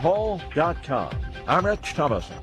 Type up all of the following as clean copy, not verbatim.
townhall.com. I'm Rich Thomason.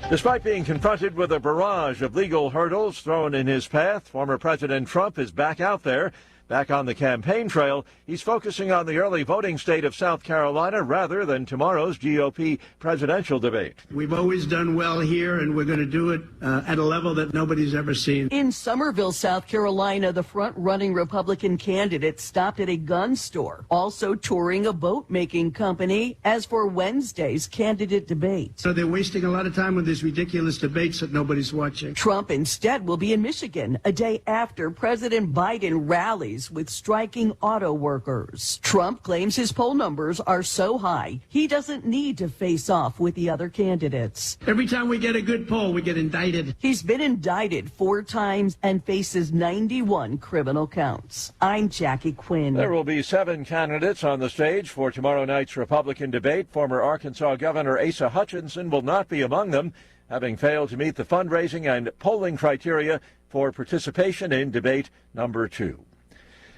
Despite being confronted with a barrage of legal hurdles thrown in his path, former President Trump is back out there. Back on the campaign trail, he's focusing on the early voting state of South Carolina rather than tomorrow's GOP presidential debate. We've always done well here, and we're going to do it at a level that nobody's ever seen. In Summerville, South Carolina, the front-running Republican candidate stopped at a gun store, also touring a boat-making company, as for Wednesday's candidate debate. So they're wasting a lot of time with these ridiculous debates that nobody's watching. Trump instead will be in Michigan a day after President Biden rallies with striking auto workers. Trump claims his poll numbers are so high, he doesn't need to face off with the other candidates. Every time we get a good poll, we get indicted. He's been indicted 4 times and faces 91 criminal counts. I'm Jackie Quinn. There will be 7 candidates on the stage for tomorrow night's Republican debate. Former Arkansas Governor Asa Hutchinson will not be among them, having failed to meet the fundraising and polling criteria for participation in debate number 2.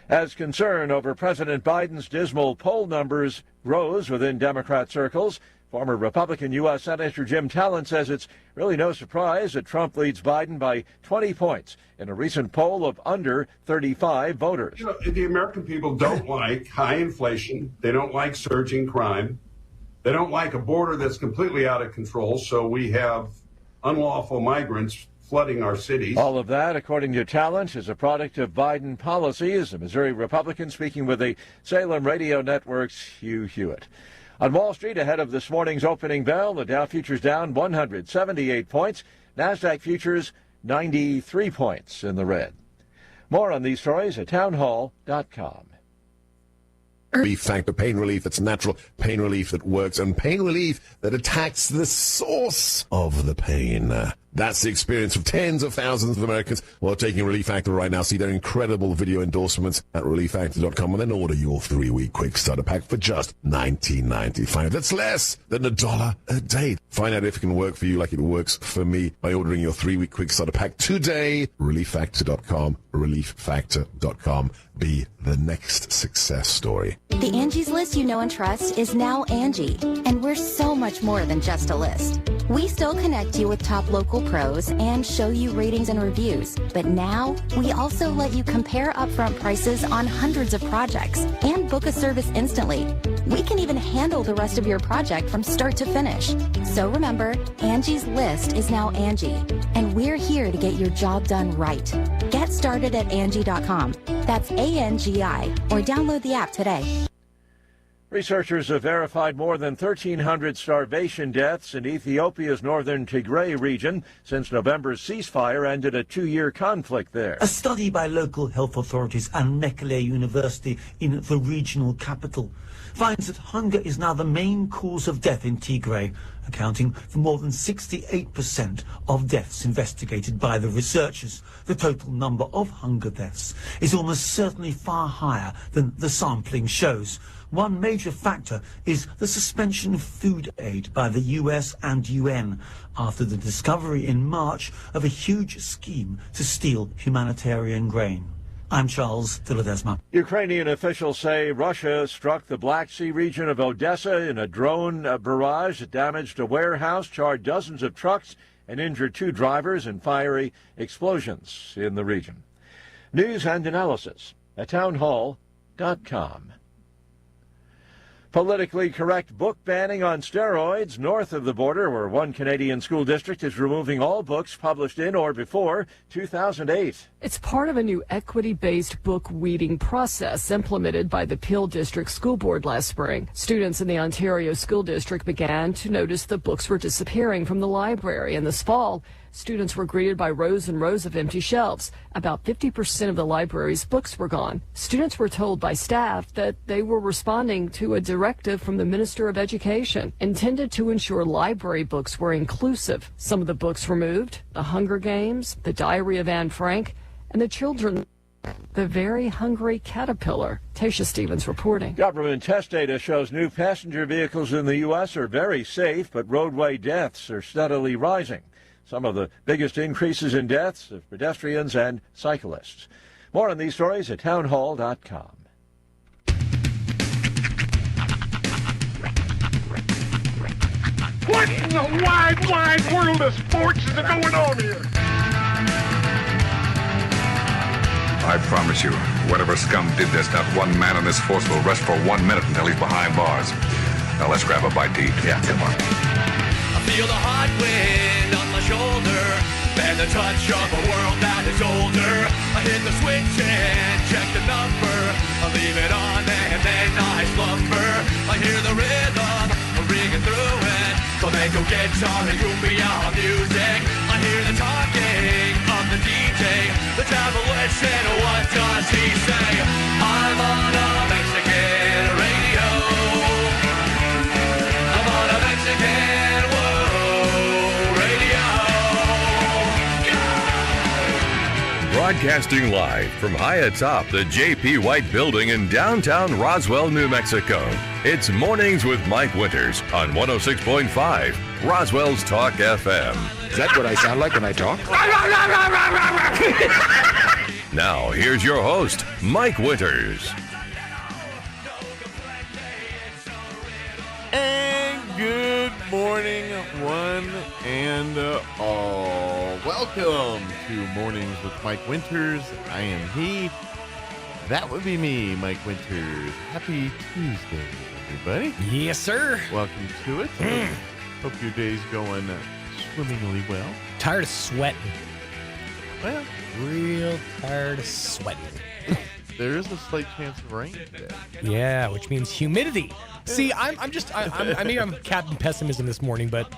As concern over President Biden's dismal poll numbers rose within Democrat circles, former Republican U.S. Senator Jim Talent says it's really no surprise that Trump leads Biden by 20 points in a recent poll of under 35 voters. You know, the American people don't like high inflation. They don't like surging crime. They don't like a border that's completely out of control, so we have unlawful migrants flooding our cities. All of that, according to Talent, is a product of Biden policies. A Missouri Republican speaking with the Salem Radio Network's Hugh Hewitt. On Wall Street, ahead of this morning's opening bell, the Dow futures down 178 points. NASDAQ futures 93 points in the red. More on these stories at townhall.com. Relief factor, pain relief that's natural, pain relief that works, and pain relief that attacks the source of the pain. That's the experience of tens of thousands of Americans who are taking Relief Factor right now. See their incredible video endorsements at relieffactor.com and then order your 3-week quick starter pack for just $19.95. That's less than $1 a day. Find out if it can work for you like it works for me by ordering your 3-week quick starter pack today. Relieffactor.com, relieffactor.com. Be the next success story. The Angie's List you know and trust is now Angie, and we're so much more than just a list. We still connect you with top local pros and show you ratings and reviews, but now we also let you compare upfront prices on hundreds of projects and book a service instantly. We can even handle the rest of your project from start to finish. So remember, Angie's List is now Angie, and we're here to get your job done right. Get started at Angie.com. That's ANGI, or download the app today. Researchers have verified more than 1,300 starvation deaths in Ethiopia's northern Tigray region since November's ceasefire ended a 2-year conflict there. A study by local health authorities and Mekelle University in the regional capital finds that hunger is now the main cause of death in Tigray, accounting for more than 68% of deaths investigated by the researchers. The total number of hunger deaths is almost certainly far higher than the sampling shows. One major factor is the suspension of food aid by the US and UN after the discovery in March of a huge scheme to steal humanitarian grain. I'm Charles Dilladesma. Ukrainian officials say Russia struck the Black Sea region of Odessa in a drone barrage that damaged a warehouse, charred dozens of trucks, and injured 2 drivers in fiery explosions in the region. News and analysis at townhall.com. Politically correct book banning on steroids north of the border, where one Canadian school district is removing all books published in or before 2008. It's part of a new equity-based book weeding process implemented by the Peel District School Board last spring. Students in the Ontario School District began to notice that books were disappearing from the library, and this fall, students were greeted by rows and rows of empty shelves. About 50% of the library's books were gone. Students were told by staff that they were responding to a directive from the Minister of Education intended to ensure library books were inclusive. Some of the books removed: The Hunger Games, The Diary of Anne Frank, and the children, The Very Hungry Caterpillar. Tasha Stevens reporting. Government test data shows new passenger vehicles in the U.S. are very safe, but roadway deaths are steadily rising. Some of the biggest increases in deaths of pedestrians and cyclists. More on these stories at townhall.com. What in the wide, wide world of sports is going on here? I promise you, whatever scum did this, not one man in this force will rest for 1 minute until he's behind bars. Now let's grab a bite to eat. Yeah, come on. I feel the hot wind on my shoulder and the touch of a world that is older. I hit the switch and check the number. I leave it on and then I slumber. I hear the rhythm ringing through it. Flamenco guitar and cumbia music. I hear the talking of the DJ. The travel listen, what does he say? I'm on a Mexican radio. I'm on a Mexican world radio. Broadcasting live from high atop the J.P. White Building in downtown Roswell, New Mexico. It's Mornings with Mike Winters on 106.5 Roswell's Talk FM. Is that what I sound like when I talk? Now, here's your host, Mike Winters. And good morning, one and all. Welcome to Mornings with Mike Winters. I am he. That would be me, Mike Winters. Happy Tuesday, everybody. Yes, sir. Welcome to it. Hope your day's going swimmingly well. Tired of sweating. Well, real tired of sweating. There is a slight chance of rain today. Yeah, which means humidity. See, I mean, I'm Captain Pessimism this morning, but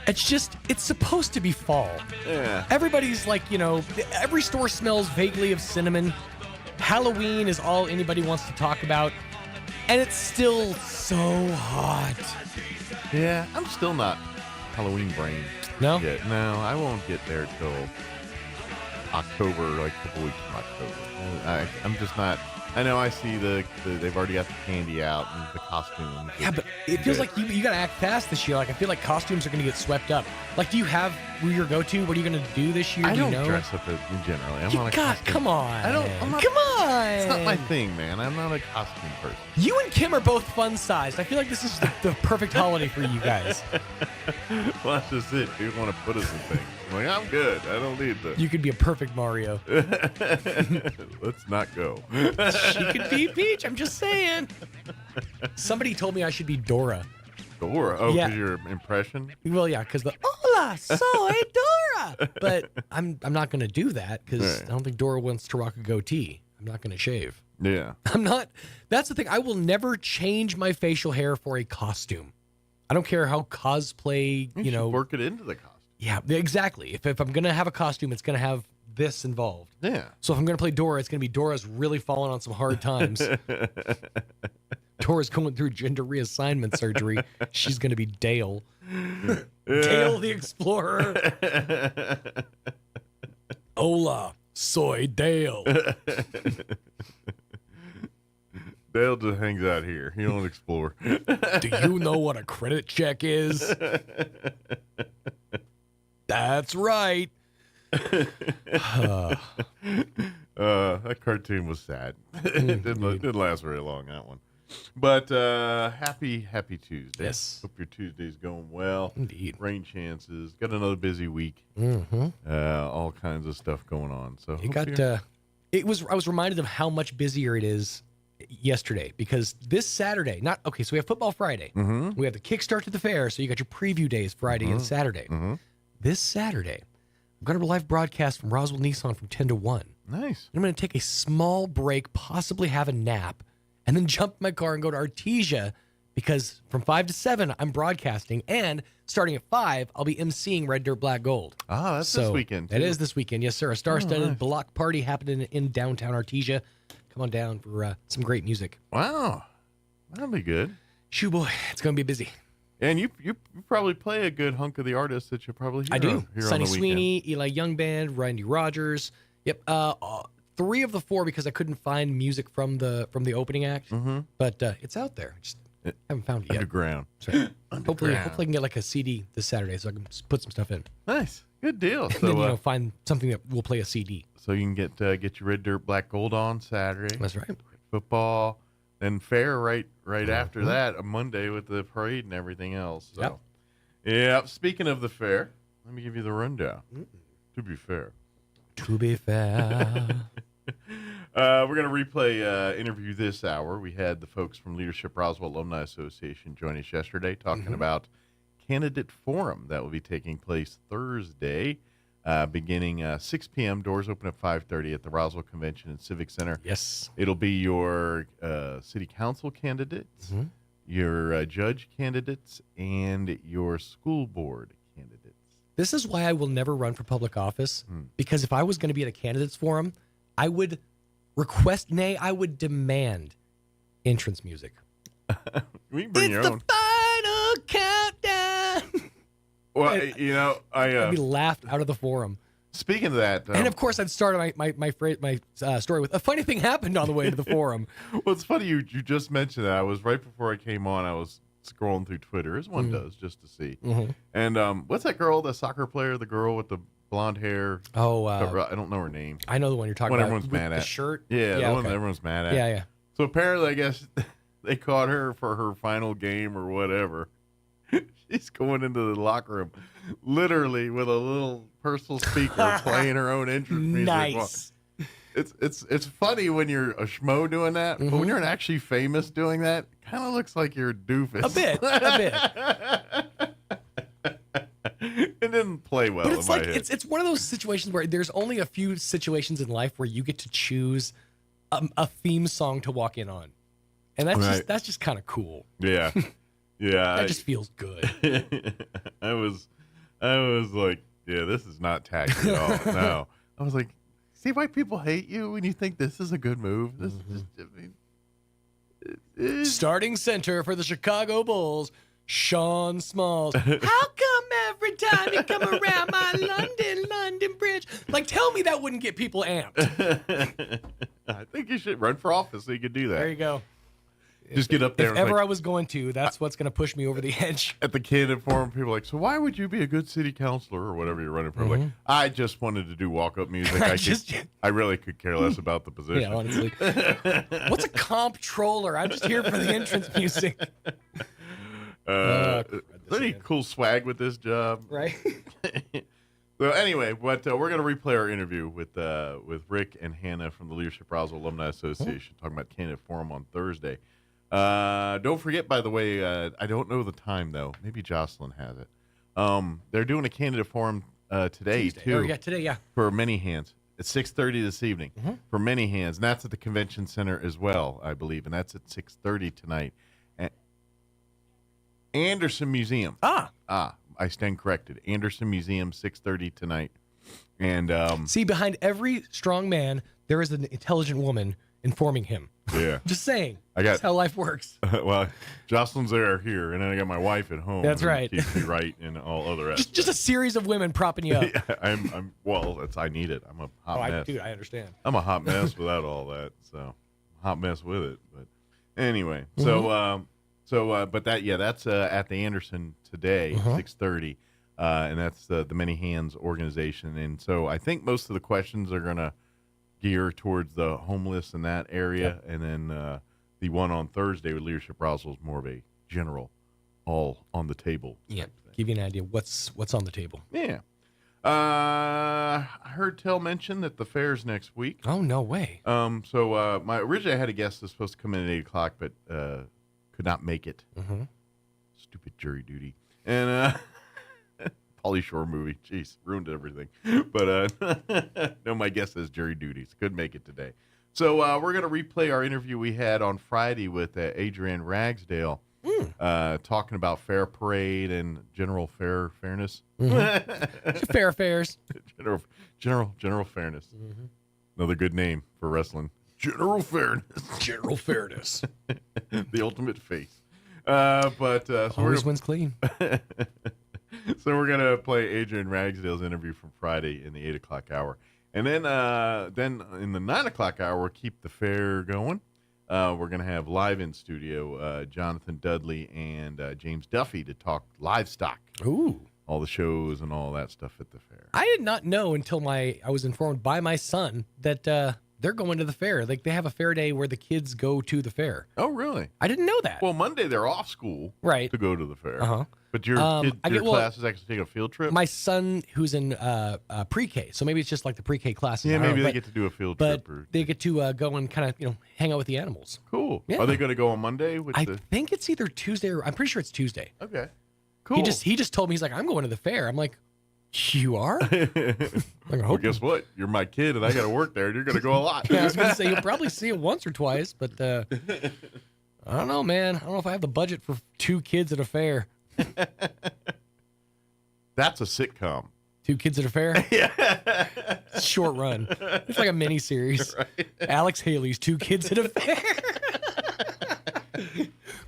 it's supposed to be fall. Yeah. Everybody's like, every store smells vaguely of cinnamon. Halloween is all anybody wants to talk about, and it's still so hot. Yeah, I'm still not Halloween brain. No? Yet. No, I won't get there till October, like a couple weeks from October. I'm just not. I know I see they've already got the candy out and the costumes. Yeah, but it feels like you got to act fast this year. Like, I feel like costumes are going to get swept up. Like, do you have your go-to? What are you going to do this year? I don't you know? dress up generally. I'm not a costume. Come on. I'm not, come on. It's not my thing, man. I'm not a costume person. You and Kim are both fun-sized. I feel like this is the perfect holiday for you guys. Well, that's just it. People want to put us in things. I'm like, I'm good. I don't need this. You could be a perfect Mario. Let's not go. She could be Peach. I'm just saying. Somebody told me I should be Dora. Dora? Oh, yeah. Because your impression? Well, yeah, because the hola, soy Dora. But I'm not going to do that because I don't think Dora wants to rock a goatee. I'm not going to shave. Yeah. I'm not. That's the thing. I will never change my facial hair for a costume. I don't care how cosplay, you know. Work it into the costume. Yeah, exactly. If I'm going to have a costume, it's going to have this involved. Yeah. So if I'm going to play Dora, it's going to be Dora's really falling on some hard times. Dora's going through gender reassignment surgery. She's going to be Dale. Dale the Explorer. Hola, soy Dale. Dale just hangs out here. He don't explore. Do you know what a credit check is? That's right. That cartoon was sad. It didn't last very long, that one. But happy Tuesday. Yes. Hope your Tuesday's going well. Indeed. Rain chances. Got another busy week. Mm-hmm. All kinds of stuff going on. So I was reminded of how much busier it is yesterday because this Saturday, so we have Football Friday. Mm-hmm. We have the kickstart to the fair, so you got your preview days Friday and Saturday. Mm-hmm. This Saturday, I'm going to live broadcast from Roswell Nissan from 10 to 1. Nice. I'm going to take a small break, possibly have a nap, and then jump in my car and go to Artesia because from 5 to 7, I'm broadcasting, and starting at 5, I'll be emceeing Red Dirt Black Gold. Ah, that's this weekend, too. It is this weekend, yes, sir. A star-studded block party happening in downtown Artesia. Come on down for some great music. Wow. That'll be good. Shoo boy, it's going to be busy. And you probably play a good hunk of the artists that you'll probably hear. I do. Here Sonny on the Sweeney, Eli Young Band, Randy Rogers. Yep. 3 of the 4 because I couldn't find music from the opening act. Mm-hmm. But it's out there. Just haven't found it yet. Underground. So hopefully I can get like a CD this Saturday so I can put some stuff in. Nice. Good deal. And So then find something that will play a CD. So you can get your Red Dirt Black Gold on Saturday. That's right. Football, then fair right after that, a Monday with the parade and everything else. So yep. Yeah, speaking of the fair, let me give you the rundown. To be fair. We're going to replay interview this hour. We had the folks from Leadership Roswell Alumni Association join us yesterday talking about candidate forum that will be taking place Thursday, beginning 6 p.m. Doors open at 5:30 at the Roswell Convention and Civic Center. Yes. It'll be your city council candidates, your judge candidates, and your school board candidates. This is why I will never run for public office, because if I was going to be at a candidates forum, I would I would demand entrance music. We can bring your own. Final countdown. Well, I'd be laughed out of the forum. Speaking of that, and of course, I'd start my story with a funny thing happened on the way to the forum. Well, it's funny you just mentioned that. I was right before I came on. I was scrolling through Twitter, as one does, just to see. And what's that girl, the soccer player, the girl with the blonde hair? Oh, I don't know her name. I know the one you're talking one about. Everyone's mad the at. Shirt. Yeah, the one that everyone's mad at. Yeah. So apparently, I guess they caught her for her final game or whatever. She's going into the locker room, literally with a little personal speaker playing her own entrance music. Nice. It's funny when you're a schmo doing that, but when you're actually famous doing that, kind of looks like you're a doofus. A bit. It didn't play well. But it's in like my head. it's one of those situations where there's only a few situations in life where you get to choose a theme song to walk in on, and that's just kind of cool. Yeah, yeah. That just feels good. I was like, yeah, this is not tacky at all. No, I was like, see why people hate you when you think this is a good move? This is just, Starting center for the Chicago Bulls, Sean Smalls. How come every time you come around my London Bridge? Like, tell me that wouldn't get people amped. I think you should run for office so you could do that. There you go. Just get up there. If ever I was going to, that's what's going to push me over the edge. At the candidate forum, people are like, so why would you be a good city councilor or whatever you're running for? Like, I just wanted to do walk-up music. I really could care less about the position. Yeah, honestly. What's a comptroller? I'm just here for the entrance music. Pretty cool swag with this job. Right. So anyway, but we're going to replay our interview with Rick and Hannah from the Leadership Roswell Alumni Association talking about candidate forum on Thursday. Don't forget, by the way, I don't know the time, though. Maybe Jocelyn has it. They're doing a candidate forum today, Tuesday. too. Oh, yeah, today, yeah. For Many Hands. It's 6:30 this evening for Many Hands. And that's at the Convention Center as well, I believe. And that's at 6:30 tonight. Anderson Museum. I stand corrected. Anderson Museum, 6:30 tonight. And see, behind every strong man, there is an intelligent woman informing him. Yeah. Just saying. That's how life works. Well, Jocelyn's here, and then I got my wife at home. That's right. Keeps me right in all other aspects. Just a series of women propping you up. Yeah, I need it. I'm a hot mess. Dude, I understand. I'm a hot mess without all that, so hot mess with it. But anyway, but that's at the Anderson today, 6:30, and that's the Many Hands organization. And so I think most of the questions are gonna gear towards the homeless in that area, and then the one on Thursday with Leadership Roswell is more of a general, all on the table. Yeah, give you an idea what's on the table. Yeah. I heard Tell mention that the fair's next week. Oh, no way. So originally I had a guest that's supposed to come in at 8 o'clock, but could not make it. Stupid jury duty. And Pauly Shore movie. Jeez, ruined everything. But no, my guest has jury duties. Couldn't make it today. So we're going to replay our interview we had on Friday with Adrienne Ragsdale, talking about Fair Parade and general fairness. Fair affairs. General fairness. Another good name for wrestling. General fairness. General fairness. The ultimate face. So always wins clean. So we're going to play Adrienne Ragsdale's interview from Friday in the 8 o'clock hour. And then in the 9 o'clock hour, we'll keep the fair going. We're going to have live in studio Jonathan Dudley and James Duffy to talk livestock. Ooh. All the shows and all that stuff at the fair. I did not know until I was informed by my son that they're going to the fair. Like they have a fair day where the kids go to the fair. Oh, really? I didn't know that. Well, Monday they're off school, right, to go to the fair. Uh-huh. But your class is actually taking a field trip. My son, who's in pre-K, so maybe it's just like the pre-K classes. Yeah, maybe they get to do a field trip. But they get to go and kind of hang out with the animals. Cool. Yeah. Are they going to go on Monday? I think it's either Tuesday or I'm pretty sure it's Tuesday. Okay. Cool. He just told me, he's like, I'm going to the fair. I'm like, you are? Well, guess what? You're my kid, and I got to work there, and you're going to go a lot. Yeah, I was going to say, you'll probably see it once or twice, but I don't know, man. I don't know if I have the budget for 2 kids at a fair. That's a sitcom. 2 kids at a fair? Yeah. Short run. It's like a mini series. Right. Alex Haley's 2 kids at a fair.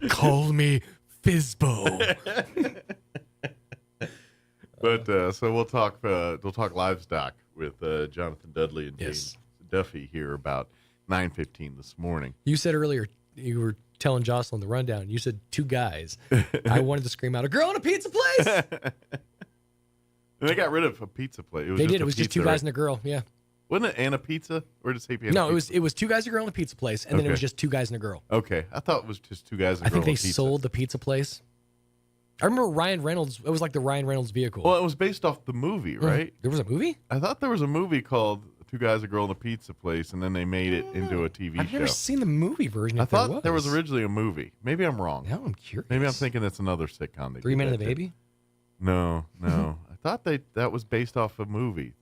Call me Fizbo. But so we'll talk livestock with Jonathan Dudley and James Duffy here about 9:15 this morning. You said earlier you were telling Jocelyn the rundown. You said 2 guys. I wanted to scream out, a girl in a pizza place. And they got rid of a pizza place. They did. It was just 2 guys and a girl. Yeah. Wasn't it and a pizza? Or did it say No, it was 2 guys and a girl in a pizza place, and then it was just 2 guys and a girl. Okay, I thought it was just 2 guys and a girl. I think they sold the pizza place. I remember Ryan Reynolds. It was like the Ryan Reynolds vehicle. Well, it was based off the movie, right? There was a movie? I thought there was a movie called 2 Guys, a Girl in a Pizza Place, and then they made it into a TV show. I've never seen the movie version. I thought there was originally a movie. Maybe I'm wrong. Now I'm curious. Maybe I'm thinking that's another sitcom. 3 Men and a Baby? No. I thought that was based off a movie.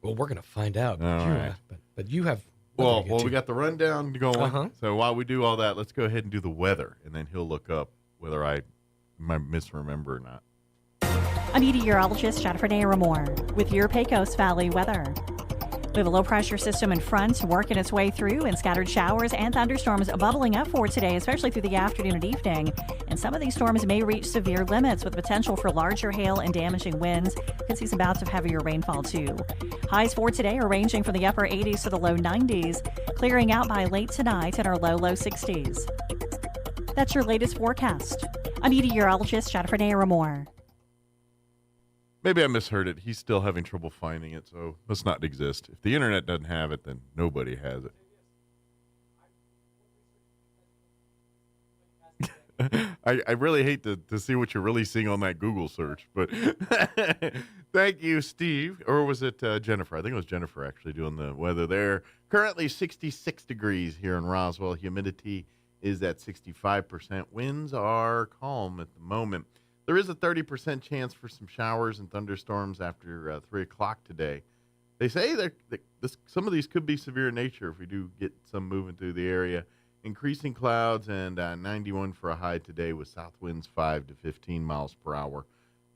Well, we're going to find out. All right. But you have... Well, we got the rundown going. Uh-huh. So while we do all that, let's go ahead and do the weather, and then he'll look up whether I might misremember or not. I'm meteorologist Jennifer Naramore with your Pecos Valley weather. We have a low-pressure system in front working its way through, and scattered showers and thunderstorms bubbling up for today, especially through the afternoon and evening. And some of these storms may reach severe limits with potential for larger hail and damaging winds. Could see some bouts of heavier rainfall, too. Highs for today are ranging from the upper 80s to the low 90s, clearing out by late tonight in our low 60s. That's your latest forecast. I'm meteorologist Jennifer Naramore. Maybe I misheard it. He's still having trouble finding it, so it must not exist. If the internet doesn't have it, then nobody has it. I really hate to see what you're really seeing on that Google search, but thank you, Steve. Or was it Jennifer? I think it was Jennifer actually doing the weather there. Currently 66 degrees here in Roswell. Humidity is at 65%. Winds are calm at the moment. There is a 30% chance for some showers and thunderstorms after 3 o'clock today. They say that some of these could be severe in nature if we do get some moving through the area. Increasing clouds and 91 for a high today with south winds 5 to 15 miles per hour.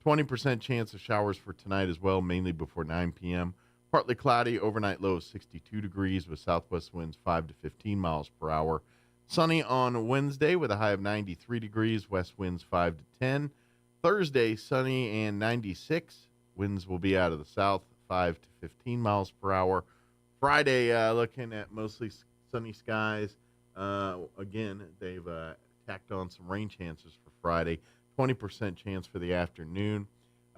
20% chance of showers for tonight as well, mainly before 9 p.m. Partly cloudy, overnight low of 62 degrees with southwest winds 5 to 15 miles per hour. Sunny on Wednesday with a high of 93 degrees, west winds 5 to 10. Thursday, sunny and 96. Winds will be out of the south, 5 to 15 miles per hour. Friday, looking at mostly sunny skies. Again, they've tacked on some rain chances for Friday. 20% chance for the afternoon.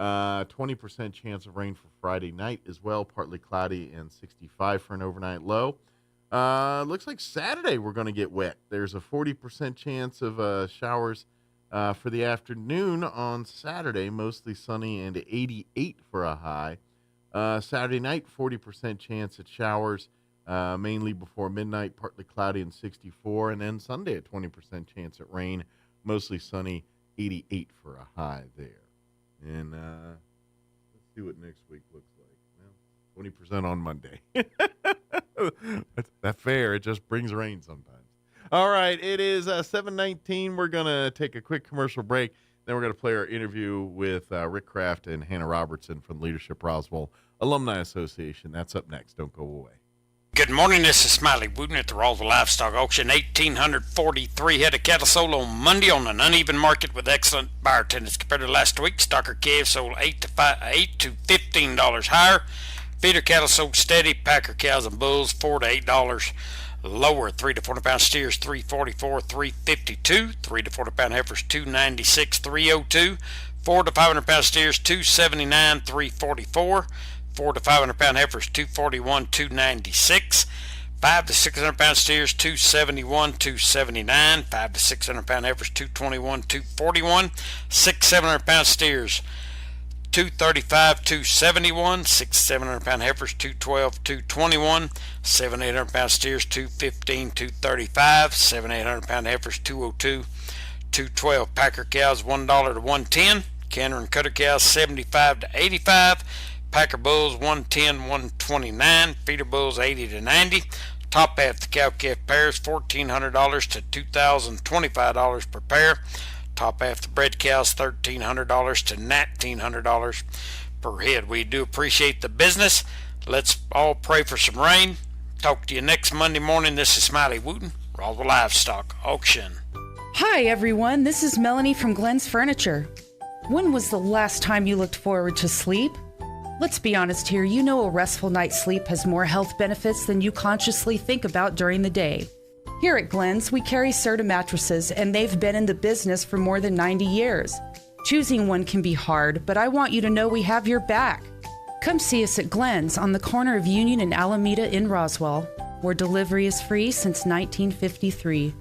20% chance of rain for Friday night as well. Partly cloudy and 65 for an overnight low. Looks like Saturday we're going to get wet. There's a 40% chance of showers for the afternoon on Saturday, mostly sunny and 88 for a high. Saturday night, 40% chance at showers, mainly before midnight, partly cloudy and 64. And then Sunday, a 20% chance at rain, mostly sunny, 88 for a high there. And let's see what next week looks like. Well, 20% on Monday. That fair, it just brings rain sometimes. All right, it is 7:19. We're going to take a quick commercial break. Then we're going to play our interview with Rick Kraft and Hannah Robertson from Leadership Roswell Alumni Association. That's up next. Don't go away. Good morning. This is Smiley Wooten at the Roswell Livestock Auction. 1,843 head of cattle sold on Monday on an uneven market with excellent buyer attendance compared to last week. Stocker calves sold $8 to $15 higher. Feeder cattle sold steady. Packer cows and bulls $4 to $8 lower. 3 to 40 pound steers $344, $352. 3 to 40 pound heifers $296, $302. 4 to 500 pound steers $279, $344. 4 to 500 pound heifers $241, $296. 5 to 600 pound steers, 271, 279. 5 to 600 pound heifers, 221, 241. 6 700 pound steers, 235, 271. 6 700 pound heifers, 212, 221. 7 800 pound steers, 215, 235. 7 800 pound heifers, 202, 212. Packer cows, $1 to 110. Canner and cutter cows, 75 to 85. Packer bulls, 110, 129. Feeder bulls, 80 to 90. Top half the cow-calf pairs, $1,400 to $2,025 per pair. Top half the bred cows, $1,300 to $1,900 per head. We do appreciate the business. Let's all pray for some rain. Talk to you next Monday morning. This is Smiley Wooten, Roswell Livestock Auction. Hi, everyone. This is Melanie from Glenn's Furniture. When was the last time you looked forward to sleep? Let's be honest here, you know a restful night's sleep has more health benefits than you consciously think about during the day. Here at Glenn's, we carry Serta mattresses, and they've been in the business for more than 90 years. Choosing one can be hard, but I want you to know we have your back. Come see us at Glenn's on the corner of Union and Alameda in Roswell, where delivery is free since 1953.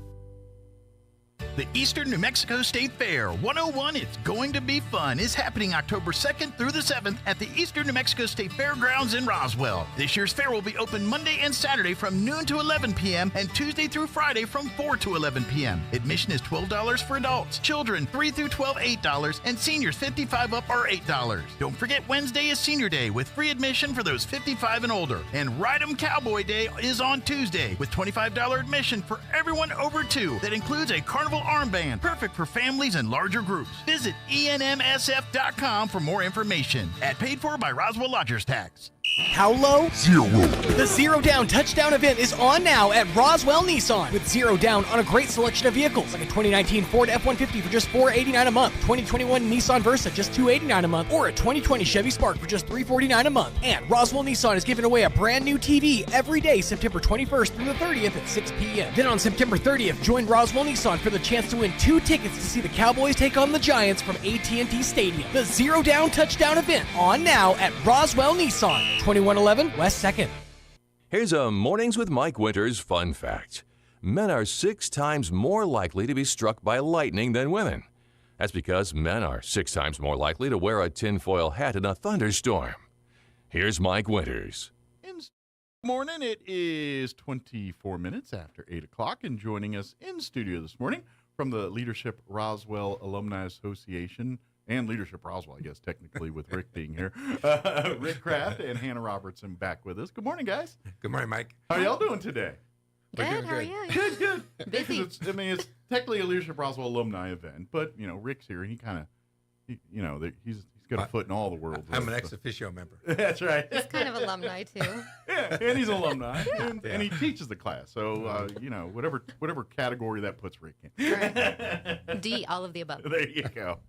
The Eastern New Mexico State Fair 101 It's Going to Be Fun is happening October 2nd through the 7th at the Eastern New Mexico State Fairgrounds in Roswell. This year's fair will be open Monday and Saturday from noon to 11 p.m. and Tuesday through Friday from 4 to 11 p.m. Admission is $12 for adults. Children 3 through 12, $8, and seniors 55 up are $8. Don't forget Wednesday is Senior Day with free admission for those 55 and older. And Ride 'em Cowboy Day is on Tuesday with $25 admission for everyone over 2. That includes a carnival armband, perfect for families and larger groups. Visit enmsf.com for more information. Paid for by Roswell Lodgers Tax. How low? Zero. The Zero Down Touchdown event is on now at Roswell Nissan with zero down on a great selection of vehicles like a 2019 Ford F-150 for just $489 a month, 2021 Nissan Versa just $289 a month, or a 2020 Chevy Spark for just $349 a month. And Roswell Nissan is giving away a brand new TV every day September 21st through the 30th at 6 p.m. Then on September 30th, join Roswell Nissan for the chance to win 2 tickets to see the Cowboys take on the Giants from AT&T Stadium. The Zero Down Touchdown event on now at Roswell Nissan. 2111 West 2nd. Here's a Mornings with Mike Winters fun fact. Men are 6 times more likely to be struck by lightning than women. That's because men are 6 times more likely to wear a tinfoil hat in a thunderstorm. Here's Mike Winters. Morning. It is 24 minutes after 8 o'clock, and joining us in studio this morning from the Leadership Roswell Alumni Association, and Leadership Roswell, I guess, technically, with Rick being here. Rick Kraft and Hannah Robertson back with us. Good morning, guys. Good morning, Mike. How are y'all doing today? Good. How are you? Good. Busy. It's technically a Leadership Roswell alumni event, but, Rick's here, and he kind of, he's got a foot in all the world. I'm an ex officio member. That's right. He's kind of alumni, too. Yeah, and he's an alumni, and he teaches the class. So, whatever category that puts Rick in. Right. D, all of the above. There you go.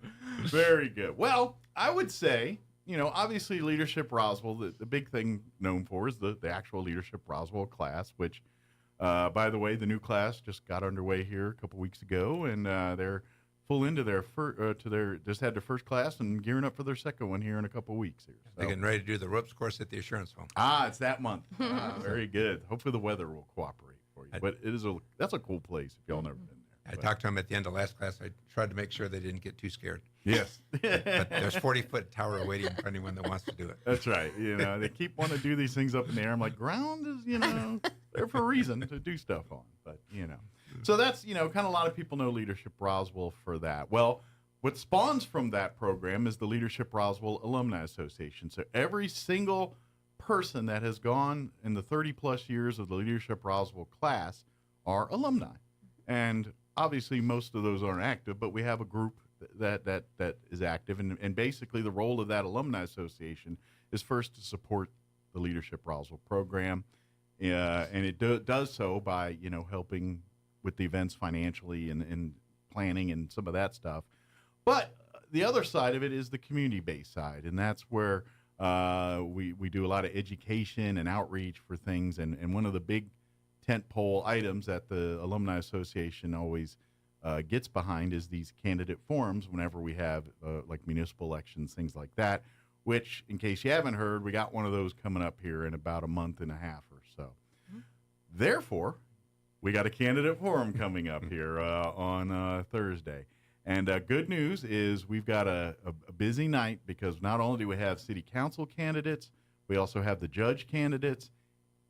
Very good. Well, I would say, obviously Leadership Roswell, the big thing known for is the actual Leadership Roswell class, which, by the way, the new class just got underway here a couple weeks ago, and they're full into their just had their first class and gearing up for their second one here in a couple weeks here. So. They're getting ready to do the ropes course at the assurance home. It's that month. Very good. Hopefully the weather will cooperate for you. But that's a cool place if y'all never been there. I talked to them at the end of last class. I tried to make sure they didn't get too scared. Yes. But there's 40-foot tower waiting for anyone that wants to do it. That's right. They keep wanting to do these things up in the air. I'm like, ground is, there for a reason to do stuff on. But, So that's, kind of a lot of people know Leadership Roswell for that. Well, what spawns from that program is the Leadership Roswell Alumni Association. So every single person that has gone in the 30-plus years of the Leadership Roswell class are alumni. And obviously, most of those aren't active, but we have a group that is active. And basically, the role of that alumni association is first to support the Leadership Roswell program. And it does so by, helping with the events financially and planning and some of that stuff. But the other side of it is the community-based side, and that's where we do a lot of education and outreach for things. And one of the big tentpole items that the Alumni Association always gets behind is these candidate forums whenever we have like municipal elections, things like that, which, in case you haven't heard, we got one of those coming up here in about a month and a half or so. Therefore, we got a candidate forum coming up here on Thursday. And good news is we've got a busy night because not only do we have city council candidates, we also have the judge candidates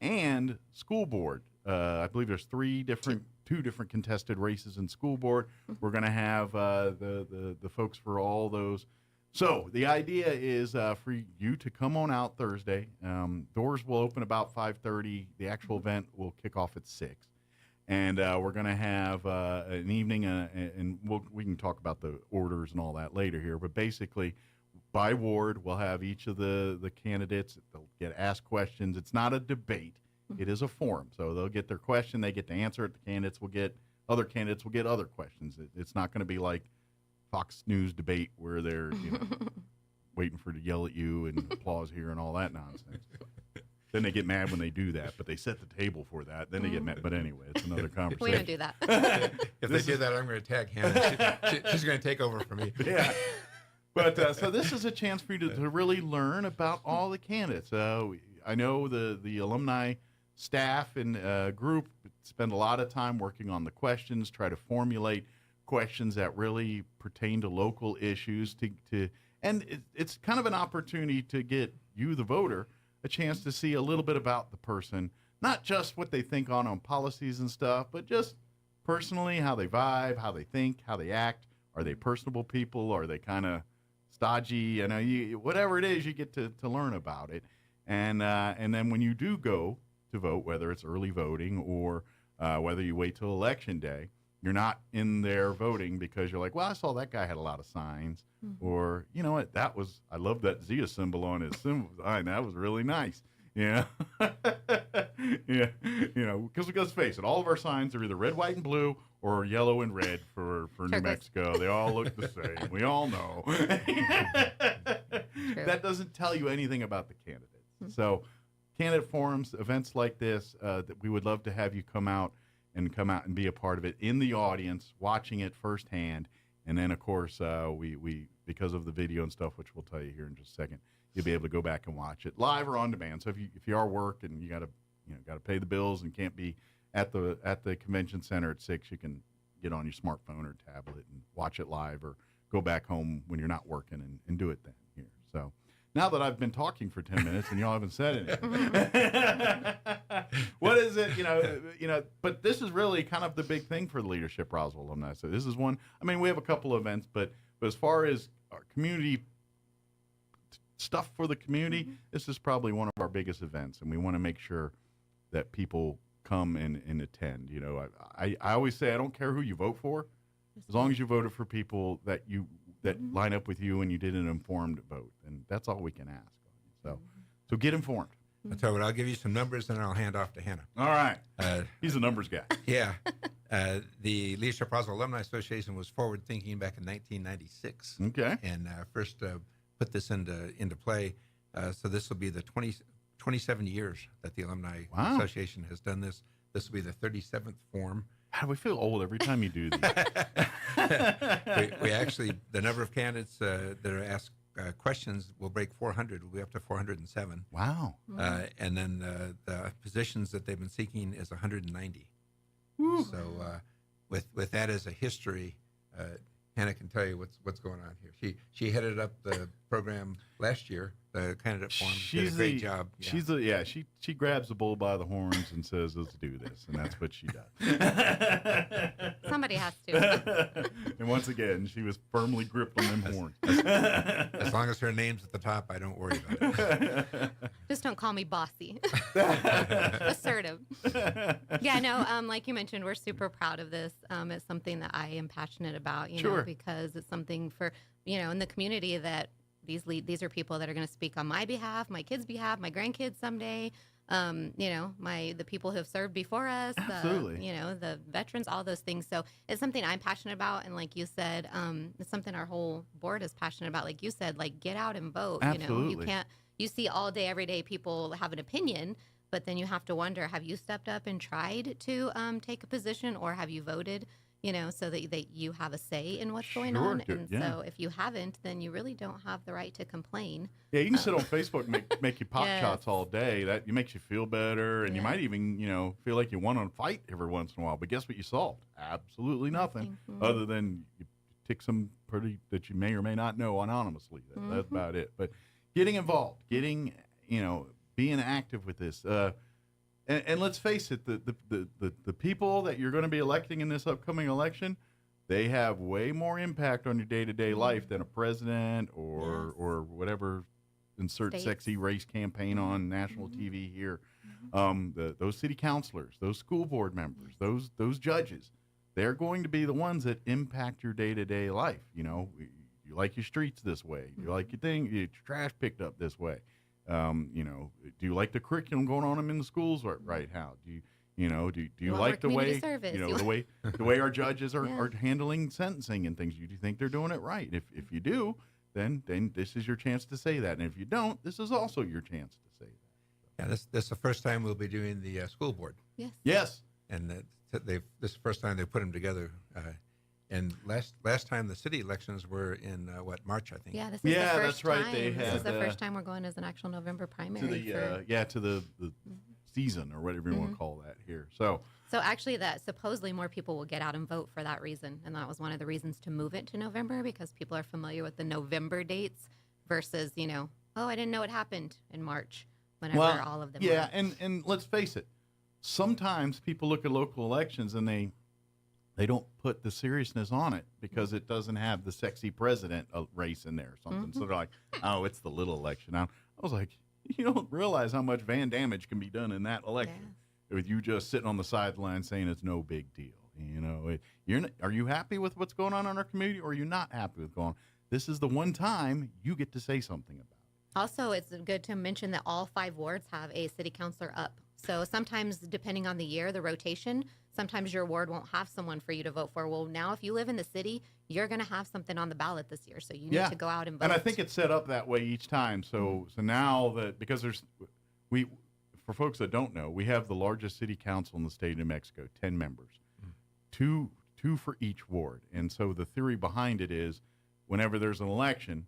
and school board. I believe there's two different contested races in school board. We're going to have the folks for all those. So the idea is for you to come on out Thursday. Doors will open about 5:30. The actual event will kick off at 6. And we're going to have an evening, and we can talk about the orders and all that later here. But basically, by ward, we'll have each of the candidates. They'll get asked questions. It's not a debate. It is a forum. So they'll get their question. They get to answer it. Other candidates will get other questions. It's not going to be like Fox News debate where they're waiting for to yell at you and applause here and all that nonsense. Then they get mad when they do that, but they set the table for that. Then they get mad. But anyway, it's another conversation. We don't do that. If they do that, I'm going to tag Hannah. She's going to take over for me. Yeah. But so this is a chance for you to really learn about all the candidates. I know the alumni staff and group spend a lot of time working on the questions, try to formulate questions that really pertain to local issues. And it's kind of an opportunity to get you, the voter, a chance to see a little bit about the person, not just what they think on policies and stuff, but just personally how they vibe, how they think, how they act. Are they personable people? Are they kind of stodgy? Whatever it is, you get to learn about it. And then when you do go to vote, whether it's early voting or whether you wait till election day, you're not in there voting because you're like, well, I saw that guy had a lot of signs. Mm-hmm. Or, you know what, I love that Zia symbol on his symbol sign. That was really nice. Yeah. Yeah. Because let's face it, all of our signs are either red, white, and blue or yellow and red for New Mexico. They all look the same. We all know. That doesn't tell you anything about the candidates. Mm-hmm. So candidate forums, events like this, that we would love to have you come out and be a part of it in the audience, watching it firsthand. And then, of course, we because of the video and stuff, which we'll tell you here in just a second, you'll be able to go back and watch it live or on demand. So if you are work and you got to pay the bills and can't be at the convention center at 6, you can get on your smartphone or tablet and watch it live, or go back home when you're not working and do it then here. So now that I've been talking for 10 minutes and y'all haven't said anything, what is it? But this is really kind of the big thing for the Leadership Roswell alumni. So this is one. I mean, we have a couple of events, but as far as our community stuff for the community, this is probably one of our biggest events, and we want to make sure that people come and attend. I always say I don't care who you vote for, as long as you voted for people that line up with you and you did an informed vote, and that's all we can ask. So get informed. I'll tell you what, I'll give you some numbers and I'll hand off to Hannah. All right. He's a numbers guy. Yeah. The Leadership Roswell Alumni Association was forward thinking back in 1996. Okay. And first put this into play. So this will be the 27 years that the Alumni Association has done this. This will be the 37th form. How do we feel old every time you do these? we actually, the number of candidates that are asked questions will break 400. We'll be up to 407. Wow. And then the positions that they've been seeking is 190. Woo. So with that as a history, Hannah can tell you what's going on here. She headed up the program last year, the candidate forum. Did a great job. Yeah. She grabs the bull by the horns and says, "Let's do this," and that's what she does. Somebody has to. And once again, she was firmly gripped on them horns. As long as her name's at the top, I don't worry about it. Just don't call me bossy. Assertive. Yeah, no, like you mentioned, we're super proud of this. It's something that I am passionate about, know, because it's something for, in the community that these are people that are going to speak on my behalf, my kids' behalf, my grandkids someday. The people who have served before us, the veterans, all those things. So it's something I'm passionate about. And like you said, it's something our whole board is passionate about. Like you said, get out and vote. Absolutely. You see all day, every day, people have an opinion, but then you have to wonder, have you stepped up and tried to take a position, or have you voted? so that you have a say in what's going on. And yeah. so if you haven't, then you really don't have the right to complain. Yeah, you can sit on Facebook and make you pop shots all day. That makes you feel better, and you might even, feel like you want to fight every once in a while. But guess what you solved? Absolutely nothing, other than you tick some pretty that you may or may not know anonymously. That's about it. But getting involved, being active with this. And let's face it, the people that you're going to be electing in this upcoming election, they have way more impact on your day-to-day life than a president or whatever insert sexy race campaign on national TV here. Those city councilors, those school board members, those judges, they're going to be the ones that impact your day-to-day life. You like your streets this way. You like your trash picked up this way. Do you like the curriculum going on in the schools right now? Do you like the way the way our judges are handling sentencing and things? Do you think they're doing it right? If you do, then this is your chance to say that, and if you don't, this is also your chance to say that. Yeah, this is the first time we'll be doing the school board. Yes, and this is the first time they put them together. And last time the city elections were in March, I think. Yeah, this is the first that's right. time. This is the first time we're going as an actual November primary. To the season or whatever you want to call that here. So actually, that supposedly more people will get out and vote for that reason, and that was one of the reasons to move it to November, because people are familiar with the November dates versus I didn't know it happened in March whenever all of them. Yeah, and let's face it, sometimes people look at local elections and they don't put the seriousness on it because it doesn't have the sexy president race in there or something. So they're like, oh, it's the little election. I was like, you don't realize how much van damage can be done in that election with you just sitting on the sideline saying it's no big deal. Are you happy with what's going on in our community, or are you not happy with going on? This is the one time you get to say something about it. Also, it's good to mention that all 5 wards have a city councilor up. So sometimes, depending on the year, the rotation, sometimes your ward won't have someone for you to vote for. Well, now if you live in the city, you're going to have something on the ballot this year. So you need to go out and vote. And I think it's set up that way each time. So now that, because for folks that don't know, we have the largest city council in the state of New Mexico, 10 members, two for each ward. And so the theory behind it is whenever there's an election,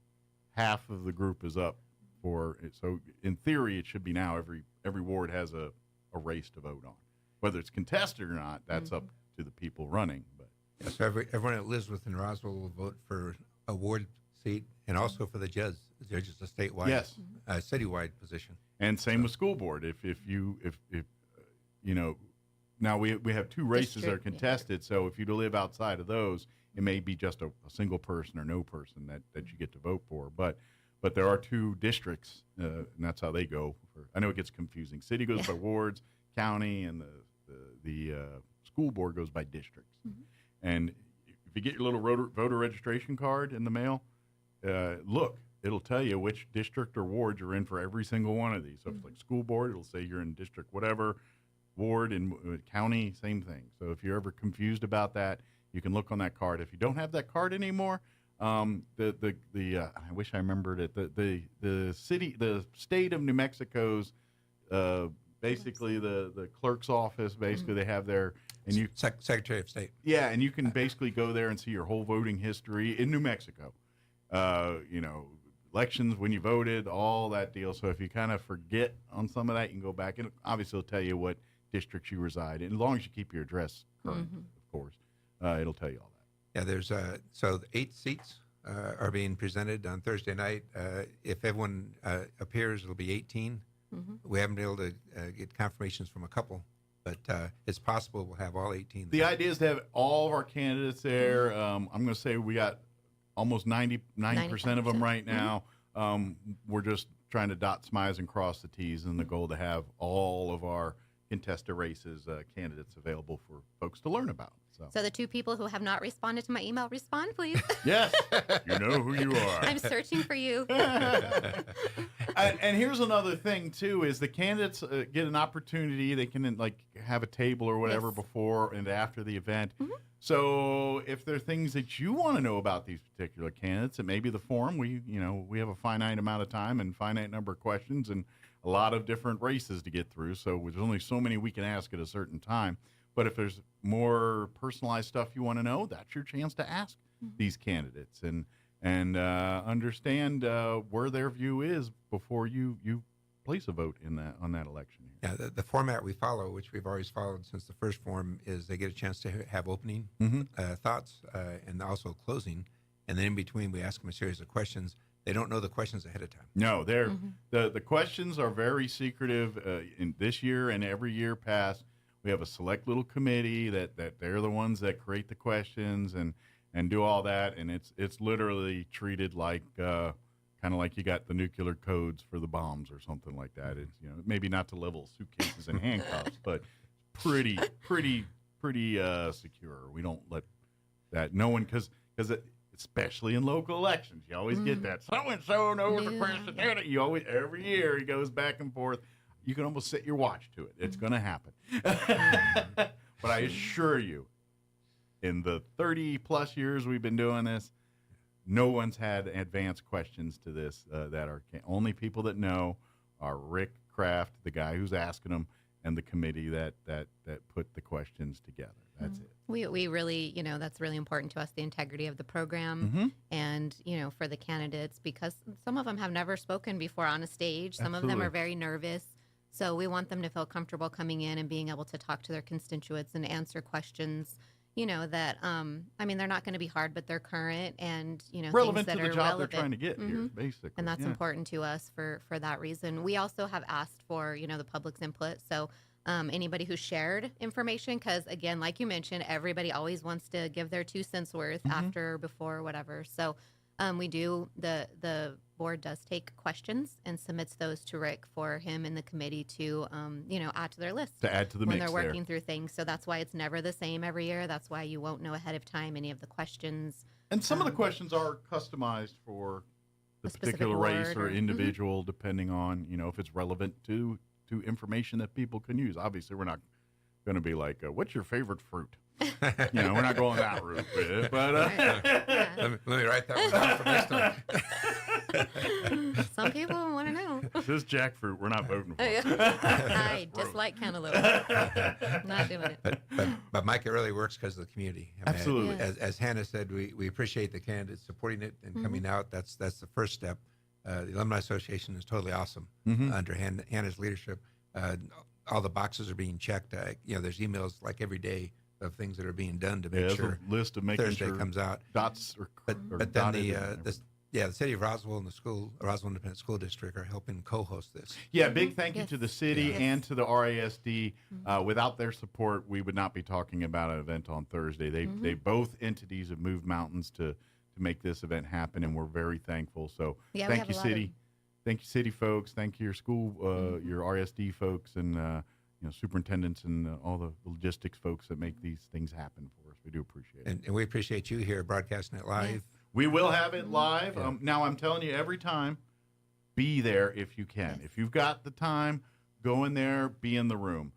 half of the group is up for it. So in theory, it should be now every ward has a race to vote on. Whether it's contested or not, that's up to the people running. But so everyone that lives within Roswell will vote for a ward seat, and also for the judge. The judge is a statewide, citywide position. And same with school board. If now we have 2 races that are contested. So if you live outside of those, it may be just a single person or no person that you get to vote for. But there are 2 districts, and that's how they go. I know it gets confusing. City goes by wards, county, and the school board goes by districts. And if you get your little voter registration card in the mail, look, it'll tell you which district or ward you're in for every single one of these. So if it's like school board, it'll say you're in district whatever, ward and county, same thing. So if you're ever confused about that, you can look on that card. If you don't have that card anymore, I wish I remembered it. The state of New Mexico's basically the clerk's office. Basically, they have their Secretary of State. Yeah, and you can basically go there and see your whole voting history in New Mexico. Elections, when you voted, all that deal. So if you kind of forget on some of that, you can go back and obviously it'll tell you what districts you reside in, as long as you keep your address current, of course. It'll tell you all that. Yeah, there's so 8 seats are being presented on Thursday night. If everyone appears, it'll be 18. We haven't been able to get confirmations from a couple, but it's possible we'll have all 18. The idea is to have all of our candidates there. I'm going to say we got almost 90% of them right now. We're just trying to dot some I's and cross the T's, and the goal to have all of our contested races candidates available for folks to learn about. So the 2 people who have not responded to my email, respond, please. Yes, you know who you are. I'm searching for you. And here's another thing, too, is the candidates get an opportunity. They can have a table or whatever before and after the event. So if there are things that you want to know about these particular candidates, it may be the forum. We have a finite amount of time and finite number of questions and a lot of different races to get through. So there's only so many we can ask at a certain time. But if there's more personalized stuff you want to know, that's your chance to ask these candidates and understand where their view is before you place a vote on that election. Yeah, the format we follow, which we've always followed since the first form, is they get a chance to have opening thoughts and also closing, and then in between we ask them a series of questions. They don't know the questions ahead of time. No, they're the questions are very secretive. In this year and every year past, we have a select little committee that they're the ones that create the questions and do all that, and it's literally treated like kind of like you got the nuclear codes for the bombs or something like that. It's maybe not to level suitcases and handcuffs, but pretty secure. We don't let that no one because especially in local elections, you always get that so and so knows the question. You always every year he goes back and forth. You can almost set your watch to it. It's going to happen. But I assure you, in the 30-plus years we've been doing this, no one's had advanced questions to this that are only people that know are Rick Kraft, the guy who's asking them, and the committee that put the questions together. That's it. We really, that's really important to us, the integrity of the program and, for the candidates, because some of them have never spoken before on a stage. Some of them are very nervous. So we want them to feel comfortable coming in and being able to talk to their constituents and answer questions, that, they're not going to be hard, but they're current and, relevant things that to the are job relevant. they're trying to get here, basically. And that's important to us for that reason. We also have asked for, the public's input. So anybody who shared information, because, again, like you mentioned, everybody always wants to give their 2 cents worth after, before, whatever. So we do, the board does take questions and submits those to Rick for him and the committee to, add to their list. To add to the when mix they're working through things. So that's why it's never the same every year. That's why you won't know ahead of time any of the questions. And some of the questions are customized for the particular race or individual, depending on, if it's relevant to information that people can use. Obviously, we're not going to be like, what's your favorite fruit? We're not going that route with it. But let me write that one down for next time. Some people want to know. This jackfruit, we're not voting for. I dislike cantaloupe. Not doing it. But Mike, it really works because of the community. Absolutely. As Hannah said, we appreciate the candidates supporting it and coming out. That's the first step. The Alumni Association is totally awesome under Hannah's leadership. All the boxes are being checked. There's emails like every day of things that are being done to make sure a list of making Thursday sure comes out. Dots But then the city of Roswell and the Roswell Independent School District are helping co-host this. Yeah, big thank you to the city and to the RASD. Without their support, we would not be talking about an event on Thursday. They both entities have moved mountains to make this event happen, and we're very thankful. So thank you, city. Thank you, city folks. Thank you, your school, your RSD folks, and superintendents and all the logistics folks that make these things happen for us. We do appreciate it. And we appreciate you here broadcasting it live. We will have it live. Now, I'm telling you, every time, be there if you can. If you've got the time, go in there, be in the room.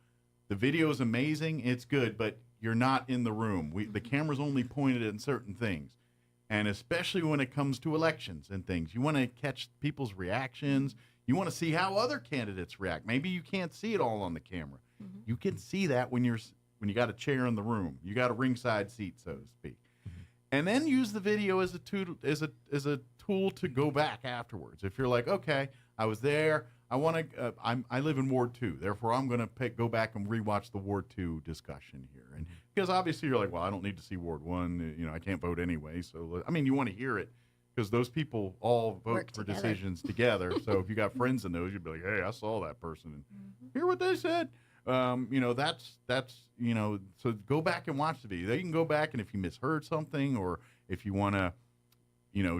The video is amazing. It's good, but you're not in the room. The camera's only pointed at certain things. And especially when it comes to elections and things, you want to catch people's reactions. You want to see how other candidates react. Maybe you can't see it all on the camera. You can see that when you got a chair in the room. You got a ringside seat, so to speak. And then use the video as a tool to go back afterwards. If you're like, okay, I was there. I live in Ward 2, therefore I'm going to go back and rewatch the Ward 2 discussion here. And because obviously you're like, well, I don't need to see Ward 1. I can't vote anyway. So you want to hear it because those people all vote for decisions together. So if you got friends in those, you'd be like, hey, I saw that person and hear what they said. So go back and watch the video. You can go back, and if you misheard something, or if you want to,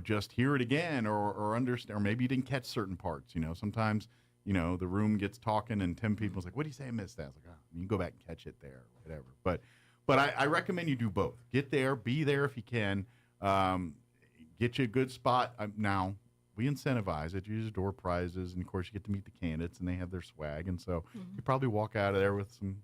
just hear it again, or understand, or maybe you didn't catch certain parts. Sometimes, the room gets talking, and 10 people's like, "What do you say? I missed that." I was like, you can go back and catch it there, or whatever. But I recommend you do both. Get there, be there if you can. Get you a good spot. Now, we incentivize it. You use door prizes, and of course, you get to meet the candidates, and they have their swag, and so you probably walk out of there with some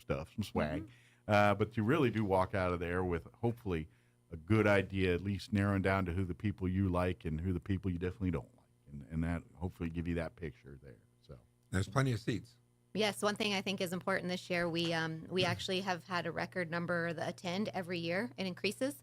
stuff, some swag. But you really do walk out of there with hopefully a good idea, at least narrowing down to who the people you like and who the people you definitely don't like, and that hopefully give you that picture there. So there's plenty of seats. Yes, one thing I think is important this year, we actually have had a record number that attend every year. It increases.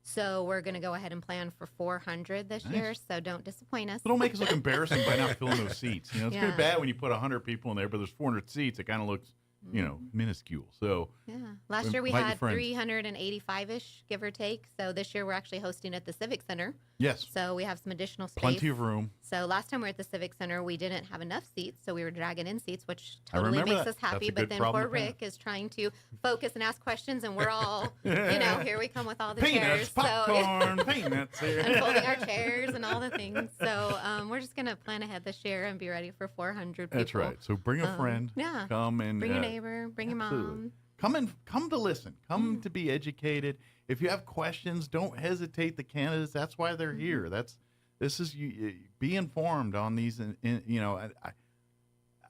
So we're going to go ahead and plan for 400 this year, so don't disappoint us. So don't make us look embarrassing by not filling those seats. You know, it's Yeah. pretty bad when you put 100 people in there, but there's 400 seats. It kind of looks, you know, minuscule. So Yeah. Last year we invite your had friends. 385-ish, give or take. So this year we're actually hosting at the Civic Center. Yes. So we have some additional space. Plenty of room. So last time we were at the Civic Center, we didn't have enough seats, so we were dragging in seats, which I totally remember makes that. us happy. That's a But good then problem poor to have. Rick is trying to focus and ask questions, and we're all, here we come with all the Peanuts, chairs. popcorn, peanuts here. Unfolding our chairs and all the things. So we're just going to plan ahead this year and be ready for 400 people. That's right. So bring a friend. Yeah. Come and bring your neighbor, bring your mom. Come to listen. Come to be educated. If you have questions, don't hesitate. The candidates. That's why they're here. This is you. Be informed on these.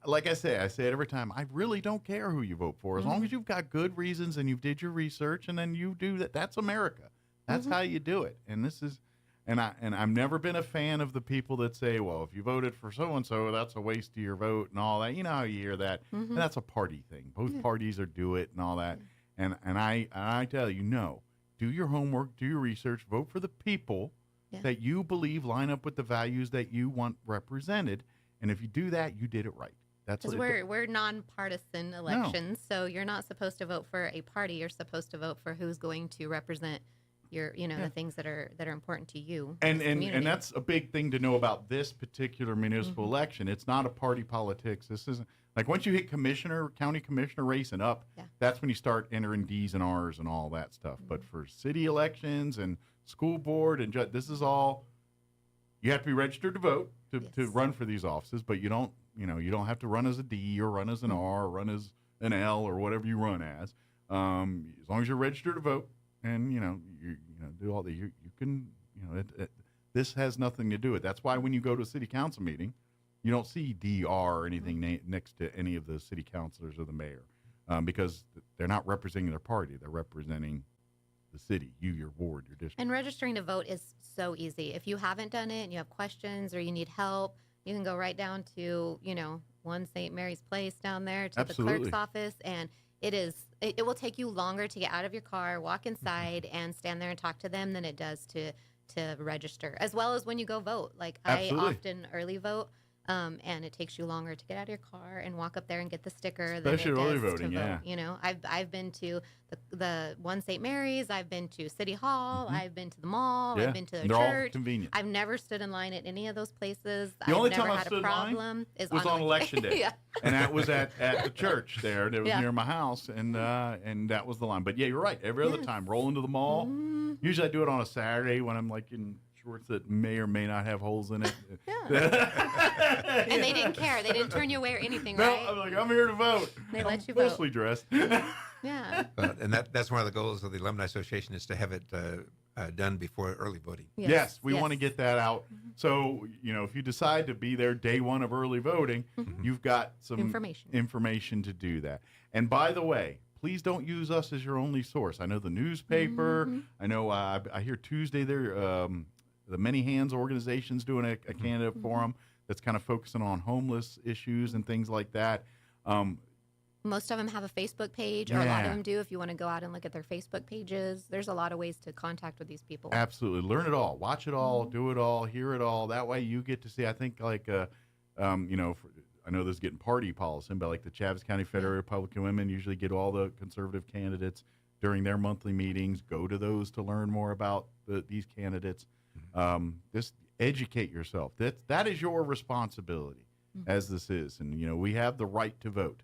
Like I say it every time. I really don't care who you vote for, as long as you've got good reasons and you did your research, and then you do that. That's America. That's how you do it. And this is. And I've never been a fan of the people that say, well, if you voted for so-and-so, that's a waste of your vote and all that. You know how you hear that. And that's a party thing. Both parties do it and all that. And I tell you, no. Do your homework, do your research, vote for the people that you believe line up with the values that you want represented. And if you do that, you did it right. That's Because we're nonpartisan elections, so you're not supposed to vote for a party. You're supposed to vote for who's going to represent your, the things that are important to you. And that's a big thing to know about this particular municipal election. It's not a party politics. This isn't like once you hit county commissioner race and up, that's when you start entering D's and R's and all that stuff. But for city elections and school board and this is all, you have to be registered to vote to run for these offices, but you don't have to run as a D or run as an R or run as an L or whatever you run as long as you're registered to vote. And you do all the you can this has nothing to do with it. That's why when you go to a city council meeting, you don't see DR or anything next to any of the city councilors or the mayor, because they're not representing their party. They're representing the city, your ward, your district. And registering to vote is so easy. If you haven't done it and you have questions or you need help, you can go right down to 1 St. Mary's Place down there to the clerk's office, and it will take you longer to get out of your car, walk inside, and stand there and talk to them than it does to register, as well as when you go vote. Like I often early vote, and it takes you longer to get out of your car and walk up there and get the sticker. Especially than it early does voting, to vote. I've been to the 1 St. Mary's, I've been to City Hall, I've been to the mall, I've been to the they're all church. convenient. I've never stood in line at any of those places. The only I've time never I had stood a problem was on election day. And that was at the church there. That was Yeah. near my house, and that was the line. But yeah, you're right. Every other time, roll into the mall. Usually I do it on a Saturday when I'm like in shorts that may or may not have holes in it. And they didn't care. They didn't turn you away or anything, right? I'm like, I'm here to vote. They let you I'm vote. mostly dressed. Yeah. And that's one of the goals of the Alumni Association is to have it done before early voting. Yes, we want to get that out. So, if you decide to be there day one of early voting, you've got some information to do that. And by the way, please don't use us as your only source. I know the newspaper. I know I hear Tuesday there, the Many Hands organization's doing a candidate forum that's kind of focusing on homeless issues and things like that. Most of them have a Facebook page, or a lot of them do. If you want to go out and look at their Facebook pages, there's a lot of ways to contact with these people. Absolutely. Learn it all. Watch it all. Do it all. Hear it all. That way you get to see, I think, like, I know this is getting party policy, but like the Chaves County Federated Republican Women usually get all the conservative candidates during their monthly meetings. Go to those to learn more about these candidates. Just educate yourself. That is your responsibility, as this is. And, we have the right to vote.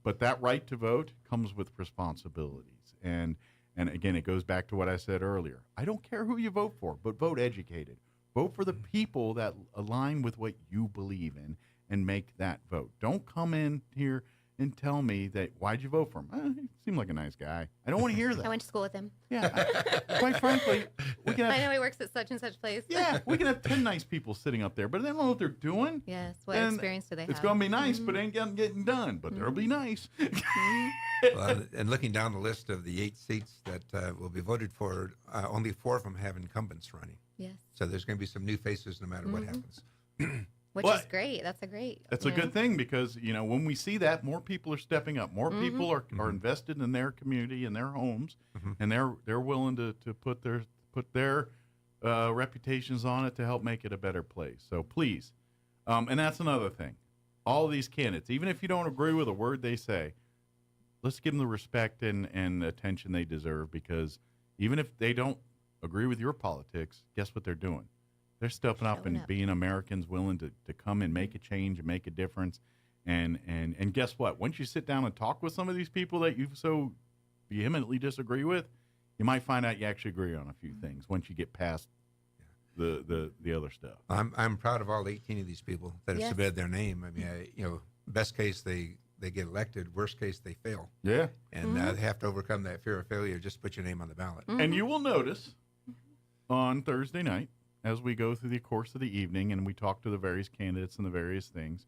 But that right to vote comes with responsibilities. And again, it goes back to what I said earlier. I don't care who you vote for, but vote educated. Vote for the people that align with what you believe in and make that vote. Don't come in here and tell me that, why'd you vote for him? He seemed like a nice guy. I don't want to hear that. I went to school with him. Yeah. Quite frankly, we can have, I know he works at such and such place. Yeah, we can have 10 nice people sitting up there, but they don't know what they're doing. Yes, what experience do they have? It's going to be nice, but it ain't getting done, but they'll be nice. Well, and looking down the list of the 8 seats that will be voted for, only 4 of them have incumbents running. Yes. So there's going to be some new faces no matter what happens. Which is great. That's a great. That's a good thing because, when we see that, more people are stepping up. More people are invested in their community and their homes, and they're willing to put their reputations on it to help make it a better place. So please, and that's another thing. All these candidates, even if you don't agree with a word they say, let's give them the respect and attention they deserve, because even if they don't agree with your politics, guess what they're doing? They're stepping up and being Americans willing to come and make a change and make a difference. And guess what? Once you sit down and talk with some of these people that you so vehemently disagree with, you might find out you actually agree on a few things once you get past the other stuff. I'm proud of all 18 of these people that have submitted their name. I mean, best case they get elected. Worst case they fail. Yeah. And they have to overcome that fear of failure. Just put your name on the ballot. And you will notice on Thursday night, as we go through the course of the evening and we talk to the various candidates and the various things,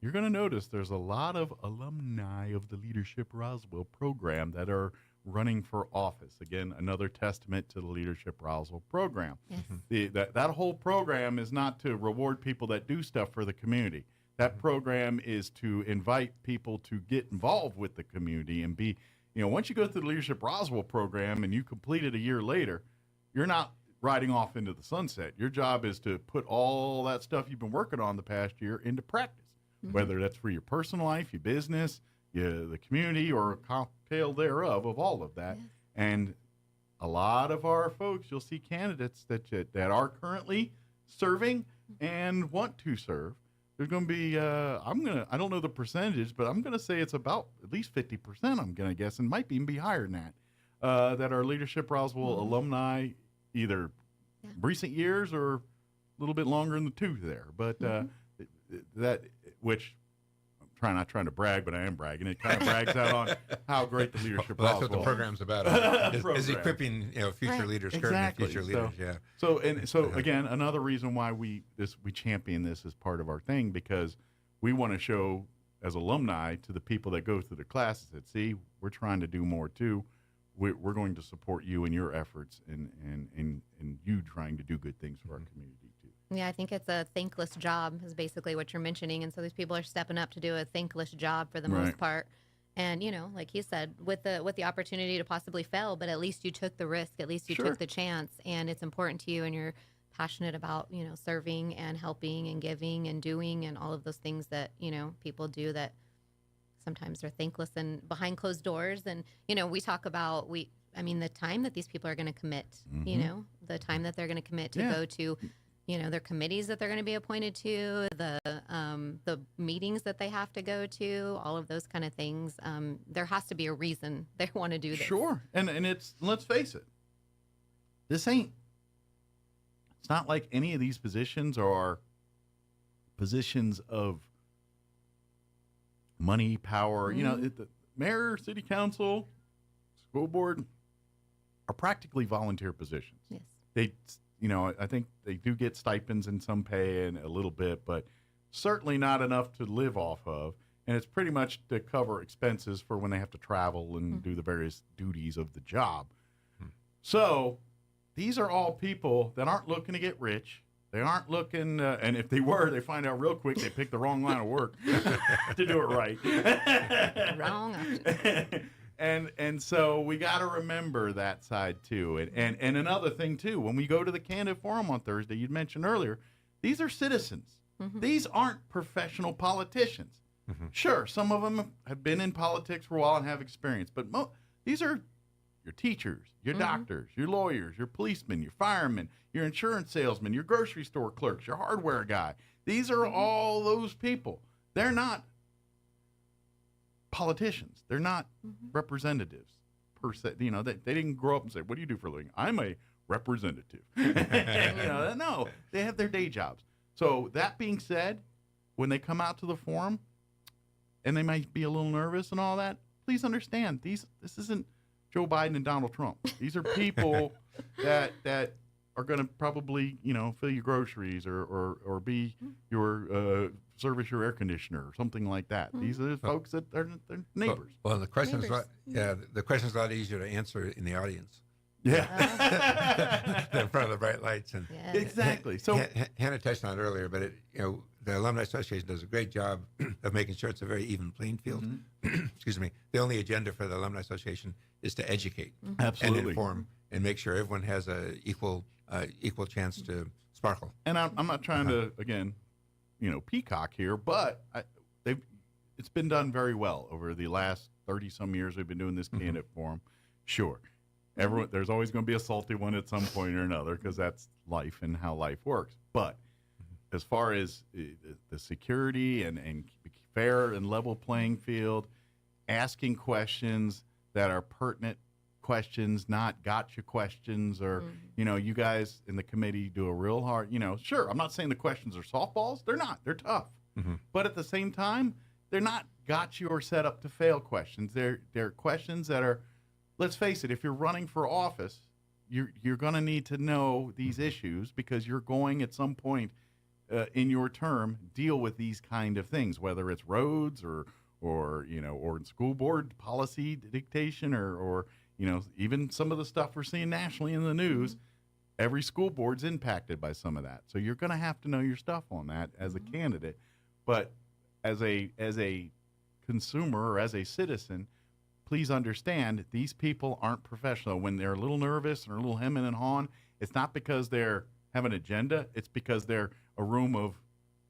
you're going to notice there's a lot of alumni of the Leadership Roswell program that are running for office. Again, another testament to the Leadership Roswell program. Yes. That whole program is not to reward people that do stuff for the community. That program is to invite people to get involved with the community and be, once you go through the Leadership Roswell program and you complete it a year later, you're not riding off into the sunset. Your job is to put all that stuff you've been working on the past year into practice, whether that's for your personal life, your business, the community, or a cocktail thereof of all of that. Yes. And a lot of our folks, you'll see candidates that are currently serving and want to serve. There's going to be, I don't know the percentages, but I'm going to say it's about at least 50%, I'm going to guess, and might even be higher than that are Leadership Roswell alumni, either recent years or a little bit longer in the tooth there. But that, which I'm not trying to brag, but I am bragging. It kind of brags out on how great the Leadership Roswell. That's what the program's about. Is equipping future leaders, current and future leaders. So again, another reason why we champion this as part of our thing, because we want to show as alumni to the people that go through the classes that, see, we're trying to do more too. We're going to support you in your efforts and you trying to do good things for our community too. Yeah, I think it's a thankless job is basically what you're mentioning. And so these people are stepping up to do a thankless job for the most part. And, like he said, with the opportunity to possibly fail, but at least you took the risk, at least you took the chance, and it's important to you and you're passionate about, serving and helping and giving and doing and all of those things that, people do that sometimes they're thankless and behind closed doors. And, we talk about, the time that these people are going to commit, the time that they're going to commit to go to, their committees that they're going to be appointed to, the meetings that they have to go to, all of those kind of things. There has to be a reason they want to do this. Sure. And it's, let's face it, it's not like any of these positions are positions of money, power. The mayor, city council, school board are practically volunteer positions. Yes. They, I think they do get stipends and some pay and a little bit, but certainly not enough to live off of. And it's pretty much to cover expenses for when they have to travel and do the various duties of the job. So these are all people that aren't looking to get rich. They aren't looking, and if they were, they find out real quick they picked the wrong line of work to do it right. Wrong option. And so we got to remember that side too. And another thing too, when we go to the candidate forum on Thursday, you'd mentioned earlier, these are citizens. These aren't professional politicians. Sure, some of them have been in politics for a while and have experience, but these are your teachers, your doctors, your lawyers, your policemen, your firemen, your insurance salesmen, your grocery store clerks, your hardware guy. These are all those people. They're not politicians. They're not representatives per se. They didn't grow up and say, "What do you do for a living?" I'm a representative. No, they have their day jobs. So that being said, when they come out to the forum and they might be a little nervous and all that, please understand this isn't Joe Biden and Donald Trump. These are people that are going to probably, fill your groceries or be your service your air conditioner or something like that. These are the folks that are neighbors. Well, the question's a lot easier to answer in the audience. Yeah. In front of the bright lights. And Exactly. So Hannah touched on it earlier, but the Alumni Association does a great job of making sure it's a very even playing field. Excuse me. The only agenda for the Alumni Association is to educate Absolutely. and inform and make sure everyone has a equal chance to sparkle. And I'm not trying to, again, peacock here, but it's been done very well over the last 30-some years we've been doing this candidate forum. Sure. There's always going to be a salty one at some point or another because that's life and how life works. But as far as the security and fair and level playing field, asking questions that are pertinent questions, not gotcha questions, or, you guys in the committee do a real hard, sure, I'm not saying the questions are softballs. They're not. They're tough. But at the same time, they're not gotcha or set up to fail questions. They're questions that are, let's face it, if you're running for office, you're going to need to know these issues because you're going at some point in your term deal with these kind of things, whether it's roads or school board policy dictation or even some of the stuff we're seeing nationally in the news. Every school board's impacted by some of that. So you're going to have to know your stuff on that as a candidate. But as a consumer or as a citizen, please understand these people aren't professional. When they're a little nervous and a little hemming and hawing, it's not because they have an agenda. It's because they're a room of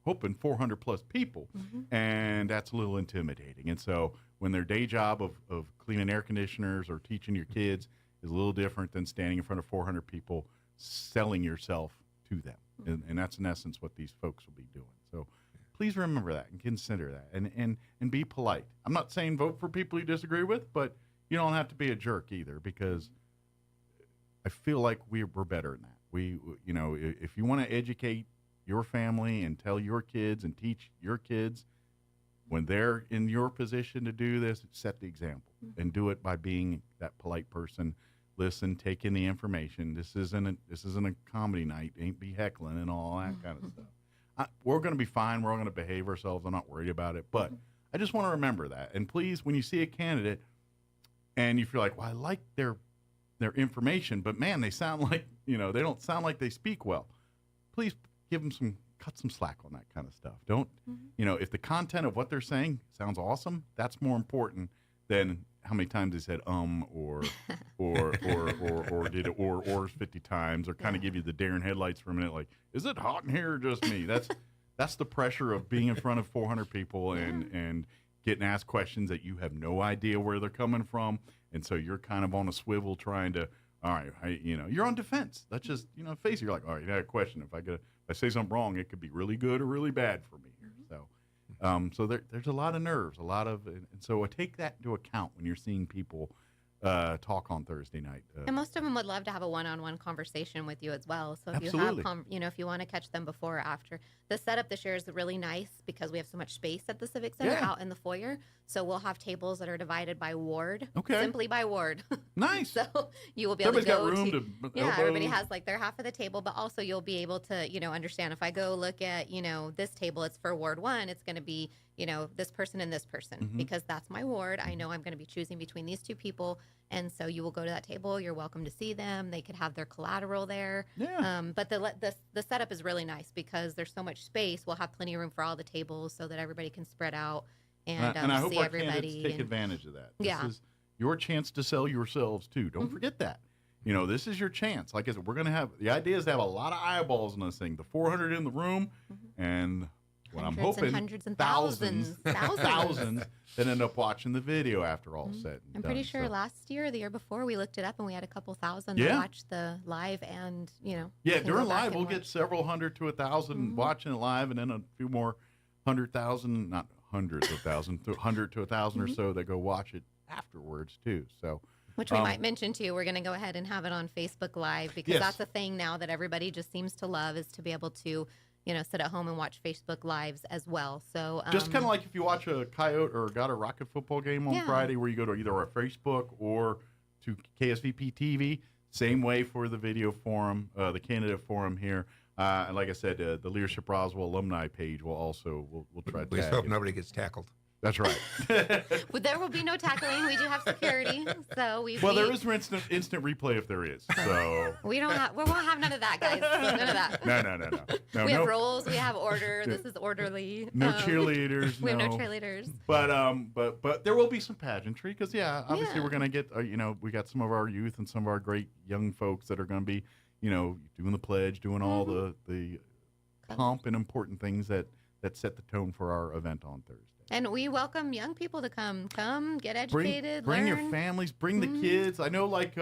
hoping 400 plus people, and that's a little intimidating. And so when their day job of cleaning air conditioners or teaching your kids is a little different than standing in front of 400 people selling yourself to them. And that's in essence what these folks will be doing. So please remember that and consider that and be polite. I'm not saying vote for people you disagree with, but you don't have to be a jerk either, because I feel like we're better than that. If you want to educate your family and tell your kids and teach your kids, when they're in your position to do this, set the example and do it by being that polite person. Listen, take in the information. This isn't a comedy night. Ain't be heckling and all that kind of stuff. We're going to be fine. We're all going to behave ourselves. I'm not worried about it. But I just want to remember that. And please, when you see a candidate and you feel like, well, I like their information, but man, they sound like, they don't sound like they speak well. Please give them cut some slack on that kind of stuff. Don't, if the content of what they're saying sounds awesome, that's more important than how many times they said or did it or 50 times, or kind of give you the deer in headlights for a minute, like, is it hot in here or just me? That's the pressure of being in front of 400 people and getting asked questions that you have no idea where they're coming from, and so you're kind of on a swivel trying to, all right, you're on defense. That's just, face it. You're like, all right, I got a question. If I say something wrong, it could be really good or really bad for me here. So there's a lot of nerves, and so take that into account when you're seeing people talk on Thursday night. And most of them would love to have a one-on-one conversation with you as well. So if Absolutely. you have, if you want to catch them before or after. The setup this year is really nice because we have so much space at the Civic Center out in the foyer. So we'll have tables that are divided by ward, simply by ward. Nice. So you will be able to go got room to everybody has like their half of the table, but also you'll be able to, understand if I go look at, this table, it's for Ward 1, it's going to be, this person and this person because that's my ward. I know I'm going to be choosing between these two people. And so you will go to that table. You're welcome to see them. They could have their collateral there. Yeah. But the setup is really nice because there's so much space. We'll have plenty of room for all the tables so that everybody can spread out and I hope see our everybody. candidates take advantage of that. Yeah. This is your chance to sell yourselves too. Don't forget that. This is your chance. Like I said, we're going to have, the idea is to have a lot of eyeballs in this thing. The 400 in the room and what I'm hoping, hundreds and thousands that end up watching the video after all said and I'm done. pretty sure last year or the year before we looked it up and we had a couple thousand that watched the live and, Yeah, during live we'll get several hundred to 1,000 watching it live, and then a few more 100,000, not hundreds of thousands, 100 to 1,000 or so that go watch it afterwards too. So, which we might mention too. We're going to go ahead and have it on Facebook Live because that's a thing now that everybody just seems to love, is to be able to, sit at home and watch Facebook Lives as well. So just kind of like if you watch a Coyote or got a Rocket football game on Friday, where you go to either our Facebook or to KSVP TV. Same way for the video forum, the candidate forum here. And like I said, the Leadership Roswell alumni page will also we'll try to. We hope nobody gets tackled. That's right. But there will be no tackling. We do have security, so there is instant replay if there is. So we won't have none of that, guys. None of that. No. We have rules. We have order. This is orderly. No cheerleaders. We have no cheerleaders. But there will be some pageantry because obviously we're gonna get we got some of our youth and some of our great young folks that are gonna be doing the pledge, doing all the pomp and important things that set the tone for our event on Thursday. And we welcome young people to come, get educated, bring learn. your families, bring the kids. I know, like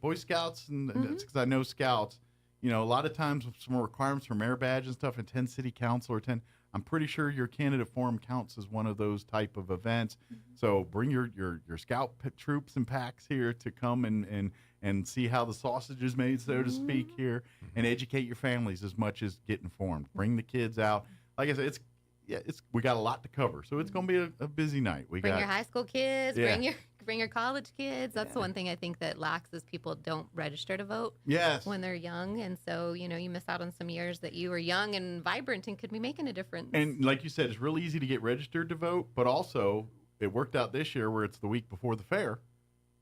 Boy Scouts, and that's because I know Scouts. A lot of times with some requirements for mayor badge and stuff, and 10 city council or 10. I'm pretty sure your candidate forum counts as one of those type of events. So bring your scout troops and packs here to come and see how the sausage is made, so to speak, here, and educate your families as much as get informed. Bring the kids out. Like I said, we got a lot to cover, so it's going to be a busy night. Bring your high school kids, bring your college kids. That's the one thing I think that lacks is people don't register to vote when they're young, and so you miss out on some years that you were young and vibrant and could be making a difference. And like you said, it's really easy to get registered to vote, but also it worked out this year where it's the week before the fair.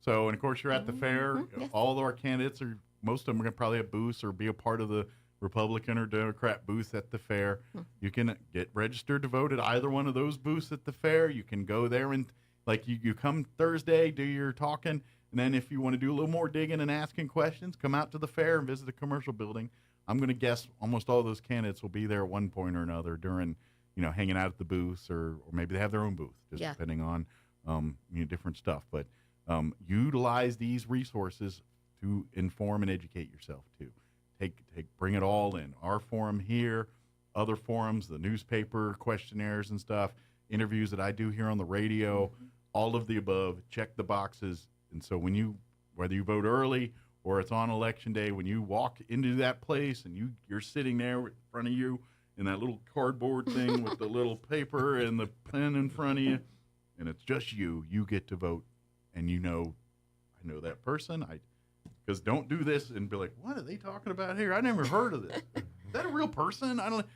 So, and of course you're at the fair. Yes. All of our candidates most of them are going to probably have booths or be a part of the Republican or Democrat booth at the fair. You can get registered to vote at either one of those booths at the fair. You can go there and you come Thursday, do your talking, and then if you want to do a little more digging and asking questions, come out to the fair and visit the commercial building. I'm going to guess almost all those candidates will be there at one point or another during, hanging out at the booths, or maybe they have their own booth, just depending on different stuff. But utilize these resources to inform and educate yourself too. Bring it all in. Our forum here, other forums, the newspaper, questionnaires and stuff, interviews that I do here on the radio, all of the above. Check the boxes. And so whether you vote early or it's on election day, when you walk into that place and you're sitting there in front of you in that little cardboard thing with the little paper and the pen in front of you, and it's just you get to vote. And I know that person. Because don't do this and be like, what are they talking about here? I never heard of this. Is that a real person? I don't,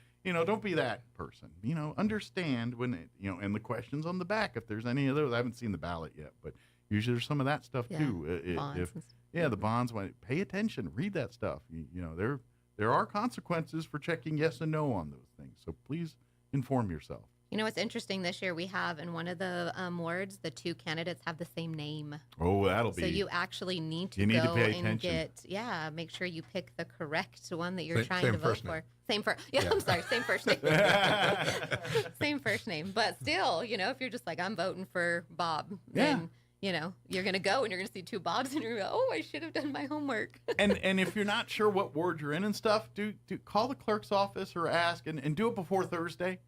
don't be that person. Understand when, and the questions on the back, if there's any of those. I haven't seen the ballot yet, but usually there's some of that stuff too. The bonds, pay attention, read that stuff. There are consequences for checking yes and no on those things. So please inform yourself. What's interesting this year, we have in one of the wards, the two candidates have the same name. Oh, that'll be. So you actually need to go and make sure you pick the correct one that you're trying to vote for. Same first name. Same first name. But still, if you're just like, I'm voting for Bob, then, you're going to go and you're going to see two Bobs and you're going to go, I should have done my homework. and if you're not sure what ward you're in and stuff, do call the clerk's office or ask and do it before Thursday.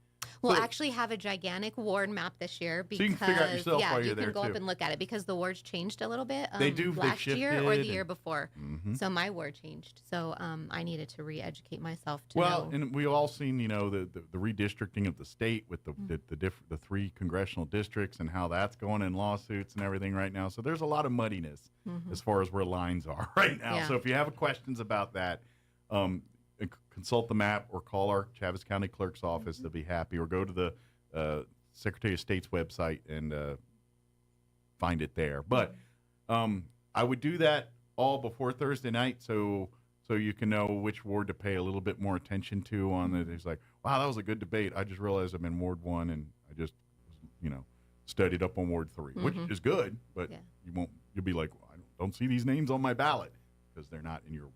We'll actually have a gigantic ward map this year because you can figure out yourself while you're you can there go too. up and look at it because the wards changed a little bit. They do last year or the year before. Mm-hmm. So my ward changed. So I needed to re-educate myself to know. And we've all seen the redistricting of the state with the three congressional districts and how that's going in lawsuits and everything right now. So there's a lot of muddiness as far as where lines are right now. Yeah. So if you have questions about that, consult the map or call our Chaves County Clerk's office. They'll be happy, or go to the Secretary of State's website and find it there. But I would do that all before Thursday night so you can know which ward to pay a little bit more attention to on it. It's like, wow, that was a good debate. I just realized I'm in Ward 1 and I just, studied up on Ward 3, which is good, but you'll be like, well, I don't see these names on my ballot because they're not in your ward.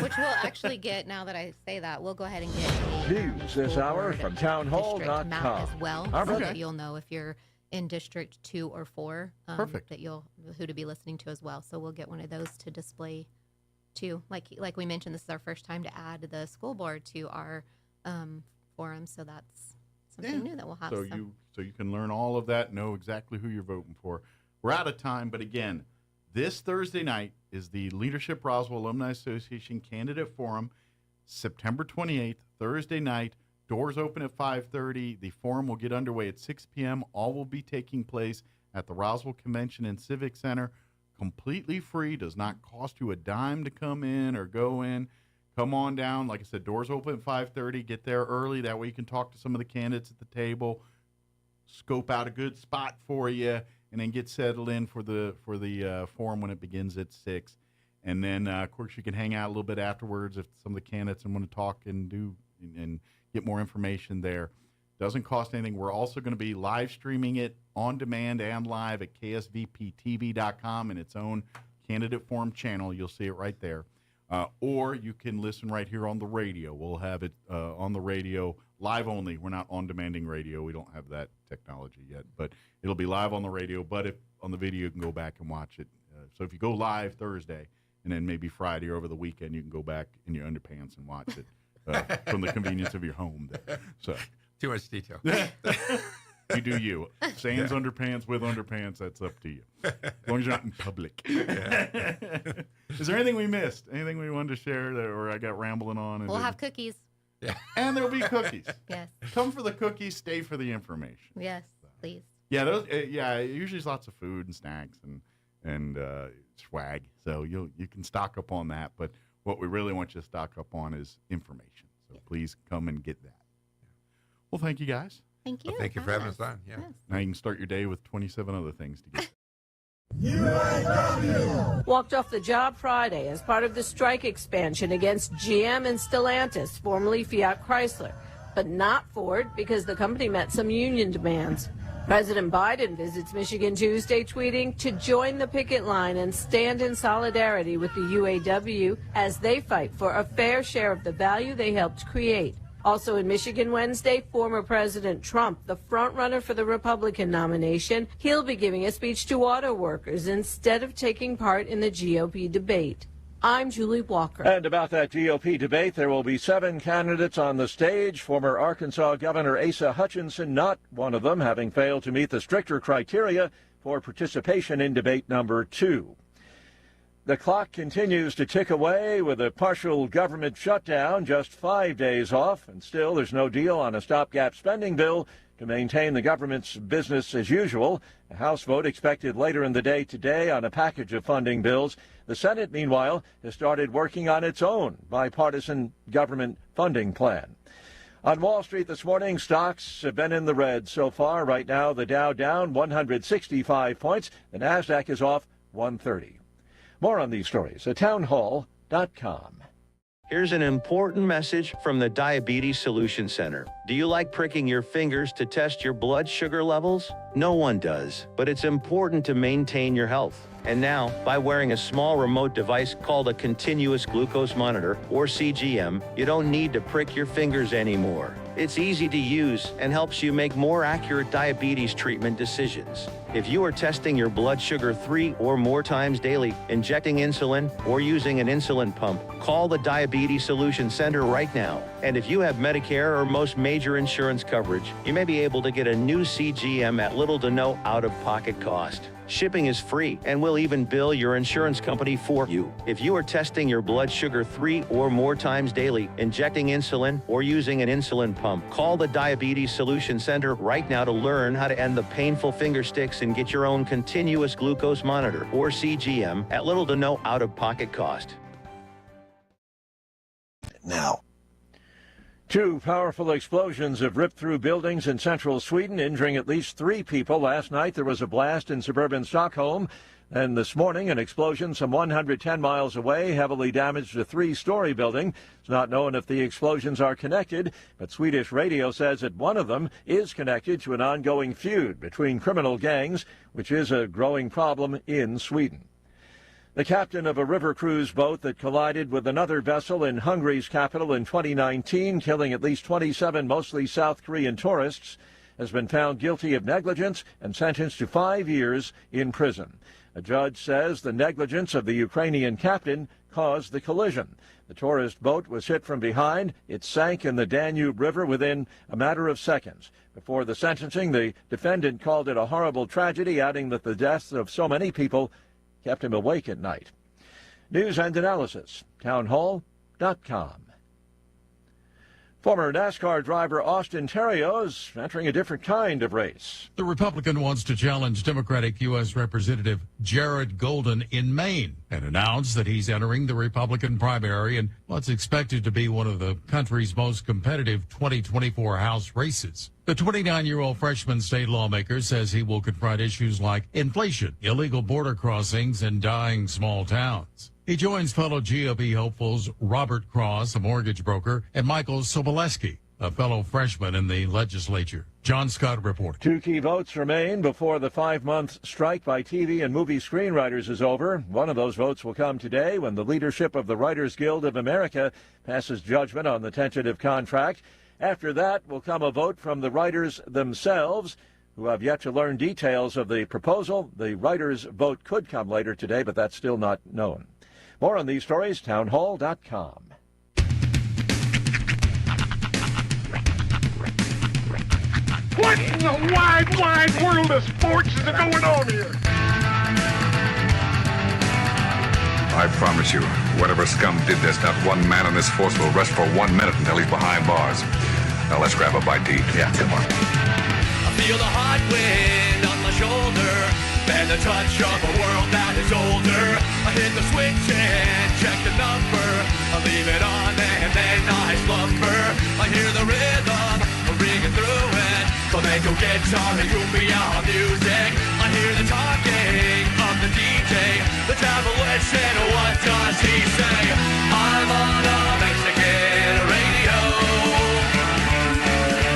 Which we'll actually get, now that I say that, we'll go ahead and get news this hour from townhall.com map as well, so that you'll know if you're in District 2 or 4, Perfect. that who to be listening to as well. So we'll get one of those to display too. Like we mentioned, this is our first time to add the school board to our forum, so that's something new that we'll have. So you can learn all of that, know exactly who you're voting for. We're out of time, but again, this Thursday night is the Leadership Roswell Alumni Association Candidate Forum, September 28th, Thursday night. Doors open at 5:30. The forum will get underway at 6 p.m. All will be taking place at the Roswell Convention and Civic Center. Completely free, does not cost you a dime to come in or go in. Come on down. Like I said, doors open at 5:30. Get there early. That way you can talk to some of the candidates at the table. scope out a good spot for you, and then get settled in for the forum when it begins at 6. And then, of course, you can hang out a little bit afterwards if some of the candidates want to talk and get more information there. Doesn't cost anything. We're also going to be live streaming it on demand and live at ksvptv.com in its own candidate forum channel. You'll see it right there. Or you can listen right here on the radio. We'll have it on the radio live only. We're not on-demanding radio. We don't have that technology yet. But it'll be live on the radio. But if on the video, you can go back and watch it. So if you go live Thursday, and then maybe Friday or over the weekend, you can go back in your underpants and watch it from the convenience of your home there. So too much detail. You do you. Sans underpants, with underpants, that's up to you. As long as you're not in public. Yeah. Is there anything we missed? Anything we wanted to share or I got rambling on? We'll have cookies. Yeah. And there'll be cookies. Yes. Come for the cookies, stay for the information. Yes, please. Yeah, usually there's lots of food and snacks and swag. So you can stock up on that, but what we really want you to stock up on is information. So please come and get that. Well, thank you guys. Thank you. Well, thank you for having us on. Yeah. Yes. Now you can start your day with 27 other things to get. Walked off the job Friday as part of the strike expansion against GM and Stellantis, formerly Fiat Chrysler, but not Ford because the company met some union demands. President Biden visits Michigan Tuesday, tweeting to join the picket line and stand in solidarity with the UAW as they fight for a fair share of the value they helped create. Also in Michigan Wednesday, former President Trump, the frontrunner for the Republican nomination, he'll be giving a speech to auto workers instead of taking part in the GOP debate. I'm Julie Walker. And about that GOP debate, there will be 7 candidates on the stage. Former Arkansas Governor Asa Hutchinson, not one of them, having failed to meet the stricter criteria for participation in debate number 2. The clock continues to tick away with a partial government shutdown, just 5 days off, and still there's no deal on a stopgap spending bill to maintain the government's business as usual. A House vote expected later in the day today on a package of funding bills. The Senate, meanwhile, has started working on its own bipartisan government funding plan. On Wall Street this morning, stocks have been in the red so far. Right now, the Dow down 165 points. The Nasdaq is off 130. More on these stories at townhall.com. Here's an important message from the Diabetes Solution Center. Do you like pricking your fingers to test your blood sugar levels? No one does, but it's important to maintain your health. And now, by wearing a small remote device called a continuous glucose monitor, or CGM, you don't need to prick your fingers anymore. It's easy to use and helps you make more accurate diabetes treatment decisions. If you are testing your blood sugar 3 or more times daily, injecting insulin, or using an insulin pump, call the Diabetes Solution Center right now. And if you have Medicare or most major insurance coverage, you may be able to get a new CGM at little to no out-of-pocket cost. Shipping is free, and we'll even bill your insurance company for you. If you are testing your blood sugar 3 or more times daily, injecting insulin, or using an insulin pump, call the Diabetes Solution Center right now to learn how to end the painful finger sticks and get your own continuous glucose monitor, or CGM, at little to no out-of-pocket cost. Now. 2 powerful explosions have ripped through buildings in central Sweden, injuring at least 3 people. Last night there was a blast in suburban Stockholm. And this morning, an explosion some 110 miles away heavily damaged a 3-story building. It's not known if the explosions are connected, but Swedish radio says that one of them is connected to an ongoing feud between criminal gangs, which is a growing problem in Sweden. The captain of a river cruise boat that collided with another vessel in Hungary's capital in 2019, killing at least 27 mostly South Korean tourists, has been found guilty of negligence and sentenced to 5 years in prison. A judge says the negligence of the Ukrainian captain caused the collision. The tourist boat was hit from behind. It sank in the Danube River within a matter of seconds. Before the sentencing, the defendant called it a horrible tragedy, adding that the deaths of so many people kept him awake at night. News and analysis, townhall.com. Former NASCAR driver Austin Terrio is entering a different kind of race. The Republican wants to challenge Democratic U.S. Representative Jared Golden in Maine and announce that he's entering the Republican primary in what's expected to be one of the country's most competitive 2024 House races. The 29-year-old freshman state lawmaker says he will confront issues like inflation, illegal border crossings, and dying small towns. He joins fellow GOP hopefuls Robert Cross, a mortgage broker, and Michael Soboleski, a fellow freshman in the legislature. John Scott reports. 2 key votes remain before the 5-month strike by TV and movie screenwriters is over. One of those votes will come today when the leadership of the Writers Guild of America passes judgment on the tentative contract. After that will come a vote from the writers themselves, who have yet to learn details of the proposal. The writers' vote could come later today, but that's still not known. More on these stories, townhall.com. What in the wide world of sports is going on here? I promise you, whatever scum did this, not one man in this force will rest for 1 minute until he's behind bars. Now let's grab a bite to eat. Yeah, come on. I feel the hot wind on my shoulder and the touch of a world that is older. I hit the switch and check the number. I leave it on and then I slumber. I hear the rhythm ringing through it. Flamenco guitar and cumbia music. I hear the talking of the DJ. The travel said, what does he say? I'm on a Mexican radio.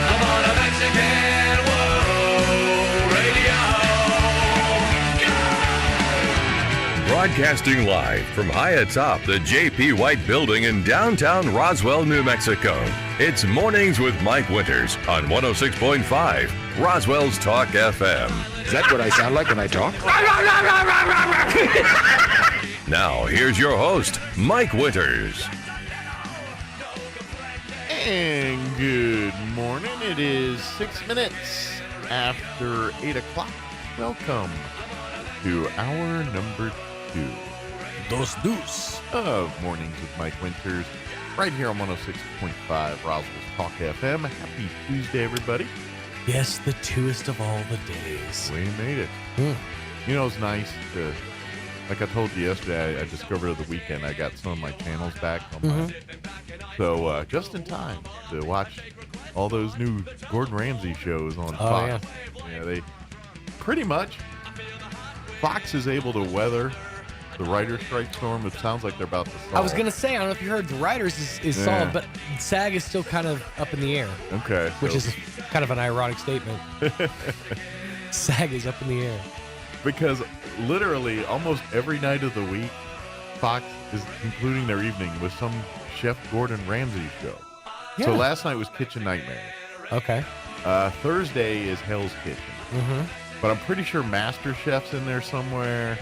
I'm on a Mexican radio. Broadcasting live from high atop the J.P. White Building in downtown Roswell, New Mexico. It's Mornings with Mike Winters on 106.5 Roswell's Talk FM. Is that what I sound like when I talk? Now, here's your host, Mike Winters. And good morning. It is 6 minutes after 8 o'clock. Welcome to hour number 2. Dos Deuce of Mornings with Mike Winters, right here on 106.5 Roswell's Talk FM. Happy Tuesday, everybody. Yes, the 2st of all the days. We made it. You know, it's nice to, like I told you yesterday, I discovered over the weekend I got some of my channels back on my, so just in time to watch all those new Gordon Ramsay shows on Fox. Yeah, they pretty much, Fox is able to weather the writer's strike storm. It sounds like they're about to solve. I was going to say, I don't know if you heard, the writers is solved, but SAG is still kind of up in the air. Okay. Which is kind of an ironic statement. SAG is up in the air. Because literally almost every night of the week, Fox is concluding their evening with some Chef Gordon Ramsay show. Yeah. So last night was Kitchen Nightmares. Okay. Thursday is Hell's Kitchen. But I'm pretty sure Master Chef's in there somewhere.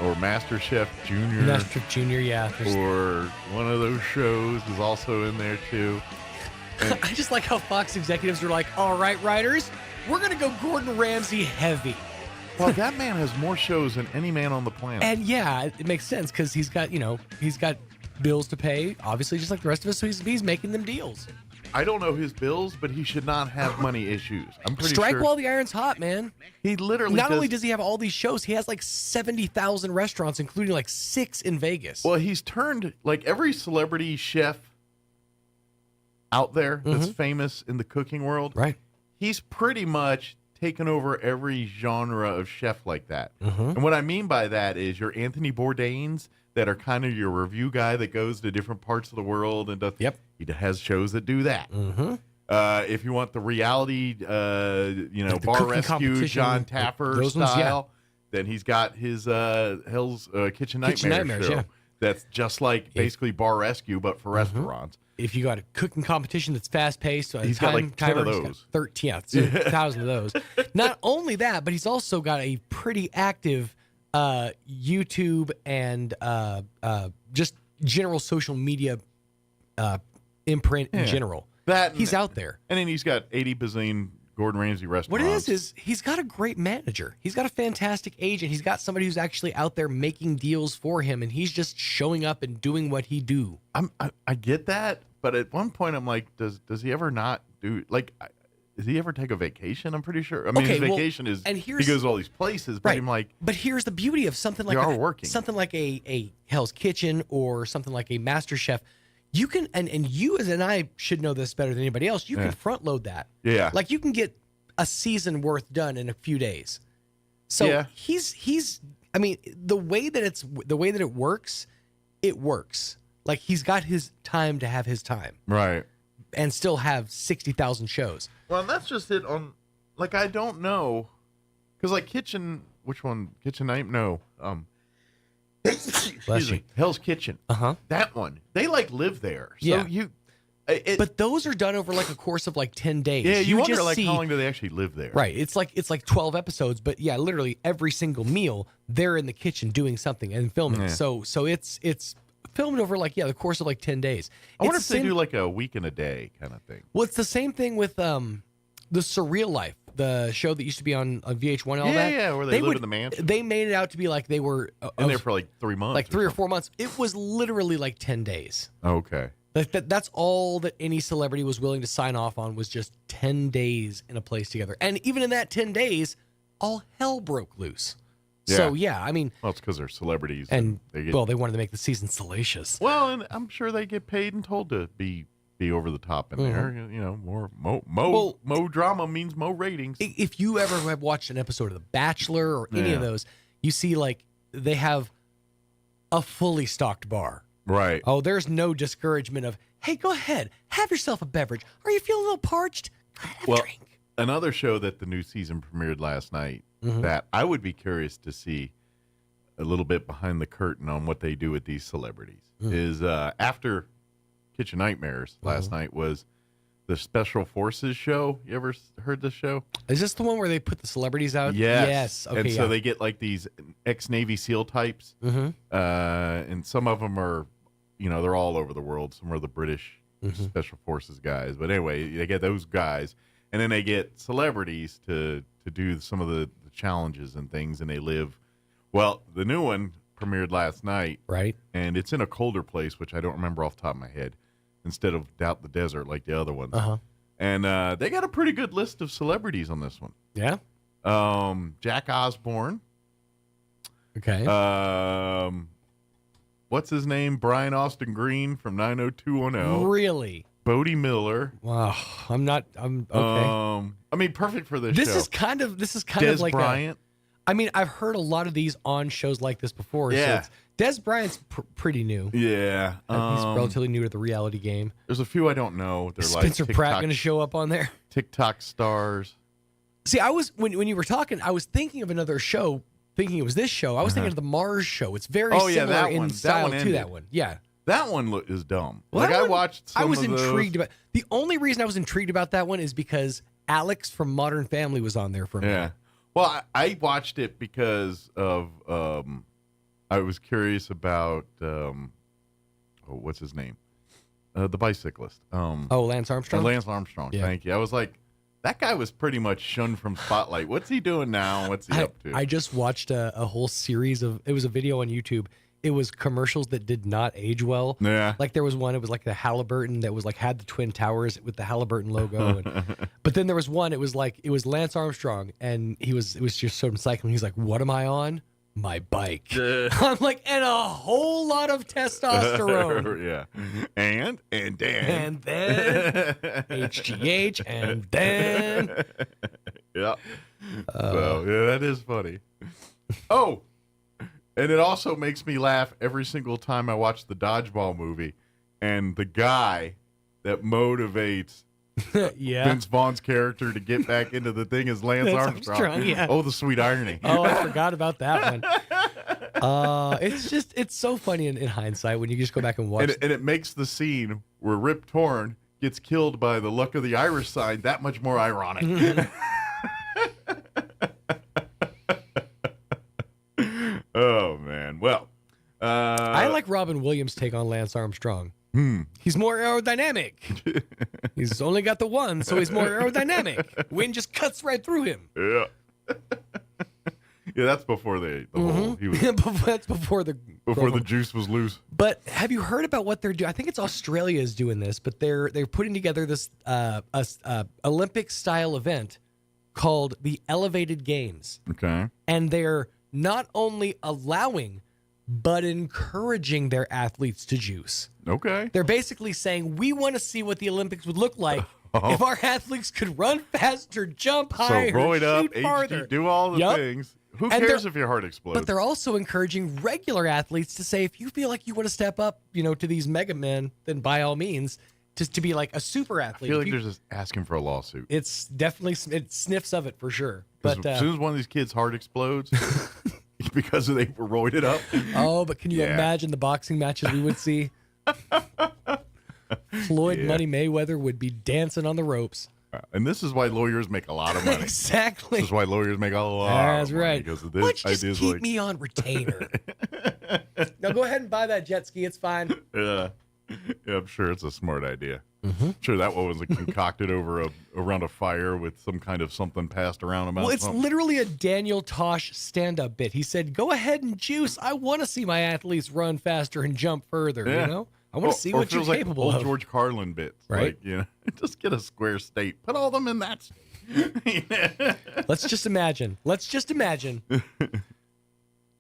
Or Master Chef Junior. Master Chef Junior, yeah. Or one of those shows is also in there too. And I just like how Fox executives are like, all right, writers, we're going to go Gordon Ramsay heavy. Well, that man has more shows than any man on the planet. And yeah, it makes sense because he's got bills to pay, obviously, just like the rest of us. So he's making them deals. I don't know his bills, but he should not have money issues. I'm pretty Strike sure. while the iron's hot, man. He literally Not only does he have all these shows, he has like 70,000 restaurants, including like 6 in Vegas. Well, he's turned like every celebrity chef out there that's famous in the cooking world. Right. He's pretty much taken over every genre of chef like that. And what I mean by that is your Anthony Bourdains that are kind of your review guy that goes to different parts of the world and does. Yep. He has shows that do that. If you want the reality, Like the bar cooking rescue, competition, John Tapper those ones, style, then he's got his Hell's Kitchen Nightmares show. Yeah. That's just like basically bar rescue, but for restaurants. If you got a cooking competition that's fast paced, He's got like 10 of those. 13, 1,000 of those. Not only that, but he's also got a pretty active YouTube and just general social media imprint in general. He's out there. And then he's got 80 bazillion Gordon Ramsay restaurants. What it is he's got a great manager. He's got a fantastic agent. He's got somebody who's actually out there making deals for him, and he's just showing up and doing what he do. I get that, but at one point I'm like, does he ever not do like? Does he ever take a vacation? I'm pretty sure. I mean, his vacation is he goes to all these places, but I'm like, but here's the beauty of something like something like a Hell's Kitchen or something like a Master Chef. You can and you and I should know this better than anybody else. You can front load that. Yeah, like you can get a season worth done in a few days. So he's. I mean, the way that it works, it works. Like he's got his time to have his time, right, and still have 60,000 shows. Well, that's just it on, like, I don't know. Because, like, which one? Kitchen Night? No. Excuse me. Hell's Kitchen. Uh-huh. That one. They, like, live there. So but those are done over, like, a course of, like, 10 days. Yeah, you wonder, like, how long do they actually live there? Right. It's like 12 episodes, but, yeah, literally every single meal, they're in the kitchen doing something and filming. Yeah. So it's filmed over, like, the course of, like, 10 days. I wonder if they do, like, a week and a day kind of thing. Well, it's the same thing with The Surreal Life, the show that used to be on VH1 and all that. Yeah, where they live in the mansion. They made it out to be like they were in there for like 3 months. Like 3 or 4 months. It was literally like 10 days. Okay. That's all that any celebrity was willing to sign off on was just 10 days in a place together. And even in that 10 days, all hell broke loose. Yeah. So, yeah, I mean... Well, it's because they're celebrities. And, they wanted to make the season salacious. Well, and I'm sure they get paid and told to be over the top in there. You know, more drama means more ratings. If you ever have watched an episode of The Bachelor or any of those, you see, like, they have a fully stocked bar. Right. Oh, there's no discouragement of, hey, go ahead, have yourself a beverage. Are you feeling a little parched? Go ahead, have a drink. Another show that the new season premiered last night that I would be curious to see a little bit behind the curtain on what they do with these celebrities is after Kitchen Nightmares last night was the Special Forces show. You ever heard this show? Is this the one where they put the celebrities out? Yes. Okay, and so they get like these ex-Navy SEAL types, and some of them are, you know, they're all over the world. Some are the British Special Forces guys. But anyway, they get those guys, and then they get celebrities to do some of the challenges and things, and they live. Well, the new one premiered last night. Right. And it's in a colder place, which I don't remember off the top of my head, instead of out the desert like the other ones. And they got a pretty good list of celebrities on this one. Yeah. Jack Osborne. Okay. What's his name? Brian Austin Green from 90210. Really? Bodie Miller. Wow. I'm okay. I mean, perfect for this show. This is kind of Des like Bryant. I mean, I've heard a lot of these on shows like this before. Yeah. So Des Bryant's pretty new. Yeah. He's relatively new to the reality game. There's a few I don't know. They're Spencer like Pratt going to show up on there? TikTok stars. See, I was when you were talking, I was thinking of another show, thinking it was this show. I was thinking of the Mars show. It's very similar in style to that one. Yeah. That one is dumb. Well, like I watched some I was of those. intrigued about. The only reason I was intrigued about that one is because Alex from Modern Family was on there for a minute. Yeah. Well, I watched it because of I was curious about what's his name, the bicyclist. Lance Armstrong. Lance Armstrong. Yeah. Thank you. I was like, that guy was pretty much shunned from spotlight. What's he doing now? What's he up to? I just watched a whole series of. It was a video on YouTube. It was commercials that did not age well. Yeah. Like there was one, it was like the Halliburton that was like had the Twin Towers with the Halliburton logo. But then there was one, it was Lance Armstrong and it was just sort of cycling. He's like, what am I on? My bike. I'm like, and a whole lot of testosterone. Yeah. And then. And then HGH and then. Yeah. So, yeah, that is funny. Oh, and it also makes me laugh every single time I watch the Dodgeball movie. And the guy that motivates Vince Vaughn's character to get back into the thing is Lance Armstrong. Yeah. Oh, the sweet irony. Oh, I forgot about that one. It's so funny in hindsight when you just go back and watch. And it makes the scene where Rip Torn gets killed by the luck of the Irish side that much more ironic. Oh, man. Well, I like Robin Williams' take on Lance Armstrong. He's more aerodynamic. He's only got the one, so he's more aerodynamic. Wind just cuts right through him. Yeah. Yeah, that's before the whole. He was, That's before the Before the juice was loose. But have you heard about what they're doing? I think it's Australia is doing this, but they're putting together this Olympic-style event called the Elevated Games. Okay. And they're not only allowing, but encouraging their athletes to juice. Okay. They're basically saying, we want to see what the Olympics would look like if our athletes could run faster, jump higher, roid up, shoot farther. do all the things. Who cares if your heart explodes? But they're also encouraging regular athletes to say, if you feel like you want to step up, to these mega men, then by all means, to be like a super athlete. I feel like they're just asking for a lawsuit. It's definitely, it sniffs of it for sure. But as soon as one of these kids' heart explodes, because they were roided up. Oh, but can you imagine the boxing matches we would see? Floyd Money Mayweather would be dancing on the ropes. And this is why lawyers make a lot of money. Exactly. This is why lawyers make a lot That's of money. right. Because of this. Why don't you just keep me on retainer? Now go ahead and buy that jet ski. It's fine. Yeah, I'm sure it's a smart idea. Sure, that one was concocted over around a fire with some kind of something passed around about. Well, it's something. literally a Daniel Tosh stand-up bit. He said, "Go ahead and juice. I want to see my athletes run faster and jump further. Yeah. I want to see what you're capable old of." George Carlin bits, Right? Like, just get a square state. Put all them in that state. Let's just imagine.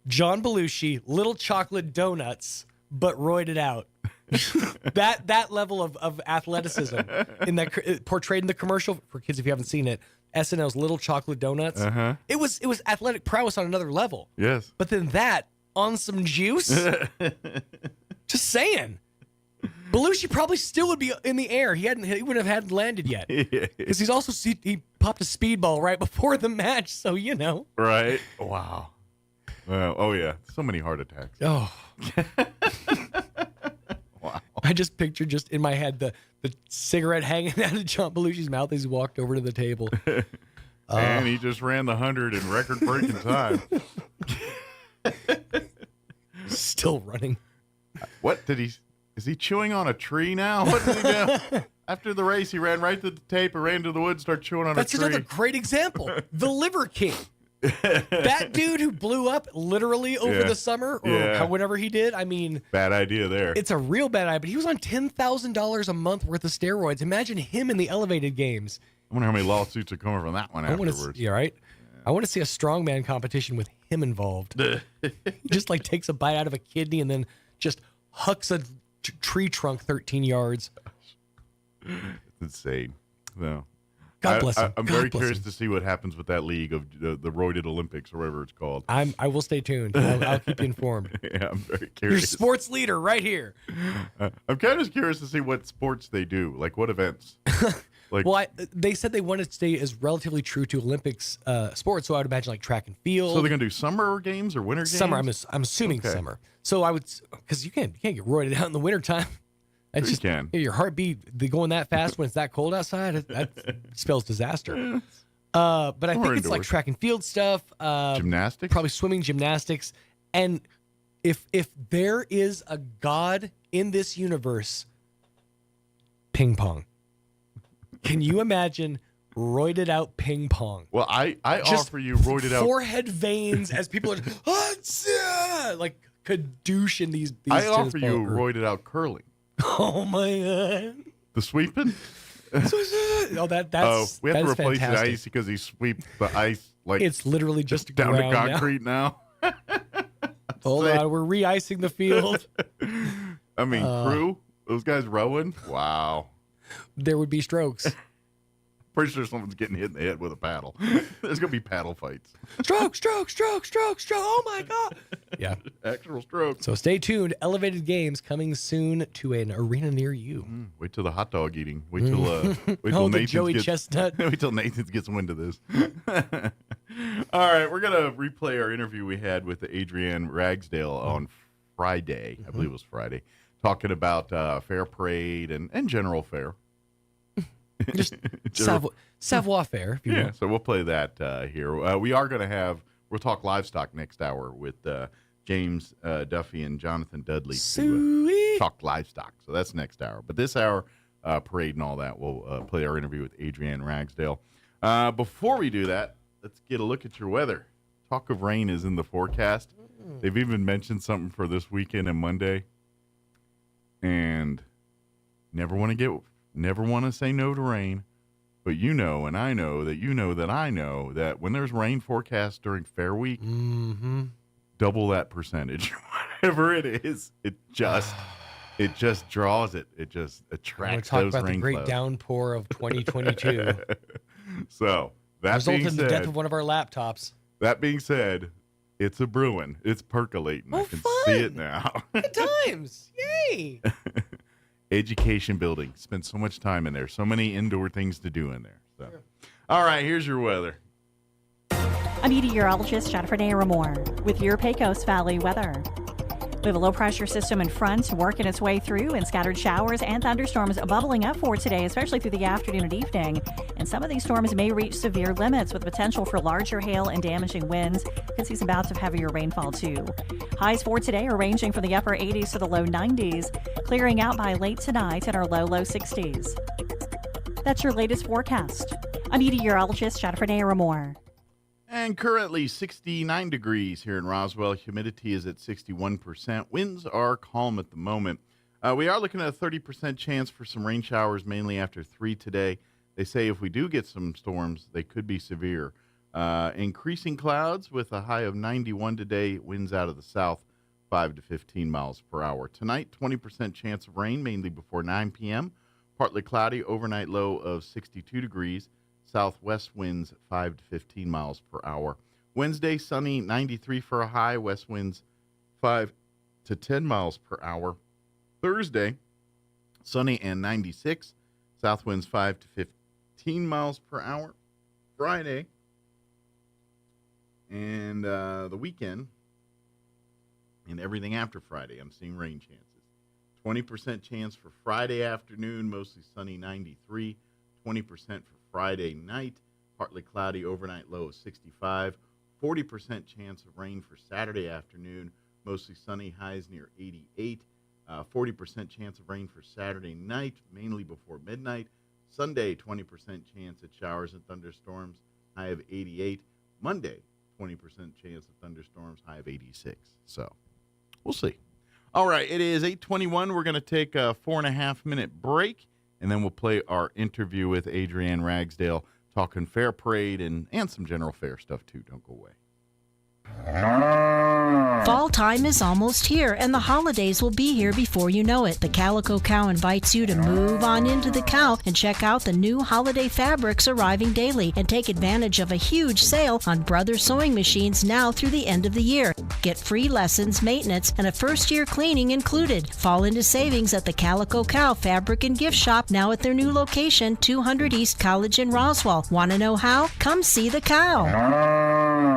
John Belushi, little chocolate donuts, but roided out. that level of athleticism in that portrayed in the commercial for kids if you haven't seen it. SNL's Little Chocolate Donuts. It was athletic prowess on another level. Yes. But then that on some juice. Just saying. Belushi probably still would be in the air. He wouldn't have had landed yet. Because he popped a speedball right before the match, so Right. Wow. Oh yeah. So many heart attacks. Oh. Wow. I just pictured just in my head the cigarette hanging out of John Belushi's mouth as he walked over to the table. And he just ran the 100 in record-breaking time. Still running. What did he? Is he chewing on a tree now? What did he do? After the race, he ran right to the tape and ran to the woods, started chewing on a tree. That's another great example. The Liver King. That dude who blew up literally over the summer or whatever he did. I mean, bad idea there. It's a real bad idea. But he was on $10,000 a month worth of steroids. Imagine him in the Elevated Games. I wonder how many lawsuits are coming from that one afterwards. Right? I want to see a strongman competition with him involved. He just takes a bite out of a kidney and then just hucks a tree trunk 13 yards. It's insane. No. God bless him. I'm very curious to see what happens with that league of the roided Olympics or whatever it's called. I will stay tuned. I'll keep you informed. Yeah, I'm very curious. Your sports leader right here. I'm kind of curious to see what sports they do, like what events. They said they wanted to stay as relatively true to Olympics sports, so I would imagine track and field. So they're going to do summer games or winter games? Summer, I'm assuming summer. So I would, because you can't get roided out in the wintertime. It's just, can. Your heartbeat going that fast when it's that cold outside, that spells disaster. But I think it's track and field stuff. Gymnastics? Probably swimming, gymnastics. And if there is a God in this universe, ping pong. Can you imagine roided out ping pong? Well, I offer you roided out forehead veins as people are like kadoosh in these I offer you roided out curling. Oh my God. The sweeping? That's we have to replace fantastic. the ice because he sweeps the ice it's literally just down to ground concrete now. Hold on, we're re-icing the field. I mean, crew, those guys rowing. Wow. There would be strokes. Pretty sure someone's getting hit in the head with a paddle. There's gonna be paddle fights. Stroke. Oh my God. Yeah. Actual stroke. So stay tuned. Elevated Games coming soon to an arena near you. Wait till the hot dog eating. Wait till Nathan's Joey Chestnut. Wait till Nathan gets wind of this. All right, we're gonna replay our interview we had with Adrienne Ragsdale on Friday. I believe it was Friday, talking about fair parade and general fair. Just savoir faire, if you will. So we'll play that here. We are going to we'll talk livestock next hour with James Duffy and Jonathan Dudley to talk livestock. So that's next hour. But this hour, parade and all that, we'll play our interview with Adrienne Ragsdale. Before we do that, let's get a look at your weather. Talk of rain is in the forecast. They've even mentioned something for this weekend and Monday. And never want to say no to rain. But you know, and I know that you know that I know that when there's rain forecast during Fair Week, double that percentage. Whatever it is, it just draws it. It just attracts those rain clouds. We're talking about the great downpour of 2022. So that resulted being in said, the death of one of our laptops. That being said, it's a brewing. It's percolating. I can see it now. Good times. Yay. Education building. Spent so much time in there. So many indoor things to do in there. So, all right, here's your weather. I'm meteorologist Jennifer Naramore with your Pecos Valley weather. We have a low-pressure system in front working its way through, and scattered showers and thunderstorms bubbling up for today, especially through the afternoon and evening. And some of these storms may reach severe limits with potential for larger hail and damaging winds. Could see some bouts of heavier rainfall, too. Highs for today are ranging from the upper 80s to the low 90s, clearing out by late tonight in our low 60s. That's your latest forecast. I'm meteorologist Jennifer Naramore. And currently 69 degrees here in Roswell. Humidity is at 61%. Winds are calm at the moment. We are looking at a 30% chance for some rain showers, mainly after 3 today. They say if we do get some storms, they could be severe. Increasing clouds with a high of 91 today. Winds out of the south, 5 to 15 miles per hour. Tonight, 20% chance of rain, mainly before 9 p.m. Partly cloudy, overnight low of 62 degrees. Southwest winds 5 to 15 miles per hour. Wednesday, sunny, 93 for a high. West winds 5 to 10 miles per hour. Thursday, sunny and 96. South winds 5 to 15 miles per hour. Friday and the weekend and everything after Friday, I'm seeing rain chances. 20% chance for Friday afternoon, mostly sunny, 93. 20% for Friday night, partly cloudy, overnight low of 65. 40% chance of rain for Saturday afternoon, mostly sunny, highs near 88. 40% chance of rain for Saturday night, mainly before midnight. Sunday, 20% chance at showers and thunderstorms, high of 88. Monday, 20% chance of thunderstorms, high of 86. So, we'll see. All right, it is 8:21. We're going to take a 4.5-minute break. And then we'll play our interview with Adrienne Ragsdale, talking Fair Parade and some general fair stuff, too. Don't go away. Fall time is almost here, and the holidays will be here before you know it. The Calico Cow invites you to move on into the cow and check out the new holiday fabrics arriving daily and take advantage of a huge sale on Brothers sewing machines now through the end of the year. Get free lessons, maintenance, and a first-year cleaning included. Fall into savings at the Calico Cow Fabric and Gift Shop, now at their new location, 200 East College in Roswell. Want to know how? Come see the cow.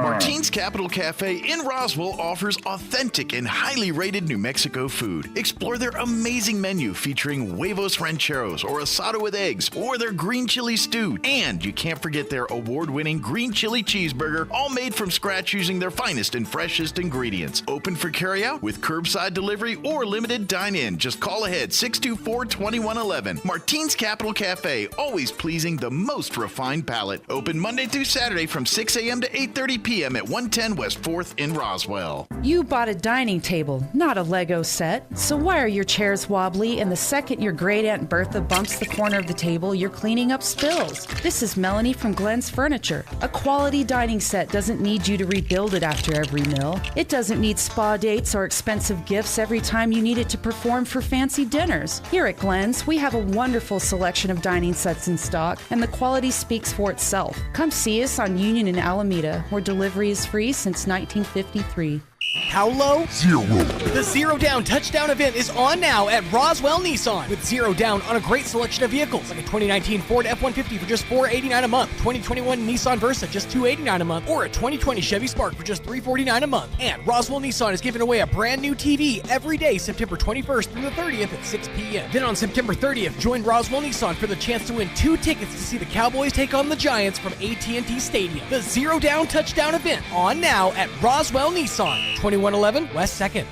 Martine's Capital Cafe in Roswell offers authentic and highly rated New Mexico food. Explore their amazing menu featuring huevos rancheros or asado with eggs or their green chili stew. And you can't forget their award-winning green chili cheeseburger, all made from scratch using their finest and freshest ingredients. Open for carryout with curbside delivery or limited dine-in. Just call ahead 624-2111. Martine's Capital Cafe, always pleasing the most refined palate. Open Monday through Saturday from 6 a.m. to 8:30 p.m. at 110 West 4th in Roswell. You bought a dining table, not a Lego set. So why are your chairs wobbly, and the second your great Aunt Bertha bumps the corner of the table, you're cleaning up spills? This is Melanie from Glenn's Furniture. A quality dining set doesn't need you to rebuild it after every meal. It doesn't need spa dates or expensive gifts every time you need it to perform for fancy dinners. Here at Glenn's, we have a wonderful selection of dining sets in stock, and the quality speaks for itself. Come see us on Union in Alameda, where delivery is free since 1953. How low? Zero. The Zero Down Touchdown event is on now at Roswell Nissan with Zero Down on a great selection of vehicles like a 2019 Ford F-150 for just $489 a month, 2021 Nissan Versa just $289 a month, or a 2020 Chevy Spark for just $349 a month. And Roswell Nissan is giving away a brand new TV every day September 21st through the 30th at 6 p.m. Then on September 30th, join Roswell Nissan for the chance to win 2 tickets to see the Cowboys take on the Giants from AT&T Stadium. The Zero Down Touchdown event on now at Roswell Nissan, 2111 West 2nd.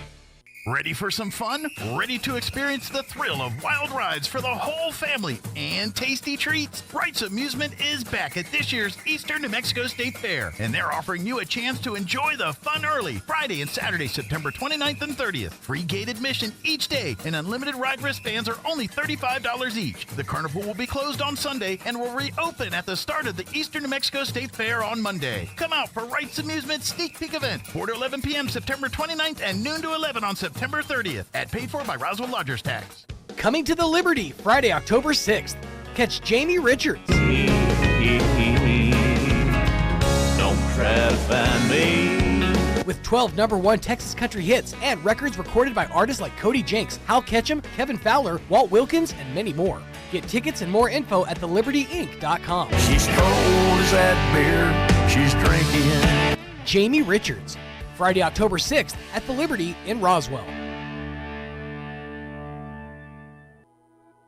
Ready for some fun? Ready to experience the thrill of wild rides for the whole family and tasty treats? Wright's Amusement is back at this year's Eastern New Mexico State Fair, and they're offering you a chance to enjoy the fun early Friday and Saturday, September 29th and 30th. Free gate admission each day, and unlimited ride wristbands are only $35 each. The carnival will be closed on Sunday and will reopen at the start of the Eastern New Mexico State Fair on Monday. Come out for Wright's Amusement Sneak Peek event, 4 to 11 p.m. September 29th and noon to 11 on September 30th, at paid for by Roswell Lodgers Tax. Coming to the Liberty, Friday, October 6th. Catch Jamie Richards. Don't try to find me. With 12 #1 Texas country hits and records recorded by artists like Cody Jinks, Hal Ketchum, Kevin Fowler, Walt Wilkins, and many more. Get tickets and more info at thelibertyinc.com. She's cold as that beer she's drinking. Jamie Richards, Friday, October 6th at the Liberty in Roswell.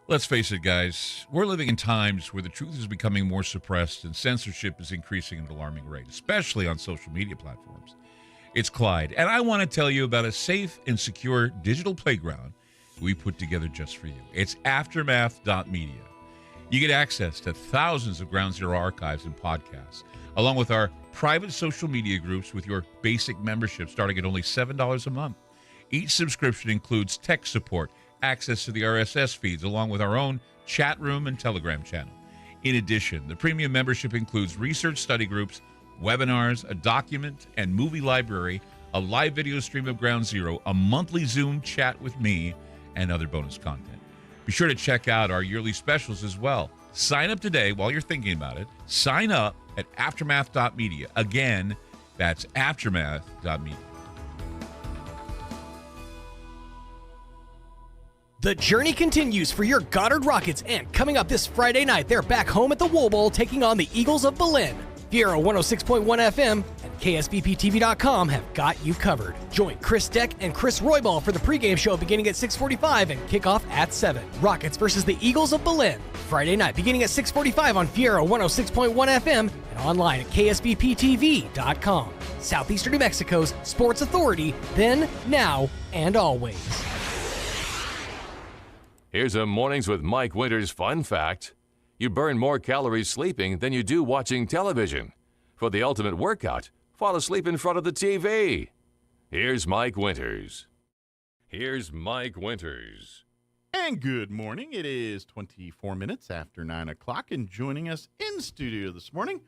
Let's face it, guys, we're living in times where the truth is becoming more suppressed and censorship is increasing at an alarming rate, especially on social media platforms. It's Clyde, and I want to tell you about a safe and secure digital playground we put together just for you. It's aftermath.media. You get access to thousands of Ground Zero archives and podcasts, along with our private social media groups with your basic membership starting at only $7 a month. Each subscription includes tech support, access to the RSS feeds, along with our own chat room and Telegram channel. In addition, the premium membership includes research study groups, webinars, a document and movie library, a live video stream of Ground Zero, a monthly Zoom chat with me, and other bonus content. Be sure to check out our yearly specials as well. Sign up today while you're thinking about it. Sign up at aftermath.media. Again, that's aftermath.media. The journey continues for your Goddard Rockets, and coming up this Friday night, they're back home at the Wool Bowl taking on the Eagles of Belen. Fiero 106.1 FM and KSBPTV.com have got you covered. Join Chris Deck and Chris Roybal for the pregame show beginning at 6:45 and kickoff at 7. Rockets versus the Eagles of Belen, Friday night beginning at 6:45 on Fiero 106.1 FM and online at KSBPTV.com. Southeastern New Mexico's sports authority, then, now, and always. Here's a Mornings with Mike Winters fun fact. You burn more calories sleeping than you do watching television. For the ultimate workout, fall asleep in front of the TV. Here's Mike Winters. Here's Mike Winters. And good morning. It is 24 minutes after 9 o'clock, and joining us in studio this morning,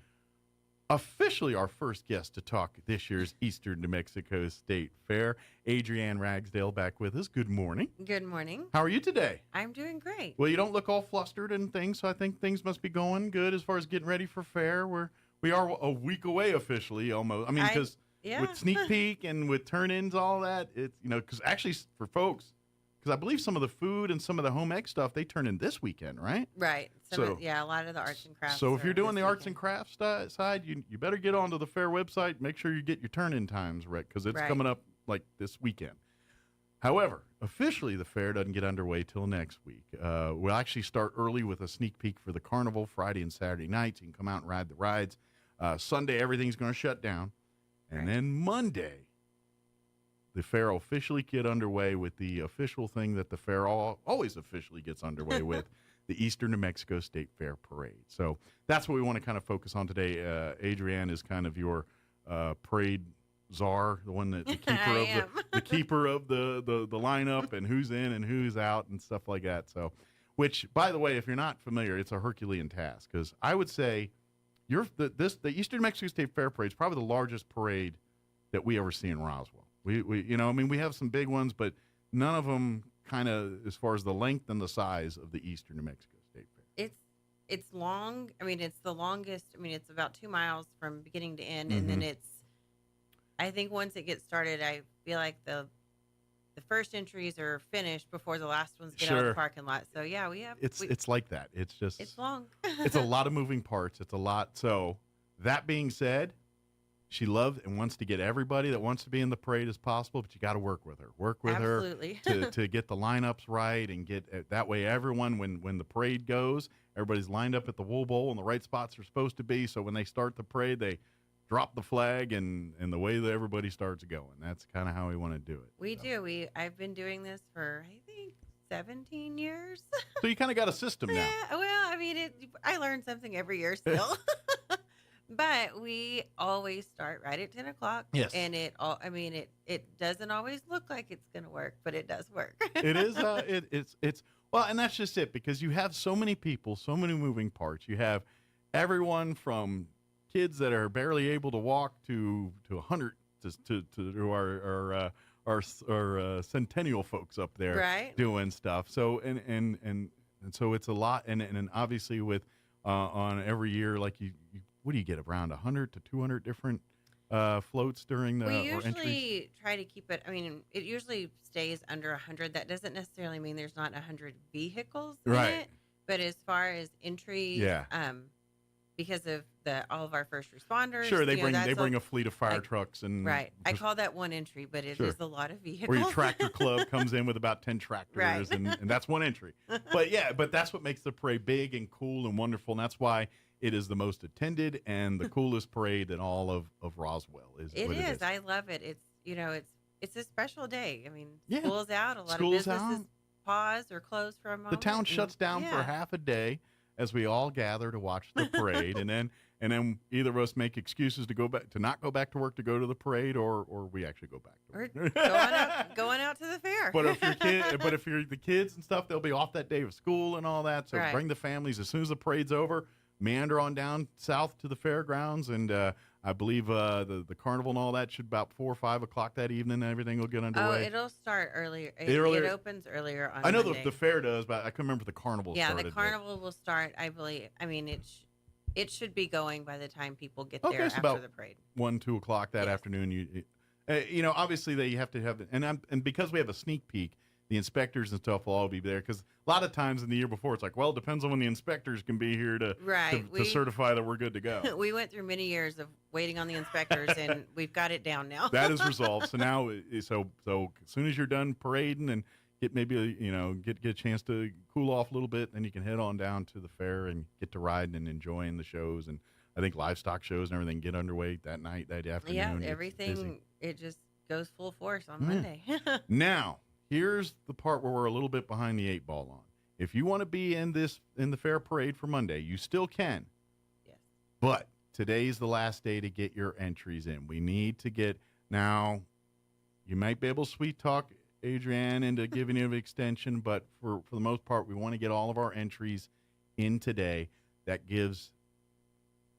officially our first guest to talk this year's Eastern New Mexico State Fair, Adrienne Ragsdale, back with us. Good morning. Good morning. How are you today? I'm doing great. Well, you don't look all flustered and things, so I think things must be going good as far as getting ready for fair. We are a week away officially, almost. I mean, because with sneak peek and with turn-ins, all that, it's, because actually for folks, because I believe some of the food and some of the home ec stuff, they turn in this weekend, right? Right. A lot of the arts and crafts. So if you're doing the arts and crafts side, you better get onto the fair website. Make sure you get your turn-in times right, because it's coming up like this weekend. However, officially the fair doesn't get underway till next week. We'll actually start early with a sneak peek for the carnival Friday and Saturday nights. You can come out and ride the rides. Sunday, everything's going to shut down. And then Monday, the fair will officially get underway with the official thing that the fair always officially gets underway with, the Eastern New Mexico State Fair Parade. So that's what we want to kind of focus on today. Adrienne is kind of your parade czar, the one that the keeper of the lineup and who's in and who's out and stuff like that. So, which, by the way, if you're not familiar, it's a Herculean task, because I would say the Eastern New Mexico State Fair Parade is probably the largest parade that we ever see in Roswell. We have some big ones, but none of them kind of as far as the length and the size of the Eastern New Mexico State Fair. It's long. I mean, it's the longest. I mean, it's about 2 miles from beginning to end, and then I think once it gets started, I feel like the first entries are finished before the last ones get out of the parking lot. So yeah, we have. It's like that. It's long. It's a lot of moving parts. It's a lot. So that being said, she loves and wants to get everybody that wants to be in the parade as possible, but you got to work with her. Work with Absolutely. her to get the lineups right and get that way. Everyone, when the parade goes, everybody's lined up at the Wool Bowl and the right spots are supposed to be. So when they start the parade, they drop the flag and the way that everybody starts going. That's kind of how we want to do it. We do. I've been doing this for, I think, 17 years. So you kind of got a system now. Yeah, well, I mean, I learn something every year still. But we always start right at 10 o'clock. Yes. And it doesn't always look like it's going to work, but it does work. It is. It's well, and that's just it, because you have so many people, so many moving parts. You have everyone from kids that are barely able to walk to 100 to our centennial folks up there, right, doing stuff. So and so it's a lot, and obviously with on every year, like you what do you get, around 100 to 200 different floats during the we usually entries? Try to keep it. I mean, it usually stays under 100. That doesn't necessarily mean there's not 100 vehicles in it, but as far as entry, because of all of our first responders, sure, they bring a fleet of fire trucks and right. I call that one entry, but it is a lot of vehicles. Or your tractor club comes in with about 10 tractors, and that's one entry. But that's what makes the parade big and cool and wonderful, and that's why it is the most attended and the coolest parade in all of Roswell. It is. I love it. It's a special day. I mean, school's out. A lot of businesses pause or close for a moment. The town shuts down for half a day as we all gather to watch the parade, and then either of us make excuses to not go back to work to go to the parade, or we actually go back to work. Or going out to the fair. But if you're the kids and stuff, they'll be off that day of school and all that. So bring the families as soon as the parade's over. Meander on down south to the fairgrounds, and I believe the carnival and all that should about 4 or 5 o'clock that evening. Everything will get underway. Oh, it'll start earlier. It opens earlier on. I know Monday. the fair does, but I couldn't remember if the carnival. Yeah, the carnival will start. I believe. I mean, it should be going by the time people get there after the parade. 1, 2 o'clock that afternoon. Obviously you have to have, and because we have a sneak peek, the inspectors and stuff will all be there, because a lot of times in the year before it's like, well, it depends on when the inspectors can be here to certify that we're good to go. We went through many years of waiting on the inspectors, and we've got it down now. That is resolved. So now, so as soon as you're done parading and get a chance to cool off a little bit, then you can head on down to the fair and get to riding and enjoying the shows. And I think livestock shows and everything get underway that night, that afternoon. Yeah, everything, it just goes full force on Monday. Now, here's the part where we're a little bit behind the 8 ball on. If you want to be in the fair parade for Monday, you still can. Yes. But today's the last day to get your entries in. We need to get, now, you might be able to sweet talk Adrienne into giving you an extension, but for the most part, we want to get all of our entries in today. That gives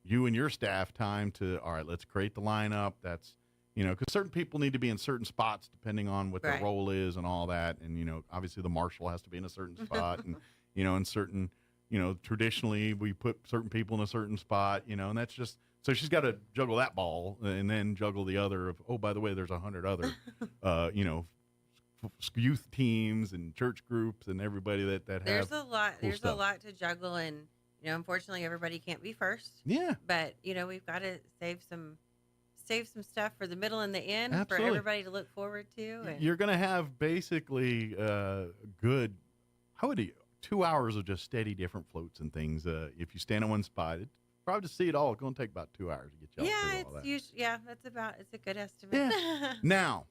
you and your staff time to, all right, let's create the lineup. That's, because certain people need to be in certain spots depending on what their role is and all that. And, obviously the marshal has to be in a certain spot and, in certain, traditionally we put certain people in a certain spot, and that's just, so she's got to juggle that ball and then juggle the other of, oh, by the way, there's 100 other, youth teams and church groups and everybody that there's have a lot. There's stuff. a lot to juggle, and, unfortunately everybody can't be first. Yeah. But, we've got to save some stuff for the middle and the end. Absolutely. For everybody to look forward to. And you're going to have basically good, 2 hours of just steady different floats and things. If you stand in one spot, probably to see it all, it's going to take about 2 hours to get you all through all that. It's a good estimate. Yeah. Now,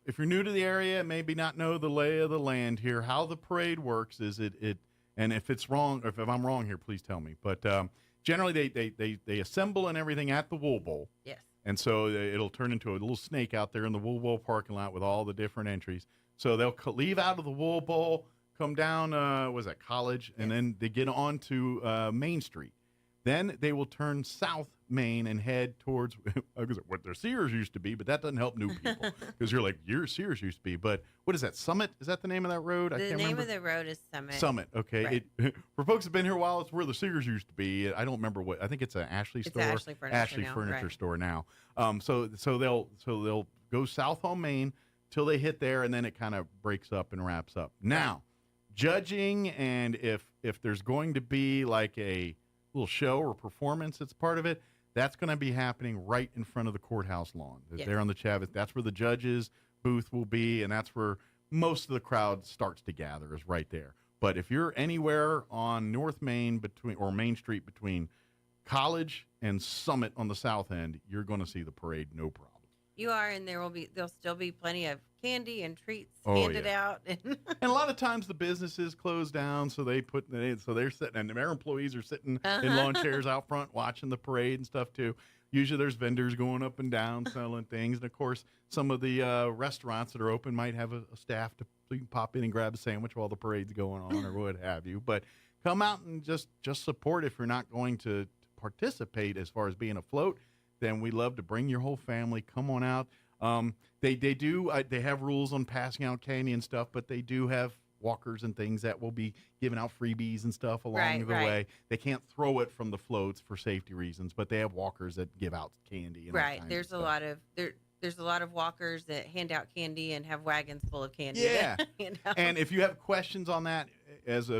if you're new to the area, maybe not know the lay of the land here, how the parade works is and if it's wrong, or if I'm wrong here, please tell me. But generally, they assemble and everything at the Wool Bowl. Yes. And so it'll turn into a little snake out there in the Wool Bowl parking lot with all the different entries. So they'll leave out of the Wool Bowl, come down, College, and then they get on to Main Street. Then they will turn south Main and head towards what their Sears used to be, but that doesn't help new people because you're like, your Sears used to be. But what is that, Summit? Is that the name of that road? I can't remember. The name of the road is Summit. Summit, okay. Right. For folks who've been here a while, it's where the Sears used to be. I don't remember what. I think it's an Ashley store. It's Ashley Furniture store now. So they'll go south on Main till they hit there, and then it kind of breaks up and wraps up. Now, judging, and if there's going to be like a little show or performance that's part of it, that's going to be happening right in front of the courthouse lawn. Yes. There on the Chavez. That's where the judges' booth will be, and that's where most of the crowd starts to gather, is right there. But if you're anywhere on North Main or Main Street between College and Summit on the south end, you're going to see the parade, no problem. You are, and there'll still be plenty of candy and treats handed out. And a lot of times the businesses close down, so they're sitting, and their employees are sitting in lawn chairs out front watching the parade and stuff too. Usually there's vendors going up and down selling things, and of course some of the restaurants that are open might have a staff so you can pop in and grab a sandwich while the parade's going on or what have you. But come out and just support. If you're not going to participate as far as being afloat, then we love to bring your whole family. Come on out. They have rules on passing out candy and stuff, but they do have walkers and things that will be giving out freebies and stuff along the way. They can't throw it from the floats for safety reasons, but they have walkers that give out candy. And There's a lot of walkers that hand out candy and have wagons full of candy. Yeah. And if you have questions on that, as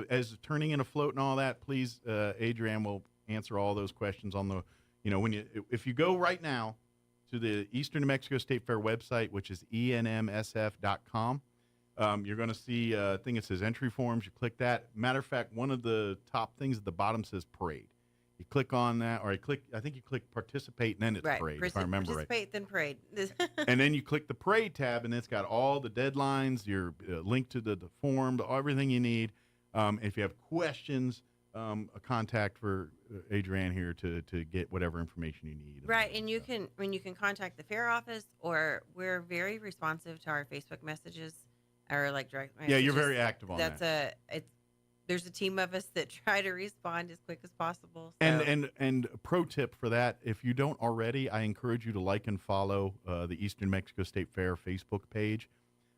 turning in a float and all that, please, Adrienne will answer all those questions on the. If you go right now to the Eastern New Mexico State Fair website, which is enmsf.com, you're going to see a thing that says entry forms. You click that. Matter of fact, one of the top things at the bottom says parade. You click on that, or I think you click participate, and then it's parade, if I remember right. Participate, then parade. And then you click the parade tab, and it's got all the deadlines, your link to the form, everything you need. If you have questions, a contact for Adrienne here to get whatever information you need. Right, and you can contact the fair office, or we're very responsive to our Facebook messages, or like direct messages. Yeah, you're very active on that. There's a team of us that try to respond as quick as possible. So. And a pro tip for that, if you don't already, I encourage you to like and follow the Eastern Mexico State Fair Facebook page.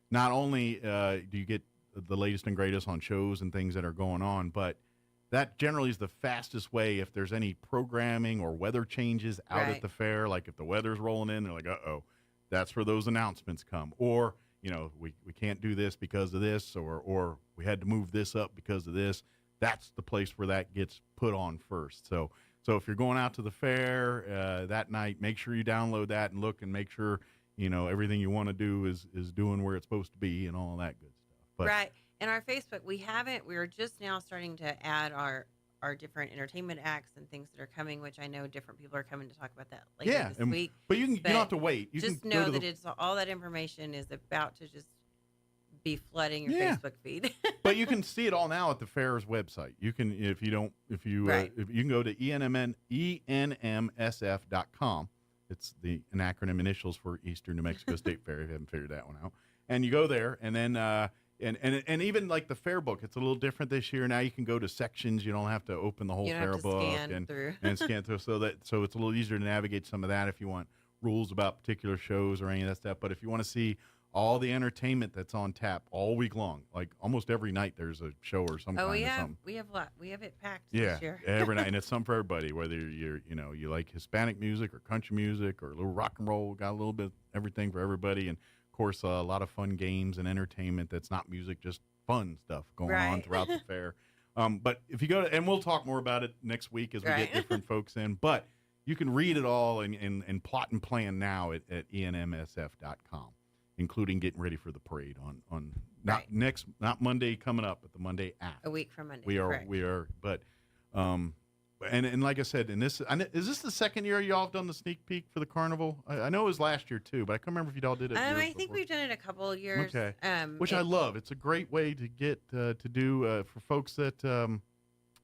Not only do you get the latest and greatest on shows and things that are going on, but that generally is the fastest way if there's any programming or weather changes out at the fair. Like if the weather's rolling in, they're like, uh-oh, that's where those announcements come. Or, we can't do this because of this, or we had to move this up because of this. That's the place where that gets put on first. So if you're going out to the fair that night, make sure you download that and look and make sure, everything you want to do is doing where it's supposed to be and all that good stuff. But, right. And our Facebook, we're just now starting to add our different entertainment acts and things that are coming, which I know different people are coming to talk about that later this week. But you don't have to wait. You just can know that it's all that information is about to just be flooding your Facebook feed. But you can see it all now at the fair's website. You can, if you can go to enmsf.com. It's an acronym initials for Eastern New Mexico State Fair. If you haven't figured that one out, and you go there, and then and even like the fair book, it's a little different this year. Now you can go to sections. You don't have to open the whole fair book and scan through. So it's a little easier to navigate some of that if you want rules about particular shows or any of that stuff. But if you want to see all the entertainment that's on tap all week long, like almost every night there's a show or some kind of something. We have a lot. We have it packed this year. Every night, and it's something for everybody. Whether you like Hispanic music or country music or a little rock and roll, got a little bit of everything for everybody. And of course, a lot of fun games and entertainment that's not music, just fun stuff going on throughout the fair. But if you go to, and we'll talk more about it next week as we get different folks in, but you can read it all and plot and plan now at enmsf.com, including getting ready for the parade on not Monday coming up, but the Monday after. A week from Monday. We are, but and like I said, is this the second year y'all have done the sneak peek for the carnival? I know it was last year too, but I can't remember if y'all did it. I think we've done it a couple of years. Okay, which I love. It's a great way to get to do for folks that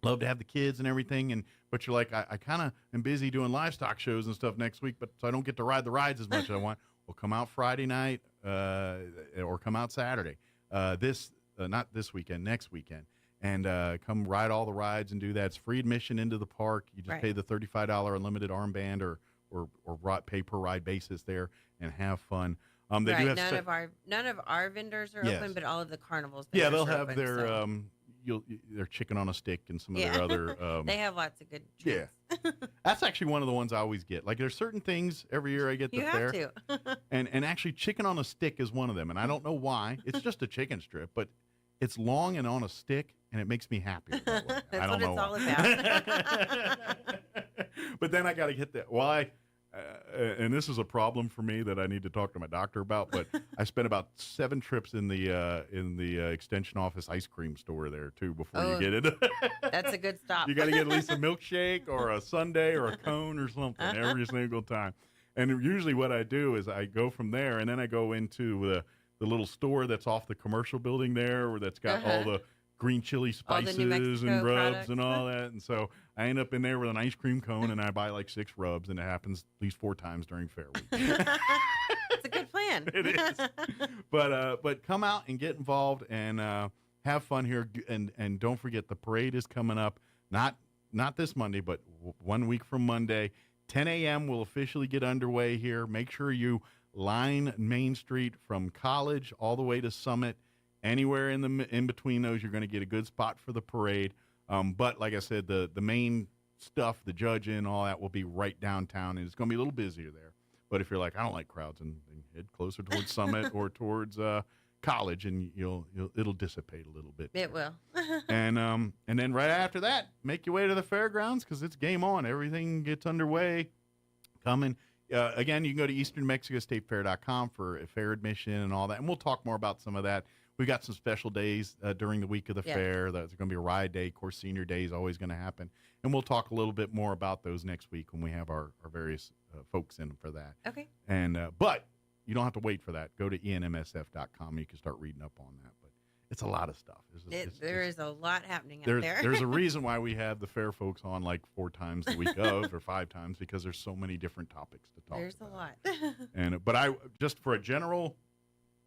love to have the kids and everything, but you're like, I kind of am busy doing livestock shows and stuff next week, but so I don't get to ride the rides as much as I want. Well, come out Friday night or come out Saturday. Not this weekend, next weekend. And come ride all the rides and do that. It's free admission into the park. You just pay the $35 unlimited armband or pay per ride basis there and have fun. They do have none of our vendors are open, but all of the carnivals. They'll have their their chicken on a stick and some of their other. They have lots of good treats. Yeah, that's actually one of the ones I always get. Like there's certain things every year I get the fair. You have to. and actually chicken on a stick is one of them, and I don't know why. It's just a chicken strip, but it's long and on a stick, and it makes me happier that way. That's what it's all about. But then I got to get that. Well, and this is a problem for me that I need to talk to my doctor about, but I spent about 7 trips in the extension office ice cream store there too before you get it. That's a good stop. You got to get at least a milkshake or a sundae or a cone or something every single time. And usually what I do is I go from there and then I go into the little store that's off the commercial building there, where that's got all the green chili spices and rubs products. and all that. And so I end up in there with an ice cream cone and I buy like 6 rubs, and it happens at least 4 times during fair week. It's a good plan. It is. But come out and get involved and have fun here. And don't forget, the parade is coming up, not this Monday, but 1 week from Monday. 10 a.m. will officially get underway here. Make sure you line Main Street from College all the way to Summit. Anywhere in between those, you're going to get a good spot for the parade. But like I said, the main stuff, the judging, all that will be right downtown, and it's going to be a little busier there. But if you're like, I don't like crowds, and head closer towards Summit or towards College, and it'll dissipate a little bit. It will. And then right after that, make your way to the fairgrounds, because it's game on. Everything gets underway. Coming. Again, you can go to easternmexicostatefair.com for a fair admission and all that, and we'll talk more about some of that. We've got some special days during the week of the fair. There's going to be a ride day. Of course, senior day is always going to happen. And we'll talk a little bit more about those next week when we have our various folks in for that. Okay. And but you don't have to wait for that. Go to enmsf.com. You can start reading up on that. But it's a lot of stuff. There is a lot happening out there. There's a reason why we have the fair folks on like 4 times the week of or 5 times, because there's so many different topics to talk There's about. a lot. And but I just for a general,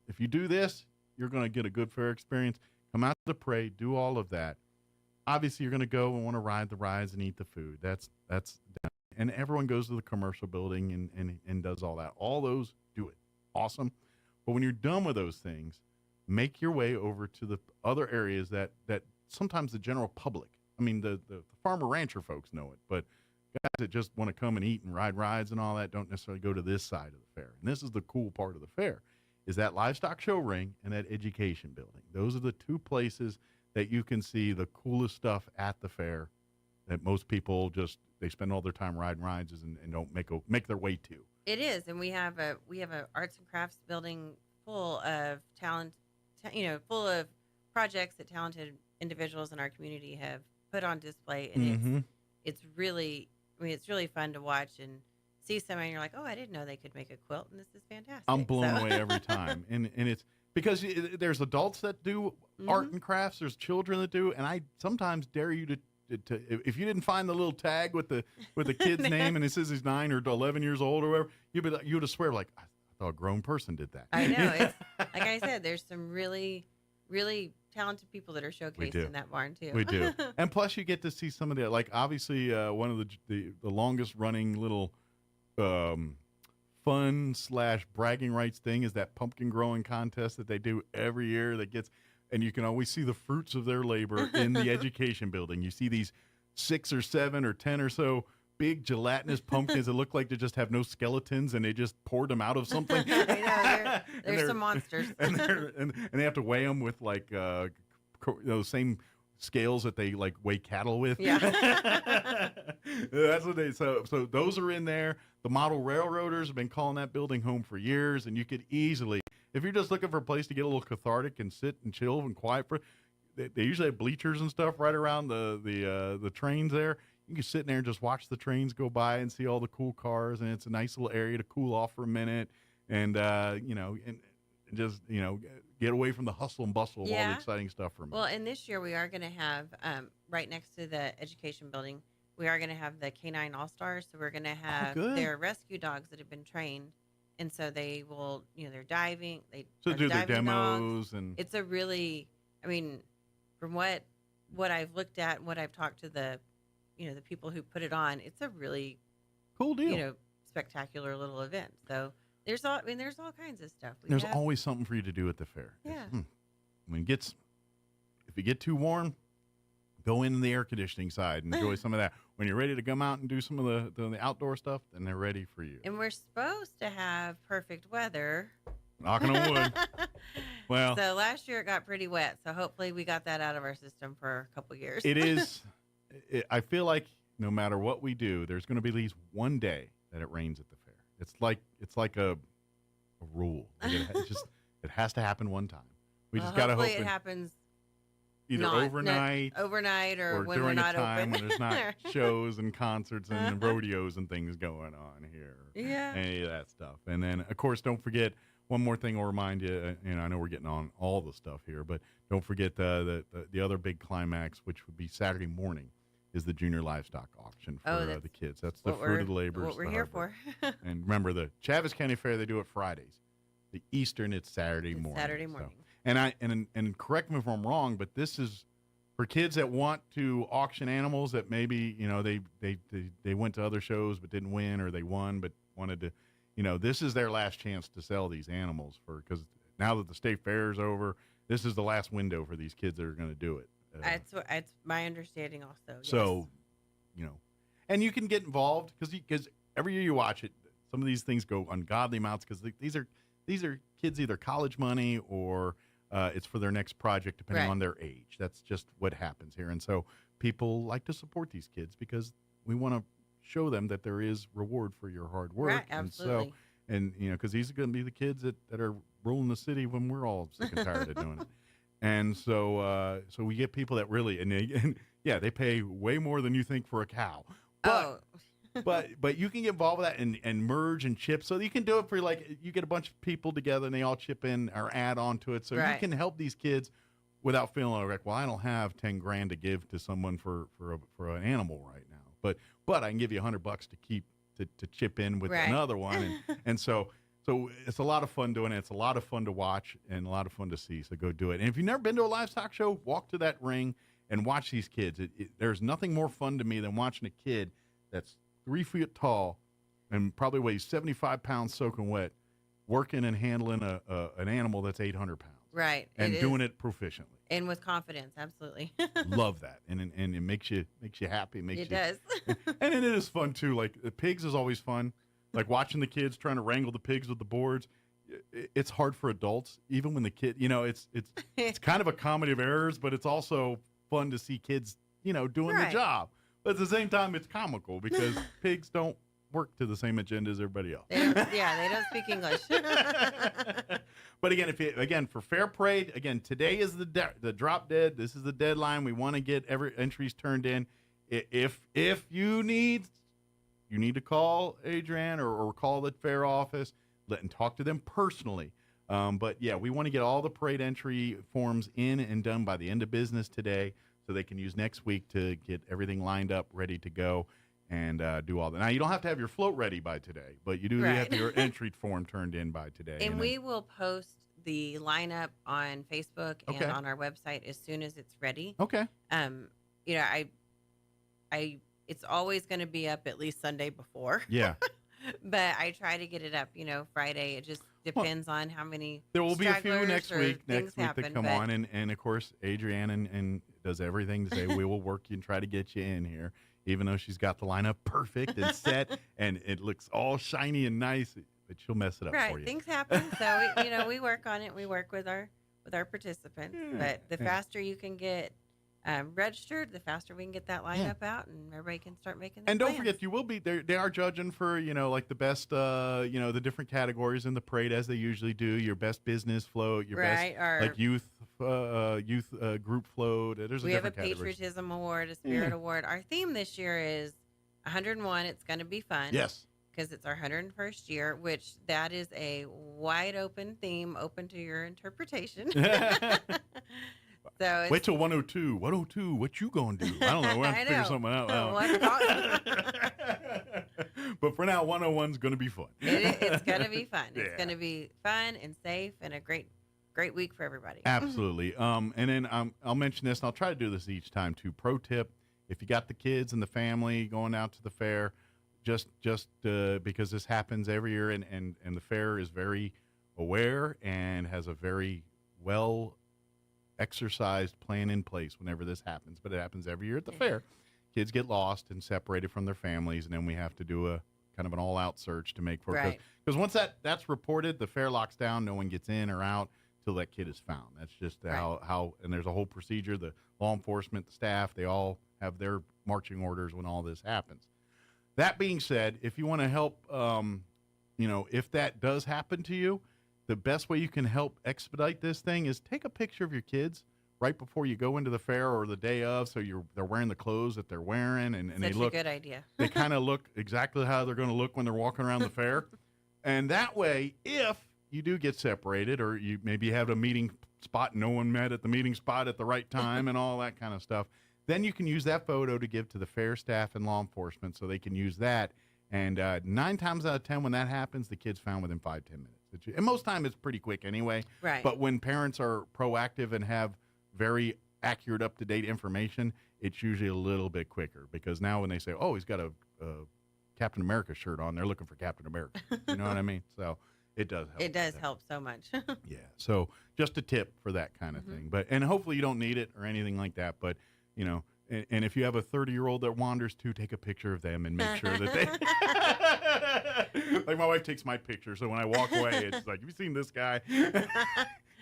if you do this, you're going to get a good fair experience. Come out to the parade, do all of that. Obviously, you're going to go and want to ride the rides and eat the food. That's and everyone goes to the commercial building and does all that. All those do it. Awesome. But when you're done with those things, make your way over to the other areas that sometimes the general public, I mean, the farmer rancher folks know it, but guys that just want to come and eat and ride rides and all that don't necessarily go to this side of the fair. And this is the cool part of the fair, is that livestock show ring and that education building. Those are the 2 places that you can see the coolest stuff at the fair that most people they spend all their time riding rides and don't make their way to. It is, and we have a arts and crafts building full of talent, full of projects that talented individuals in our community have put on display, and it's really fun to watch and see somebody and you're like, oh, I didn't know they could make a quilt, and this is fantastic. I'm blown away every time. And it's because there's adults that do art and crafts, there's children that do, and I sometimes dare you to if you didn't find the little tag with the kid's name and it says he's 9 or 11 years old or whatever, you would have swear like, I thought a grown person did that. I know. It's, like I said, there's some really, really talented people that are showcased in that barn too. We do. And plus you get to see some of the, like obviously one of the longest running little fun / bragging rights thing is that pumpkin growing contest that they do every year that gets, and you can always see the fruits of their labor in the education building. You see these 6 or 7 or 10 or so big gelatinous pumpkins that look like they just have no skeletons and they just poured them out of something. I know, they're some monsters. and they have to weigh them with like same scales that they like weigh cattle with. Yeah. That's what they so those are in there. The model railroaders have been calling that building home for years, and you could easily, if you're just looking for a place to get a little cathartic and sit and chill and quiet for, they usually have bleachers and stuff right around the trains there. You can sit in there and just watch the trains go by and see all the cool cars, and it's a nice little area to cool off for a minute and just get away from the hustle and bustle of all the exciting stuff for a minute. Well, and this year we are going to have right next to the education building, we are going to have the Canine All-Stars. So we're going to have their rescue dogs that have been trained. And so they will, they're diving. They do their dogs. demos. And it's a really, I mean, from what I've looked at and what I've talked to the people who put it on, it's a really cool deal. Spectacular little event. So there's all kinds of stuff. There's always something for you to do at the fair. Yeah. If you get too warm, go in the air conditioning side and enjoy some of that. When you're ready to come out and do some of the outdoor stuff, then they're ready for you. And we're supposed to have perfect weather. Knocking on wood. Well, so last year it got pretty wet. So hopefully we got that out of our system for a couple years. It is. I feel like no matter what we do, there's going to be at least one day that it rains at the fair. It's like a rule. Like it has to happen one time. We just got to hope it happens either overnight or when during we're not a time open. when there's not shows and concerts and rodeos and things going on here. Yeah. Any of that stuff. And then, of course, don't forget one more thing I'll remind you, I know we're getting on all the stuff here, but don't forget the other big climax, which would be Saturday morning, is the junior livestock auction for the kids. That's the fruit of the labor. What we're here for. And remember, the Chaves County Fair, they do it Fridays. The Eastern, it's Saturday morning. Saturday morning. So, and correct me if I'm wrong, but this is for kids that want to auction animals that maybe, they went to other shows but didn't win, or they won but wanted to, this is their last chance to sell these animals because now that the state fair is over, this is the last window for these kids that are going to do it. It's my understanding also. Yes. So, and you can get involved because every year you watch it, some of these things go ungodly amounts because these are kids either college money or it's for their next project depending on their age. That's just what happens here. And so people like to support these kids because we want to show them that there is reward for your hard work. Right, absolutely. And because these are going to be the kids that are ruling the city when we're all sick and tired of doing it. And so we get people that really, they pay way more than you think for a cow. But you can get involved with that and merge and chip. So you can do it for you get a bunch of people together and they all chip in or add on to it. So you can help these kids without feeling like, well, I don't have $10,000 to give to someone for an animal right now. But I can give you $100 to keep to chip in with another one. And so it's a lot of fun doing it. It's a lot of fun to watch and a lot of fun to see. So go do it. And if you've never been to a livestock show, walk to that ring and watch these kids. There's nothing more fun to me than watching a kid that's 3 feet tall and probably weighs 75 pounds soaking wet, working and handling an animal that's 800 pounds. Right. And doing it proficiently. And with confidence, absolutely. Love that. And it makes you happy. It does. And then it is fun too. Like the pigs is always fun. Like watching the kids trying to wrangle the pigs with the boards. It's hard for adults, even when the kid, it's kind of a comedy of errors, but it's also fun to see kids, doing the job. But at the same time, it's comical because pigs don't work to the same agenda as everybody else. They don't speak English. But again, for Fair Parade, today is the drop dead. This is the deadline. We want to get every entries turned in. If you need to call Adrian or call the fair office and talk to them personally. But yeah, we want to get all the parade entry forms in and done by the end of business today, so they can use next week to get everything lined up, ready to go, and do all that. Now, you don't have to have your float ready by today, but you do have your entry form turned in by today. And we will post the lineup on Facebook and on our website as soon as it's ready. Okay. It's always going to be up at least Sunday before. Yeah. But I try to get it up, Friday. It just depends on how many. There will be a few next week happen, that come on, and of course Adrienne and does everything to say we will work you and try to get you in here, even though she's got the lineup perfect and set and it looks all shiny and nice, but she'll mess it up for you. Things happen, so we work on it. We work with our participants, but the faster you can get registered, the faster we can get that lineup out, and everybody can start making. And don't forget, you will be there. They are judging for like the best, the different categories in the parade as they usually do. Your best business float, your best like youth group float. We have a patriotism award, a spirit award. Our theme this year is 101. It's going to be fun. Yes. Because it's our 101st year, which that is a wide open theme, open to your interpretation. So wait till 102. 102, what you gonna do? I don't know. We'll have to figure something out. But for now, 101's gonna be fun. It's gonna be fun. It's gonna be fun and safe and a great week for everybody. Absolutely. And then I'll mention this, and I'll try to do this each time too. Pro tip: if you got the kids and the family going out to the fair, just because this happens every year, and the fair is very aware and has a very well exercised plan in place whenever this happens, but it happens every year at the fair. Kids get lost and separated from their families, and then we have to do a kind of an all-out search to make for it. Because once that's reported, the fair locks down. No one gets in or out till that kid is found. That's just how and there's a whole procedure. The law enforcement, the staff, they all have their marching orders when all this happens. That being said, if you want to help, if that does happen to you, the best way you can help expedite this thing is take a picture of your kids right before you go into the fair or the day of, so they're wearing the clothes that they're wearing, and they look. Such a good idea. They kind of look exactly how they're going to look when they're walking around the fair, and that way, if you do get separated, or you maybe have a meeting spot, no one met at the meeting spot at the right time, and all that kind of stuff, then you can use that photo to give to the fair staff and law enforcement, so they can use that. And 9 times out of 10, when that happens, the kid's found within 5-10 minutes. And most time it's pretty quick anyway. Right. But when parents are proactive and have very accurate, up-to-date information, it's usually a little bit quicker, because now when they say, oh, he's got a Captain America shirt on, they're looking for Captain America. You know what I mean? So it does help. It does help so much. Yeah. So just a tip for that kind of thing. And hopefully you don't need it or anything like that. But, and if you have a 30-year-old that wanders too, take a picture of them and make sure that they... Like my wife takes my picture, so when I walk away, it's like, have you seen this guy?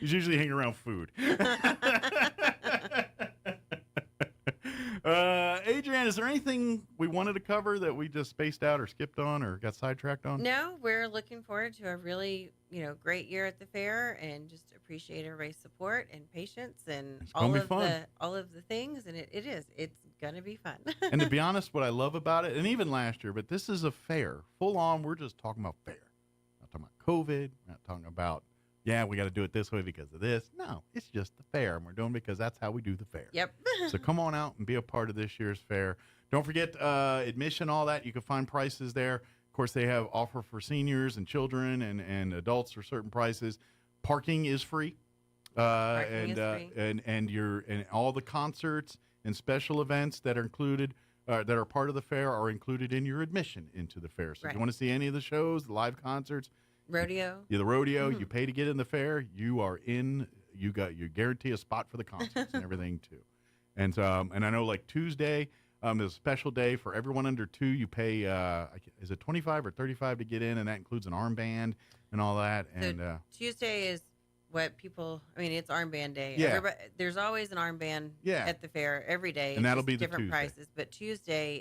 He's usually hanging around food. Adrienne, is there anything we wanted to cover that we just spaced out or skipped on or got sidetracked on? No, we're looking forward to a really, great year at the fair, and just appreciate everybody's support and patience and all of the things. And it's going to be fun. And to be honest, what I love about it, and even last year, but this is a fair full on. We're just talking about fair. Not talking about COVID. We're not talking about, we got to do it this way because of this. No, it's just the fair, and we're doing it because that's how we do the fair. Yep. So come on out and be a part of this year's fair. Don't forget admission, all that. You can find prices there. Of course, they have offer for seniors and children and adults for certain prices. Parking is free. And all the concerts and special events that are included, that are part of the fair, are included in your admission into the fair. So if you want to see any of the shows, the live concerts, rodeo, you pay to get in the fair. You guarantee a spot for the concerts and everything too. And and I know like Tuesday is a special day for everyone under 2. You pay is it $25 or $35 to get in, and that includes an armband and all that. And Tuesday is what people, it's armband day. Yeah. There's always an armband at the fair every day. And that'll just be the different Tuesday. prices. But Tuesday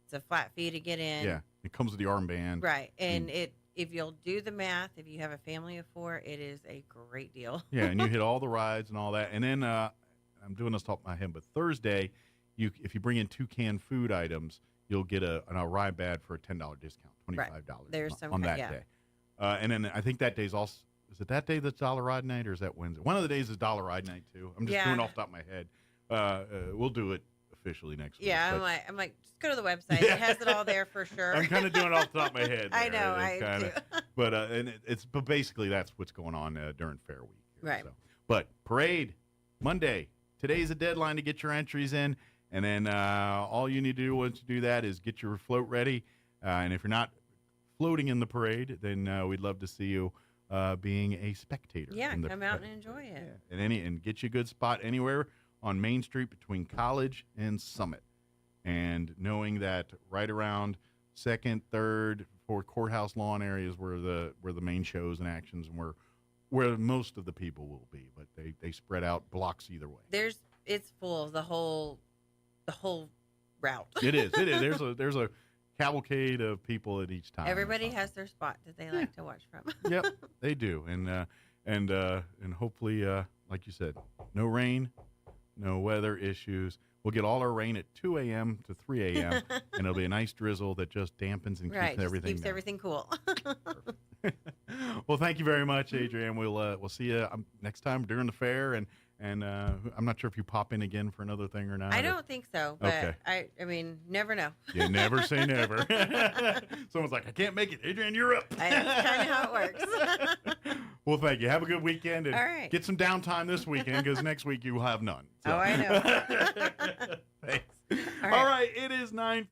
it's a flat fee to get in. Yeah, it comes with the armband. Right. And if you'll do the math, if you have a family of 4, it is a great deal. Yeah, and you hit all the rides and all that. And then I'm doing this off my head, but Thursday, if you bring in 2 canned food items, you'll get a ride bad for a $10 discount, $25 right. on that day. And then I think that day's also, is it that day that's Dollar Ride Night, or is that Wednesday? One of the days is Dollar Ride Night too. I'm just doing off the top of my head. We'll do it officially next week. Yeah, I'm like, just go to the website. It has it all there for sure. I'm kind of doing it off the top of my head. I know, I do. But basically that's what's going on during Fair Week. Right. So. But parade Monday. Today's a deadline to get your entries in, and then all you need to do once you do that is get your float ready. And if you're not floating in the parade, then we'd love to see you being a spectator. Yeah, come out and enjoy it. Yeah. And get you a good spot anywhere on Main Street between College and Summit. And knowing that right around 2nd, 3rd, 4th courthouse lawn areas where the main shows and actions and where most of the people will be, but they spread out blocks either way. It's full of the whole route. It is. There's a cavalcade of people at each time. Everybody has their spot that they like to watch from. Yep, they do. And hopefully, like you said, no rain, no weather issues. We'll get all our rain at 2 a.m. to 3 a.m. and it'll be a nice drizzle that just dampens and keeps everything keeps everything cool. Well, thank you very much, Adrienne. We'll see you next time during the fair, and I'm not sure if you pop in again for another thing or not. I don't think so, but okay. I mean, never know. You never say never. Someone's like, I can't make it. Adrienne, you're up. That's kind of how it works. Well, thank you. Have a good weekend, and all right. Get some downtime this weekend, because next week you will have none. So. Oh, I know. Thanks. All right, it is 9.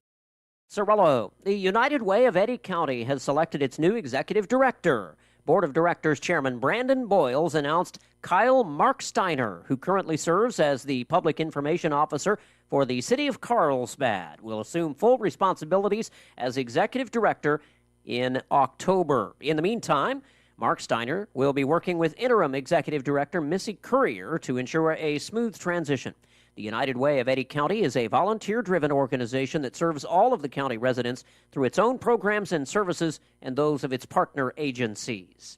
Cirillo, the United Way of Eddy County has selected its new executive director. Board of Directors Chairman Brandon Boyles announced Kyle Marksteiner, who currently serves as the Public Information Officer for the City of Carlsbad, will assume full responsibilities as executive director in October. In the meantime, Marksteiner will be working with interim executive director Missy Courier to ensure a smooth transition. The United Way of Eddy County is a volunteer-driven organization that serves all of the county residents through its own programs and services and those of its partner agencies.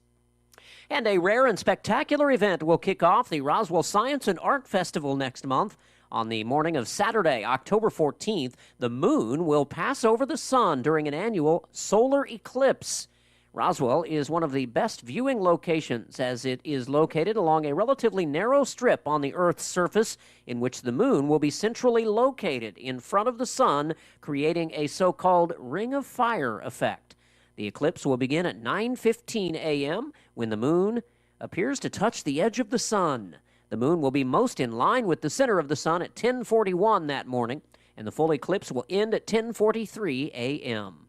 And a rare and spectacular event will kick off the Roswell Science and Art Festival next month. On the morning of Saturday, October 14th, the moon will pass over the sun during an annual solar eclipse. Roswell is one of the best viewing locations as it is located along a relatively narrow strip on the Earth's surface in which the moon will be centrally located in front of the sun, creating a so-called ring of fire effect. The eclipse will begin at 9:15 a.m. when the moon appears to touch the edge of the sun. The moon will be most in line with the center of the sun at 10:41 that morning, and the full eclipse will end at 10:43 a.m.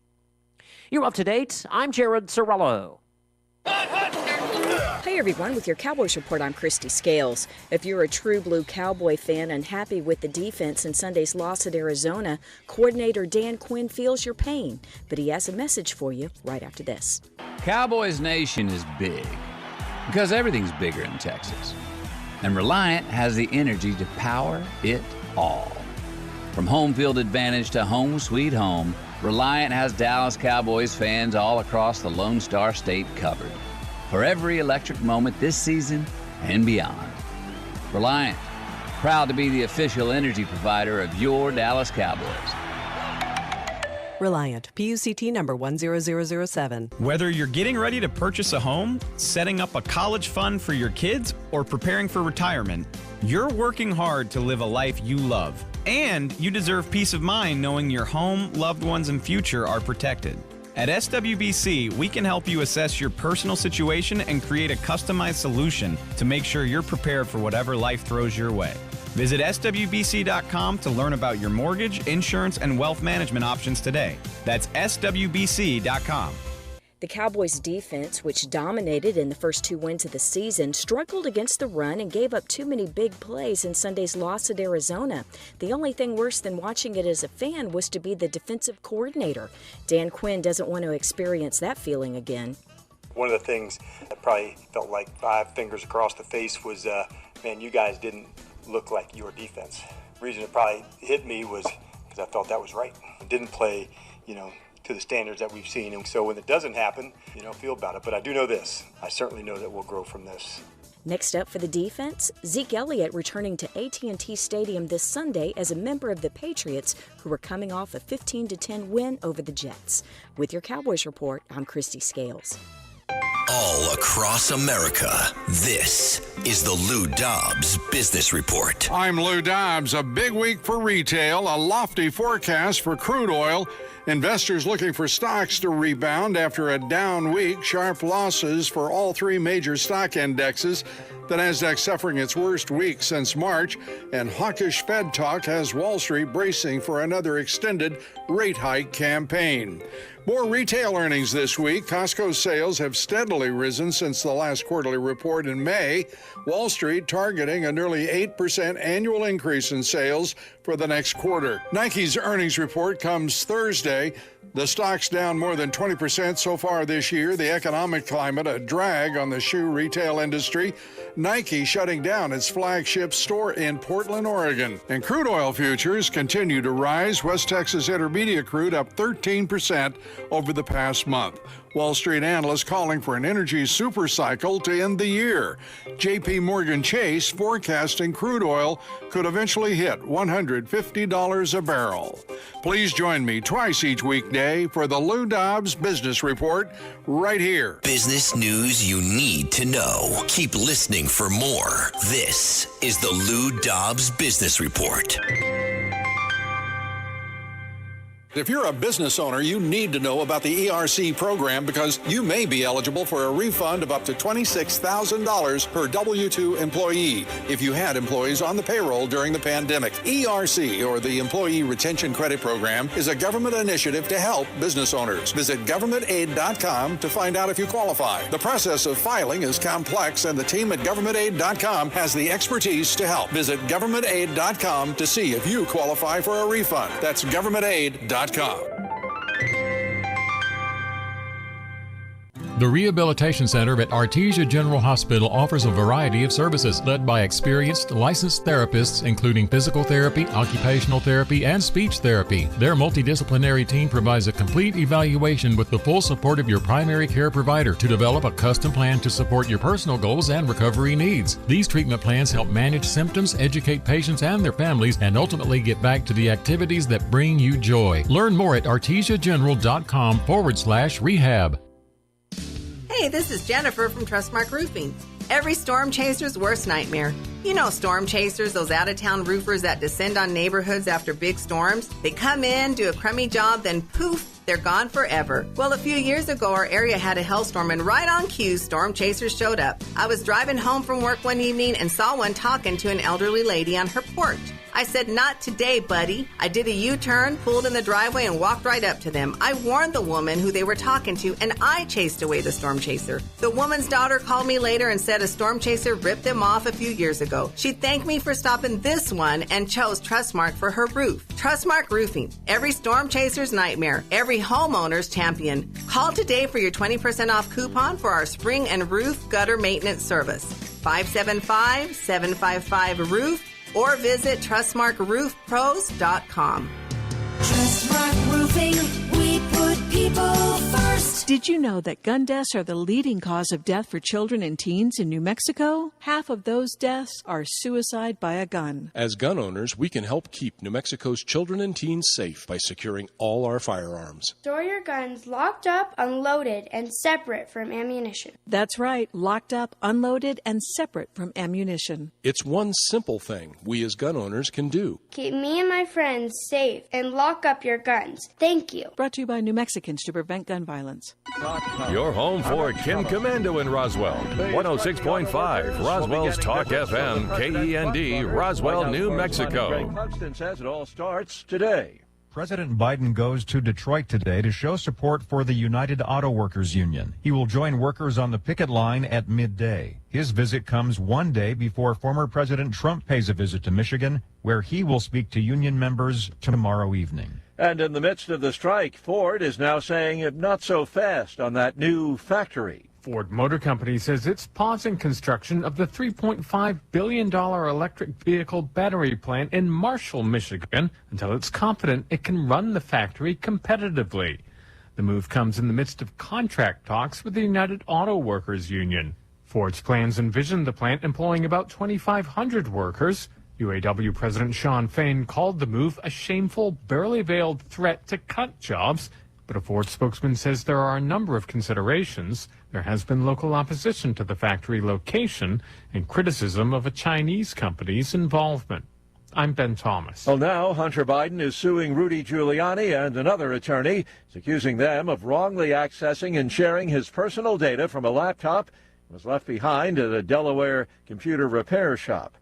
You're up to date. I'm Jared Sorello. Hey everyone, with your Cowboys Report, I'm Christy Scales. If you're a true blue Cowboy fan and happy with the defense in Sunday's loss at Arizona, coordinator Dan Quinn feels your pain, but he has a message for you right after this. Cowboys Nation is big because everything's bigger in Texas. And Reliant has the energy to power it all. From home field advantage to home sweet home, Reliant has Dallas Cowboys fans all across the Lone Star State covered for every electric moment this season and beyond. Reliant, proud to be the official energy provider of your Dallas Cowboys. Reliant, PUCT number 10007. Whether you're getting ready to purchase a home, setting up a college fund for your kids, or preparing for retirement, you're working hard to live a life you love. And you deserve peace of mind knowing your home, loved ones, and future are protected. At SWBC, we can help you assess your personal situation and create a customized solution to make sure you're prepared for whatever life throws your way. Visit SWBC.com to learn about your mortgage, insurance, and wealth management options today. That's SWBC.com. The Cowboys' defense, which dominated in the first two wins of the season, struggled against the run and gave up too many big plays in Sunday's loss at Arizona. The only thing worse than watching it as a fan was to be the defensive coordinator. Dan Quinn doesn't want to experience that feeling again. One of the things that probably felt like 5 fingers across the face was, man, you guys didn't look like your defense. The reason it probably hit me was because I felt that was right. It didn't play, to the standards that we've seen. And so when it doesn't happen, feel about it. But I do know this. I certainly know that we'll grow from this. Next up for the defense, Zeke Elliott returning to AT&T Stadium this Sunday as a member of the Patriots, who are coming off a 15-10 win over the Jets. With your Cowboys Report, I'm Christy Scales. All across America, this is the Lou Dobbs Business Report. I'm Lou Dobbs. A big week for retail, a lofty forecast for crude oil. Investors looking for stocks to rebound after a down week, sharp losses for all 3 major stock indexes. The Nasdaq suffering its worst week since March, and hawkish Fed talk has Wall Street bracing for another extended rate hike campaign. More retail earnings this week. Costco's sales have steadily risen since the last quarterly report in May. Wall Street targeting a nearly 8% annual increase in sales for the next quarter. Nike's earnings report comes Thursday. The stock's down more than 20% so far this year. The economic climate a drag on the shoe retail industry. Nike shutting down its flagship store in Portland, Oregon. And crude oil futures continue to rise. West Texas Intermediate crude up 13% over the past month. Wall Street analysts calling for an energy supercycle to end the year. J.P. Morgan Chase forecasting crude oil could eventually hit $150 a barrel. Please join me twice each weekday for the Lou Dobbs Business Report right here. Business news you need to know. Keep listening for more. This is the Lou Dobbs Business Report. If you're a business owner, you need to know about the ERC program because you may be eligible for a refund of up to $26,000 per W-2 employee if you had employees on the payroll during the pandemic. ERC, or the Employee Retention Credit Program, is a government initiative to help business owners. Visit governmentaid.com to find out if you qualify. The process of filing is complex, and the team at governmentaid.com has the expertise to help. Visit governmentaid.com to see if you qualify for a refund. That's governmentaid.com. The Rehabilitation Center at Artesia General Hospital offers a variety of services led by experienced licensed therapists, including physical therapy, occupational therapy, and speech therapy. Their multidisciplinary team provides a complete evaluation with the full support of your primary care provider to develop a custom plan to support your personal goals and recovery needs. These treatment plans help manage symptoms, educate patients and their families, and ultimately get back to the activities that bring you joy. Learn more at artesiageneral.com/rehab. Hey, this is Jennifer from Trustmark Roofing. Every storm chaser's worst nightmare. You know storm chasers, those out-of-town roofers that descend on neighborhoods after big storms. They come in, do a crummy job, then poof, they're gone forever. Well, a few years ago, our area had a hailstorm, and right on cue, storm chasers showed up. I was driving home from work one evening and saw one talking to an elderly lady on her porch. I said, "Not today, buddy." I did a U-turn, pulled in the driveway, and walked right up to them. I warned the woman who they were talking to, and I chased away the storm chaser. The woman's daughter called me later and said a storm chaser ripped them off a few years ago. She thanked me for stopping this one and chose Trustmark for her roof. Trustmark Roofing. Every storm chaser's nightmare. Every homeowner's champion. Call today for your 20% off coupon for our spring and roof gutter maintenance service. 575-755-ROOF. or visit TrustmarkRoofPros.com. Trustmark Roofing, we put people first. Did you know that gun deaths are the leading cause of death for children and teens in New Mexico? Half of those deaths are suicide by a gun. As gun owners, we can help keep New Mexico's children and teens safe by securing all our firearms. Store your guns locked up, unloaded, and separate from ammunition. That's right, locked up, unloaded, and separate from ammunition. It's one simple thing we as gun owners can do. Keep me and my friends safe and lock up your guns. Thank you. Brought to you by New Mexicans to prevent gun violence. Your home for Kim Commando in Roswell. 106.5 Roswell's Talk FM, KEND, Roswell, New Mexico. Puxton says it all starts today. President Biden goes to Detroit today to show support for the United Auto Workers Union. He will join workers on the picket line at midday. His visit comes one day before former President Trump pays a visit to Michigan, where he will speak to union members tomorrow evening. And in the midst of the strike, Ford is now saying not so fast on that new factory. Ford Motor Company says it's pausing construction of the $3.5 billion electric vehicle battery plant in Marshall, Michigan, until it's confident it can run the factory competitively. The move comes in the midst of contract talks with the United Auto Workers Union. Ford's plans envision the plant employing about 2,500 workers. UAW President Shawn Fain called the move a shameful, barely veiled threat to cut jobs, but a Ford spokesman says there are a number of considerations. There has been local opposition to the factory location and criticism of a Chinese company's involvement. I'm Ben Thomas. Well, now Hunter Biden is suing Rudy Giuliani and another attorney. He's accusing them of wrongly accessing and sharing his personal data from a laptop that was left behind at a Delaware computer repair shop.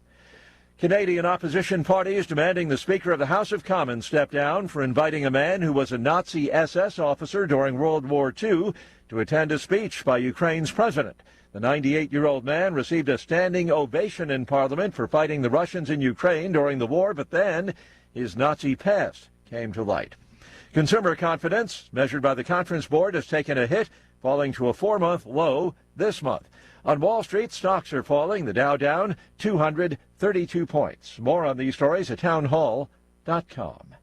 Canadian opposition parties demanding the Speaker of the House of Commons step down for inviting a man who was a Nazi SS officer during World War II to attend a speech by Ukraine's president. The 98-year-old man received a standing ovation in Parliament for fighting the Russians in Ukraine during the war, but then his Nazi past came to light. Consumer confidence, measured by the Conference Board, has taken a hit, falling to a 4-month low this month. On Wall Street, stocks are falling, the Dow down 232 points. More on these stories at townhall.com.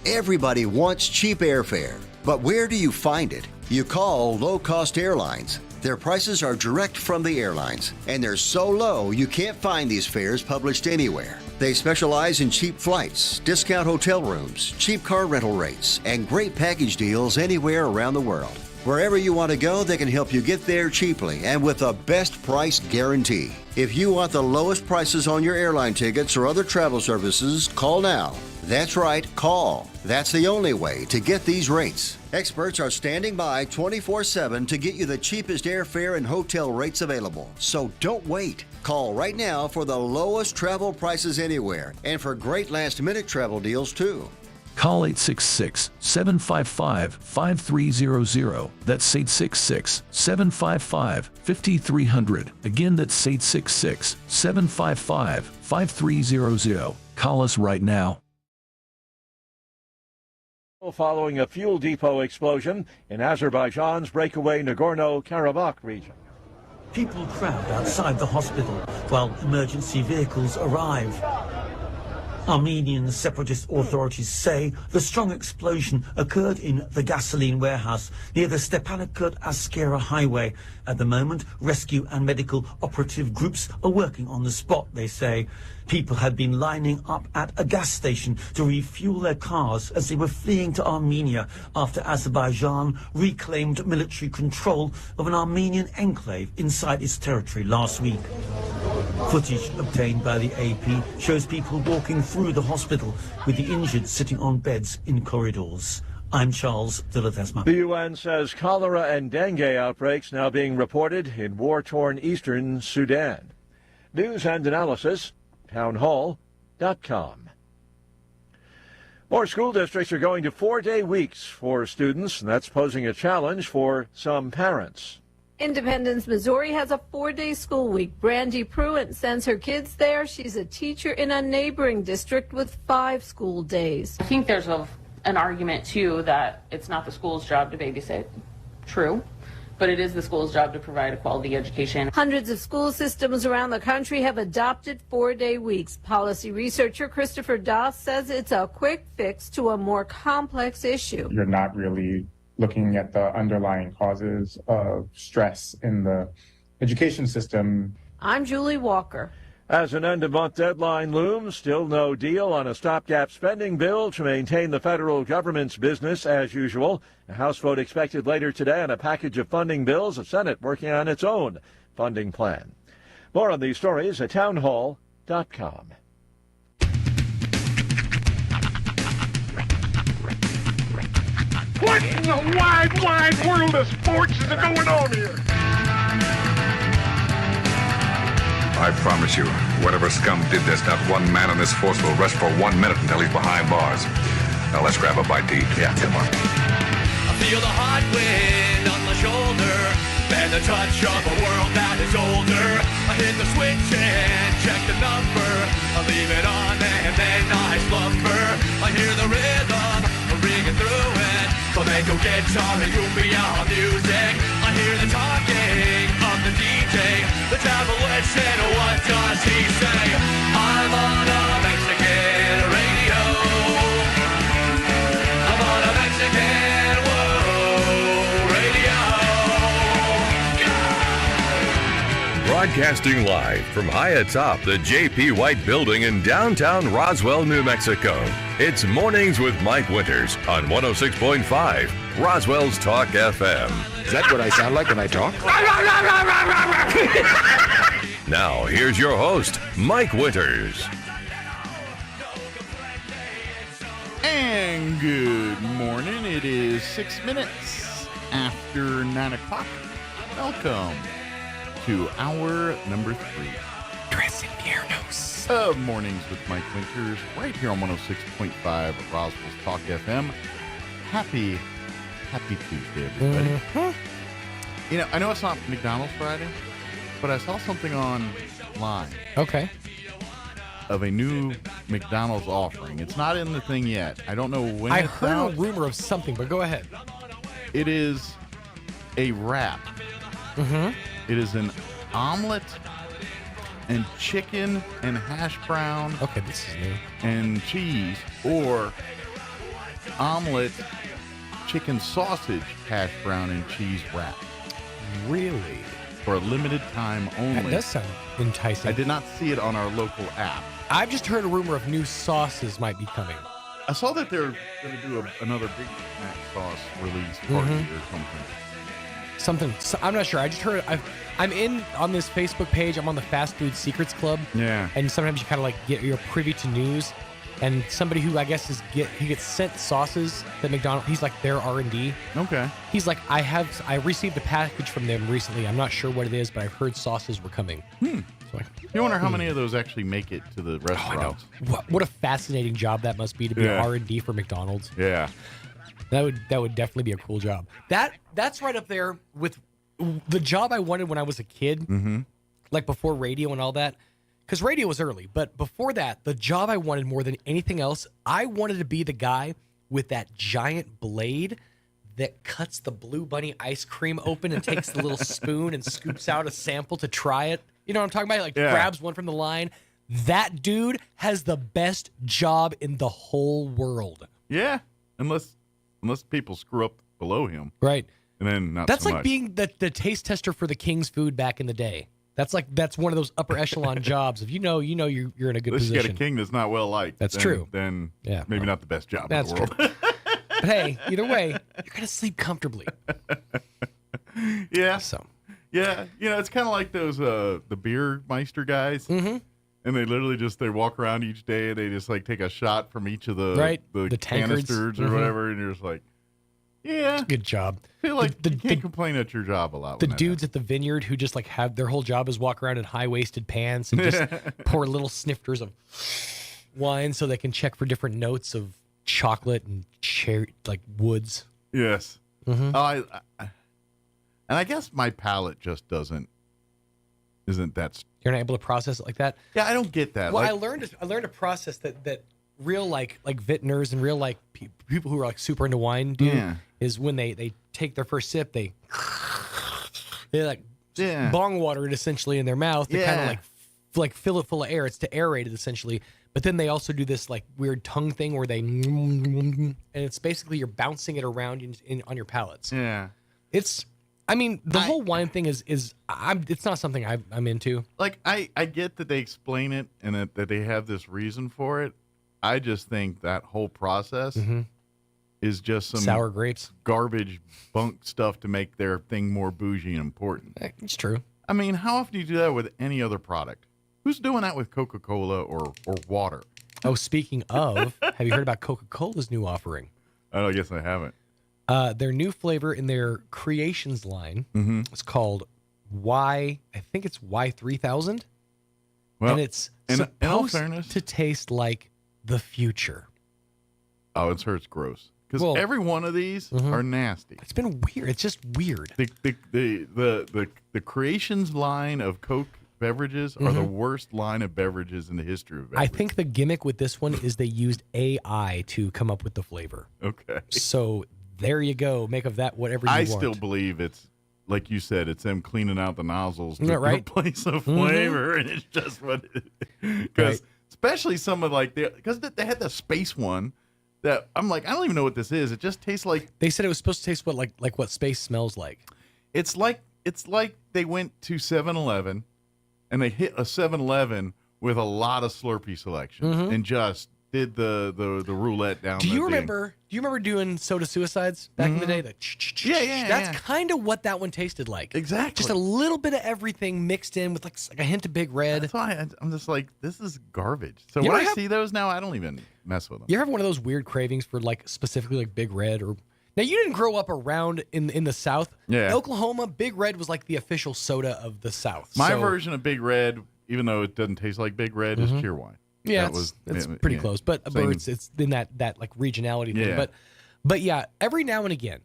Everybody wants cheap airfare, but where do you find it? You call low-cost airlines. Their prices are direct from the airlines, and they're so low you can't find these fares published anywhere. They specialize in cheap flights, discount hotel rooms, cheap car rental rates, and great package deals anywhere around the world. Wherever you want to go, they can help you get there cheaply and with a best price guarantee. If you want the lowest prices on your airline tickets or other travel services, call now. That's right, call. That's the only way to get these rates. Experts are standing by 24/7 to get you the cheapest airfare and hotel rates available. So don't wait. Call right now for the lowest travel prices anywhere and for great last-minute travel deals too. Call 866-755-5300. That's 866-755-5300. Again, that's 866-755-5300. Call us right now. Following a fuel depot explosion in Azerbaijan's breakaway Nagorno-Karabakh region. People crowd outside the hospital while emergency vehicles arrive. Armenian separatist authorities say the strong explosion occurred in the gasoline warehouse near the Stepanakert-Askera highway. At the moment, rescue and medical operative groups are working on the spot, they say. People had been lining up at a gas station to refuel their cars as they were fleeing to Armenia after Azerbaijan reclaimed military control of an Armenian enclave inside its territory last week. Footage obtained by the AP shows people walking through the hospital with the injured sitting on beds in corridors. I'm Charles Dillatesma. The UN says cholera and dengue outbreaks now being reported in war-torn eastern Sudan. News and analysis, townhall.com. More school districts are going to 4-day weeks for students, and that's posing a challenge for some parents. Independence, Missouri has a 4-day school week. Brandy Pruitt sends her kids there. She's a teacher in a neighboring district with 5 school days. I think there's an argument, too, that it's not the school's job to babysit. True. But it is the school's job to provide a quality education. Hundreds of school systems around the country have adopted 4-day weeks. Policy researcher Christopher Doss says it's a quick fix to a more complex issue. You're not really looking at the underlying causes of stress in the education system. I'm Julie Walker. As an end-of-month deadline looms, still no deal on a stopgap spending bill to maintain the federal government's business as usual. A House vote expected later today on a package of funding bills, a Senate working on its own funding plan. More on these stories at townhall.com. What in the wide, wide world of sports is going on here? I promise you, whatever scum did this, not one man in this force will rest for 1 minute until he's behind bars. Now let's grab a bite to eat. Yeah, come on. I feel the hot wind on my shoulder and the touch of a world that is older. I hit the switch and check the number. I leave it on and then I slumber. I hear the rhythm ringing through it. Flamenco guitar and cumbia music. I hear the talking of the DJ. The devil listen, what does he say? I'm on a Mexican radio. I'm on a Mexican radio. Broadcasting live from high atop the J.P. White Building in downtown Roswell, New Mexico. It's Mornings with Mike Winters on 106.5 Roswell's Talk FM. Is that what I sound like when I talk? Now, here's your host, Mike Winters. And good morning. It is 6 minutes after 9 o'clock. Welcome to hour number 3. Dress Inviernos. Of Mornings with Mike Winters, right here on 106.5 Roswell's Talk FM. Happy Tuesday, everybody. Mm-hmm. You know, I know it's not McDonald's Friday, but I saw something online. Okay. Of a new McDonald's offering. It's not in the thing yet. I don't know when I it's heard out. a rumor of something, but go ahead. It is a wrap. Mm-hmm. It is an omelet and chicken and hash brown. Okay, this is new. And cheese, or omelet, chicken sausage, hash brown, and cheese wrap. Really? For a limited time only. That does sound enticing. I did not see it on our local app. I've just heard a rumor of new sauces might be coming. I saw that they're going to do another Big Mac sauce release party or something. I'm not sure. I just heard. I'm in on this Facebook page. I'm on the Fast Food Secrets Club. Yeah. And sometimes you kind of like you're privy to news, and somebody who I guess he gets sent sauces that McDonald's. He's like their R&D. Okay. He's like I received a package from them recently. I'm not sure what it is, but I've heard sauces were coming. So you wonder how many of those actually make it to the restaurants. I know. What a fascinating job that must be to be R&D for McDonald's. Yeah. That would definitely be a cool job. That's right up there with the job I wanted when I was a kid, like before radio and all that. Because radio was early, but before that, the job I wanted more than anything else, I wanted to be the guy with that giant blade that cuts the Blue Bunny ice cream open and takes the little spoon and scoops out a sample to try it. You know what I'm talking about? Like grabs one from the line. That dude has the best job in the whole world. Yeah, unless people screw up below him. Right. And then not That's so like much. being the taste tester for the King's food back in the day. That's one of those upper echelon jobs. If you know you're in a good Unless you position. got a king that's not well liked. That's then, true. Then Yeah, maybe not the best job That's in the world. true. But hey, either way, you're gonna sleep comfortably. Yeah. So. Yeah, it's kind of like those the beer meister guys. Mm-hmm. And they literally they walk around each day and they just like take a shot from each of the tankards. canisters or whatever, and you're just like, yeah, Good job. I feel like you can't complain at your job a lot. The when that dudes at the vineyard who just like have their whole job is walk around in high-waisted pants and just pour little snifters of wine so they can check for different notes of chocolate and cherry, like woods. Yes. Mm-hmm. And I guess my palate just isn't that. You're not able to process it like that. Yeah, I don't get that. Well, Like, I learned a process that real like vintners and real like people who are like super into wine do is when they take their first sip, they like bong water it essentially in their mouth to kind of like fill it full of air. It's to aerate it essentially. But then they also do this like weird tongue thing where they and it's basically you're bouncing it around on your palates. Yeah. The whole wine thing is it's not something I'm into. Like I get that they explain it and that they have this reason for it. I just think that whole process is just some sour grapes, garbage, bunk stuff to make their thing more bougie and important. It's true. I mean, how often do you do that with any other product? Who's doing that with Coca-Cola or water? Oh, speaking of, have you heard about Coca-Cola's new offering? I guess I haven't. Their new flavor in their Creations line is called I think it's Y3000. Well, and it's in all supposed fairness, to taste like the future. Oh, it's gross. Because every one of these are nasty. It's been weird. It's just weird. The Creations line of Coke beverages are the worst line of beverages in the history of beverages. I think the gimmick with this one is they used AI to come up with the flavor. Okay. So there you go. Make of that whatever you want. I still believe it's, like you said, it's them cleaning out the nozzles to replace the Mm-hmm. flavor, and it's just what it is. Because especially some of because they had the space one that I'm like, I don't even know what this is. It just tastes like. They said it was supposed to taste like what space smells like. It's like they went to 7-Eleven and they hit a 7-Eleven with a lot of Slurpee selection and just did the roulette down. Do you remember doing soda suicides back in the day? That's kind of what that one tasted like. Exactly. Just a little bit of everything mixed in with like a hint of Big Red. That's why I'm just like, this is garbage. So You when ever I see those now, I don't even mess with them. You ever have one of those weird cravings for like specifically like Big Red or? Now you didn't grow up around in the South. Yeah. Oklahoma, Big Red was like the official soda of the South. My version of Big Red, even though it doesn't taste like Big Red, is Cheerwine. Yeah, it's pretty close, but it's in that like regionality thing. But yeah, every now and again,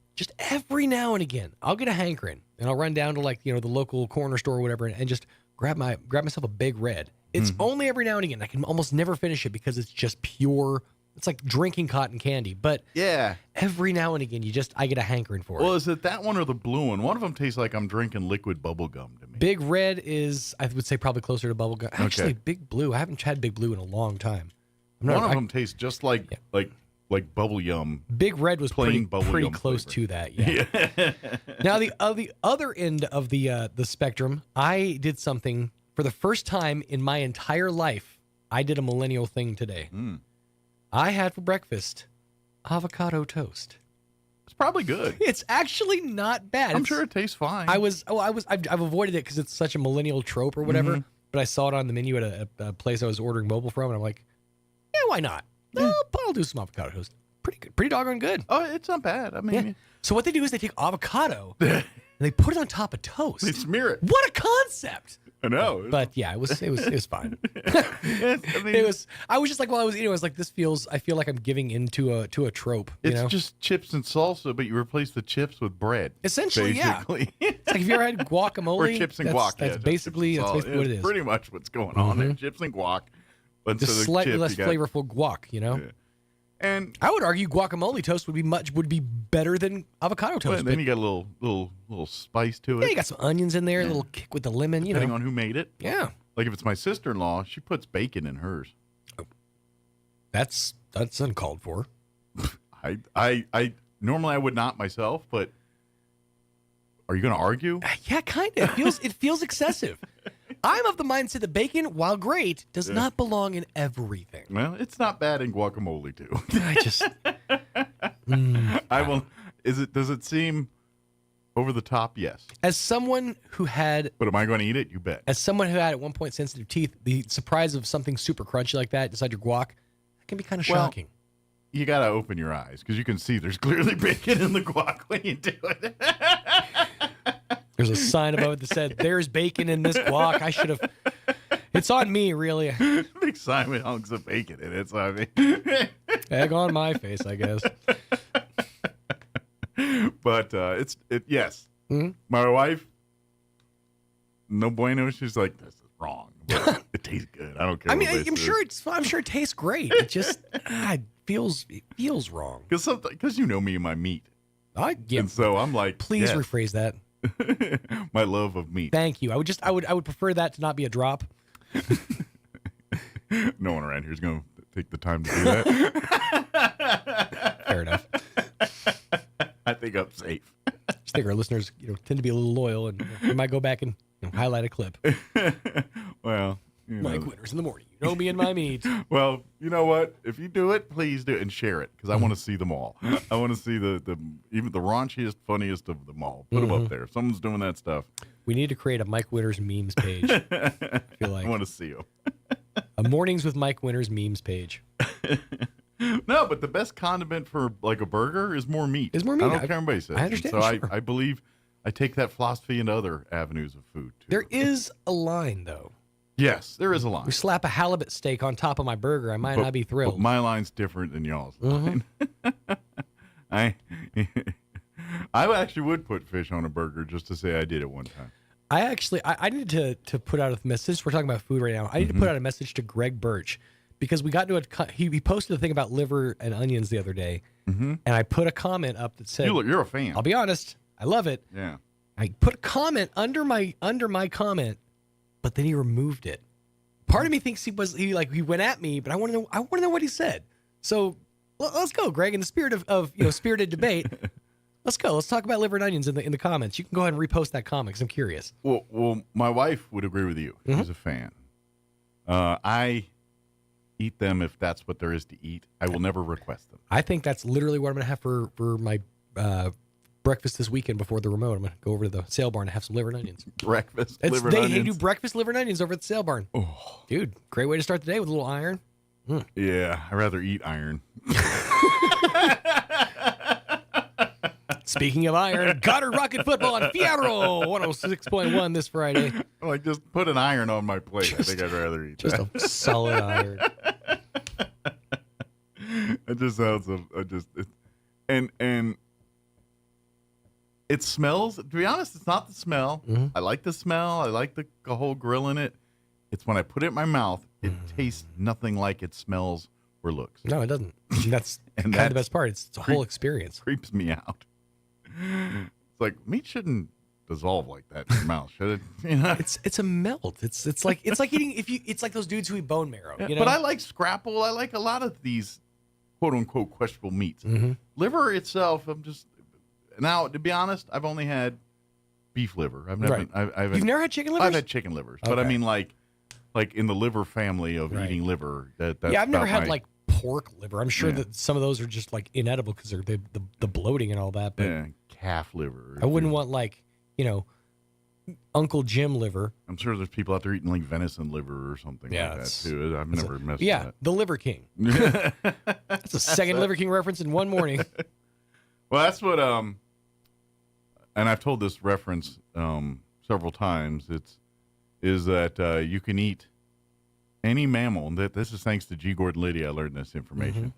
I'll get a hankering and I'll run down to like the local corner store or whatever and just grab myself a Big Red. It's only every now and again. I can almost never finish it because it's just pure. It's like drinking cotton candy. But yeah, every now and again, I get a hankering for it. Well, is it that one or the blue one? One of them tastes like I'm drinking liquid bubble gum to me. Big Red is, I would say, probably closer to bubble gum. Actually, Big Blue. I haven't had Big Blue in a long time. One of them tastes just like bubble yum. Big Red was pretty yum close flavor. to that. Yeah. Now the other end of the spectrum, I did something for the first time in my entire life. I did a millennial thing today. I had for breakfast avocado toast. It's probably good. It's actually not bad. I'm sure it tastes fine. I've avoided it because it's such a millennial trope or whatever. But I saw it on the menu at a place I was ordering mobile from, and I'm like, yeah, why not? I'll do some avocado toast. Pretty good, pretty doggone good. Oh, it's not bad. I mean, so what they do is they take avocado and they put it on top of toast. They smear it. What a concept! I know. But yeah, it was fine. I was just like, while I was eating, I was like, I feel like I'm giving into a trope. It's just chips and salsa, but you replace the chips with bread. Essentially, basically. Yeah. It's like, have you ever had guacamole? Or chips and guac. That's basically what it is. Pretty much what's going on there. Chips and guac. But just slightly less flavorful guac, And I would argue guacamole toast would be better than avocado toast. But then you got a little spice to it. Yeah, you got some onions in there, a little kick with the lemon. Depending on who made it. Yeah. Like if it's my sister-in-law, she puts bacon in hers. Oh. That's uncalled for. I normally I would not myself, but are you going to argue? Yeah, kind of. It feels excessive. I'm of the mindset that bacon, while great, does not belong in everything. Well, it's not bad in guacamole too. I just I will. Does it seem over the top? Yes. As someone who had, but am I going to eat it? You bet. As someone who had at one point sensitive teeth, the surprise of something super crunchy like that inside your guac, that can be kind of shocking. You got to open your eyes because you can see there's clearly bacon in the guac when you do it. There's a sign above it that said, "There's bacon in this guac." I should have. It's on me, really. Big sign with hunks of bacon in it. So I mean, egg on my face, I guess. But yes. Mm-hmm. My wife, no bueno. She's like, this is wrong. But it tastes good. I don't care. I mean, I'm sure it tastes great. It just it feels wrong. Because you know me and my meat. And so I'm like, please rephrase that. My love of meat. Thank you. I would prefer that to not be a drop. No one around here is going to take the time to do that. Fair enough. I think I'm safe. I just think our listeners, tend to be a little loyal, and we might go back and highlight a clip. Well, Mike Winters in the morning. You know me and my meat. Well, you know what? If you do it, please do it and share it because I want to see them all. I want to see even the raunchiest, funniest of them all. Put them up there. If someone's doing that stuff. We need to create a Mike Winters memes page. I feel like I want to see them. A Mornings with Mike Winters memes page. No, but the best condiment for like a burger is more meat. Is more meat. I don't care what anybody says. I understand. So sure. I believe I take that philosophy into other avenues of food too. There is a line though. Yes, there is a line. We slap a halibut steak on top of my burger, I might not be thrilled. But my line's different than y'all's line. I actually would put fish on a burger just to say I did it one time. I need to put out a message. We're talking about food right now. I need to put out a message to Greg Birch because we got into he posted a thing about liver and onions the other day, and I put a comment up that said, "You're a fan." I'll be honest, I love it. Yeah. I put a comment under my comment, but then he removed it. Part of me thinks he went at me, but I want to know what he said. So let's go, Greg. In the spirit of spirited debate. Let's go. Let's talk about liver and onions in the comments. You can go ahead and repost that comment because I'm curious. Well, my wife would agree with you. She's a fan. I eat them if that's what there is to eat. I will never request them. I think that's literally what I'm going to have for my breakfast this weekend before the remote. I'm going to go over to the sale barn and have some liver and onions. Breakfast liver and onions? They do breakfast liver and onions over at the sale barn. Oh. Dude, great way to start the day with a little iron. Yeah, I'd rather eat iron. Speaking of iron, Goddard Rocket Football on Fierro 106.1 this Friday. Like, just put an iron on my plate. I think I'd rather eat that. A solid iron. It just sounds and it smells. To be honest, it's not the smell. I like the smell. I like the whole grill in it. It's when I put it in my mouth, it tastes nothing like it smells or looks. No, it doesn't. That's kind of the best part. It's a whole experience. Creeps me out. It's like meat shouldn't dissolve like that in your mouth, should it? It's a melt. It's like eating it's like those dudes who eat bone marrow. Yeah, but I like scrapple. I like a lot of these quote unquote questionable meats. Liver itself, now to be honest, I've only had beef liver. I've never. Right. You've never had chicken livers? I've had chicken livers, but I mean like in the liver family of eating liver. That's I've never had like pork liver. I'm sure that some of those are just like inedible because they're the bloating and all that. But calf liver. I wouldn't want like Uncle Jim liver. I'm sure there's people out there eating like venison liver or something like that too. I've never messed with that. The Liver King. That's a second Liver King reference in one morning. Well, that's what and I've told this reference several times. Is that you can eat any mammal, and this is thanks to G. Gordon Liddy. I learned this information.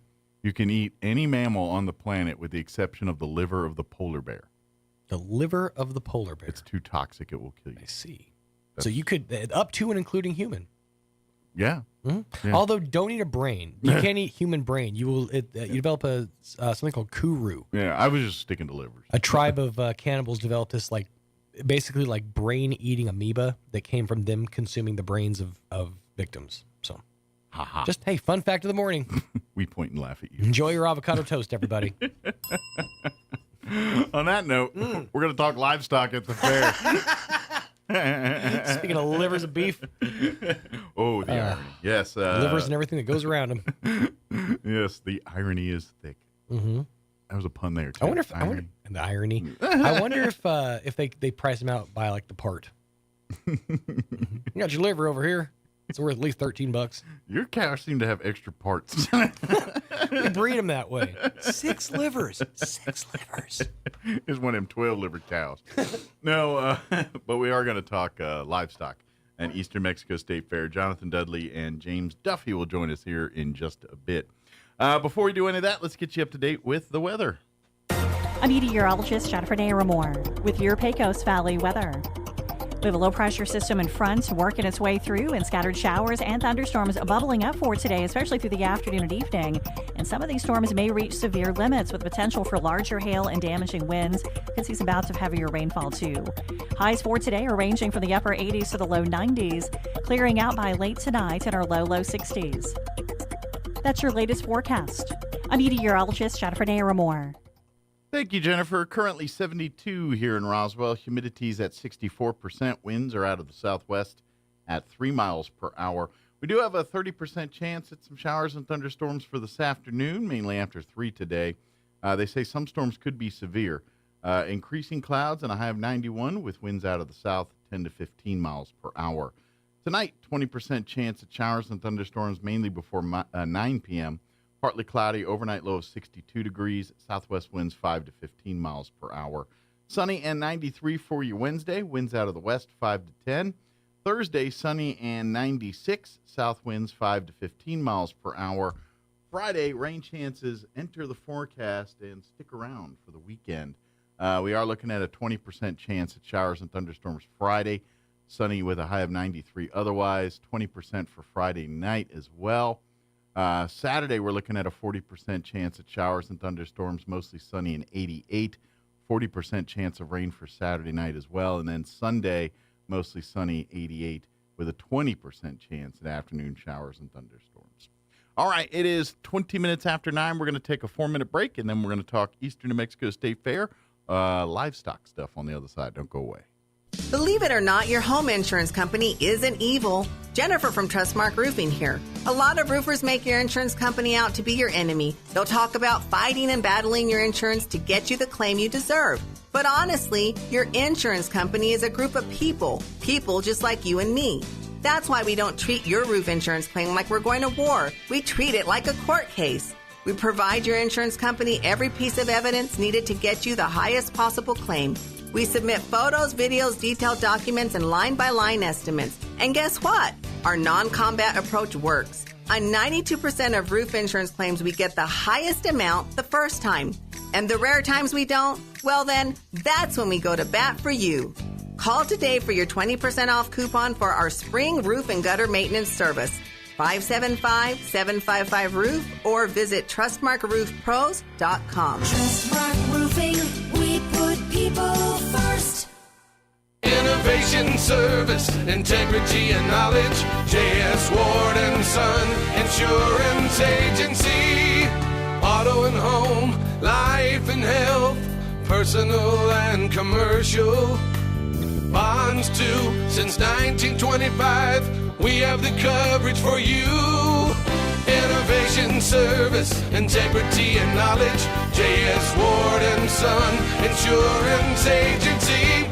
You can eat any mammal on the planet with the exception of the liver of the polar bear. The liver of the polar bear. It's too toxic; it will kill you. I see. So you could up to and including human. Yeah. Mm-hmm. Yeah. Although, don't eat a brain. You can't eat human brain. You will. You develop something called kuru. Yeah, I was just sticking to livers. A tribe of cannibals developed this basically brain-eating amoeba that came from them consuming the brains of victims. So, just hey, fun fact of the morning. We point and laugh at you. Enjoy your avocado toast, everybody. On that note, we're going to talk livestock at the fair. Speaking of livers of beef. Oh, the irony. Yes. Livers and everything that goes around them. Yes, the irony is thick. Mm-hmm. That was a pun there, too. I wonder and the irony. I wonder if they price them out by the part. You got your liver over here. It's worth at least $13. Your cows seem to have extra parts. We breed them that way. 6 livers. 6 livers. It's one of them 12 liver cows. No, but we are going to talk livestock and Eastern Mexico State Fair. Jonathan Dudley and James Duffy will join us here in just a bit. Before we do any of that, let's get you up to date with the weather. I'm meteorologist Jennifer Naramore with your Pecos Valley weather. We have a low-pressure system in front working its way through, and scattered showers and thunderstorms bubbling up for today, especially through the afternoon and evening. And some of these storms may reach severe limits with potential for larger hail and damaging winds. Could see some bouts of heavier rainfall, too. Highs for today are ranging from the upper 80s to the low 90s, clearing out by late tonight in our low 60s. That's your latest forecast. I'm meteorologist Jennifer Naramore. Thank you, Jennifer. Currently 72 here in Roswell. Humidity's at 64%. Winds are out of the southwest at 3 miles per hour. We do have a 30% chance at some showers and thunderstorms for this afternoon, mainly after 3 today. They say some storms could be severe. Increasing clouds and a high of 91 with winds out of the south 10 to 15 miles per hour. Tonight, 20% chance at showers and thunderstorms, mainly before 9 p.m. Partly cloudy, overnight low of 62 degrees, southwest winds 5 to 15 miles per hour. Sunny and 93 for you Wednesday, winds out of the west 5 to 10. Thursday, sunny and 96, south winds 5 to 15 miles per hour. Friday, rain chances enter the forecast and stick around for the weekend. We are looking at a 20% chance at showers and thunderstorms Friday, sunny with a high of 93 otherwise, 20% for Friday night as well. Saturday, we're looking at a 40% chance at showers and thunderstorms, mostly sunny and 88. 40% chance of rain for Saturday night as well. And then Sunday, mostly sunny, 88, with a 20% chance at afternoon showers and thunderstorms. All right, it is 20 minutes after 9. We're going to take a 4-minute break, and then we're going to talk Eastern New Mexico State Fair, livestock stuff on the other side. Don't go away. Believe it or not, your home insurance company isn't evil. Jennifer from Trustmark Roofing here. A lot of roofers make your insurance company out to be your enemy. They'll talk about fighting and battling your insurance to get you the claim you deserve. But honestly, your insurance company is a group of people just like you and me. That's why we don't treat your roof insurance claim like we're going to war. We treat it like a court case. We provide your insurance company every piece of evidence needed to get you the highest possible claim. We submit photos, videos, detailed documents, and line-by-line estimates. And guess what? Our non-combat approach works. On 92% of roof insurance claims, we get the highest amount the first time. And the rare times we don't, well then, that's when we go to bat for you. Call today for your 20% off coupon for our spring roof and gutter maintenance service. 575-755-ROOF or visit TrustmarkRoofPros.com. Trustmark Roofing, we put people first. Innovation, service, integrity, and knowledge. J.S. Ward & Son Insurance Agency. Auto and home, life and health, personal and commercial. Bonds too, since 1925. We have the coverage for you. Innovation, service, integrity, and knowledge. J.S. Ward & Son Insurance Agency.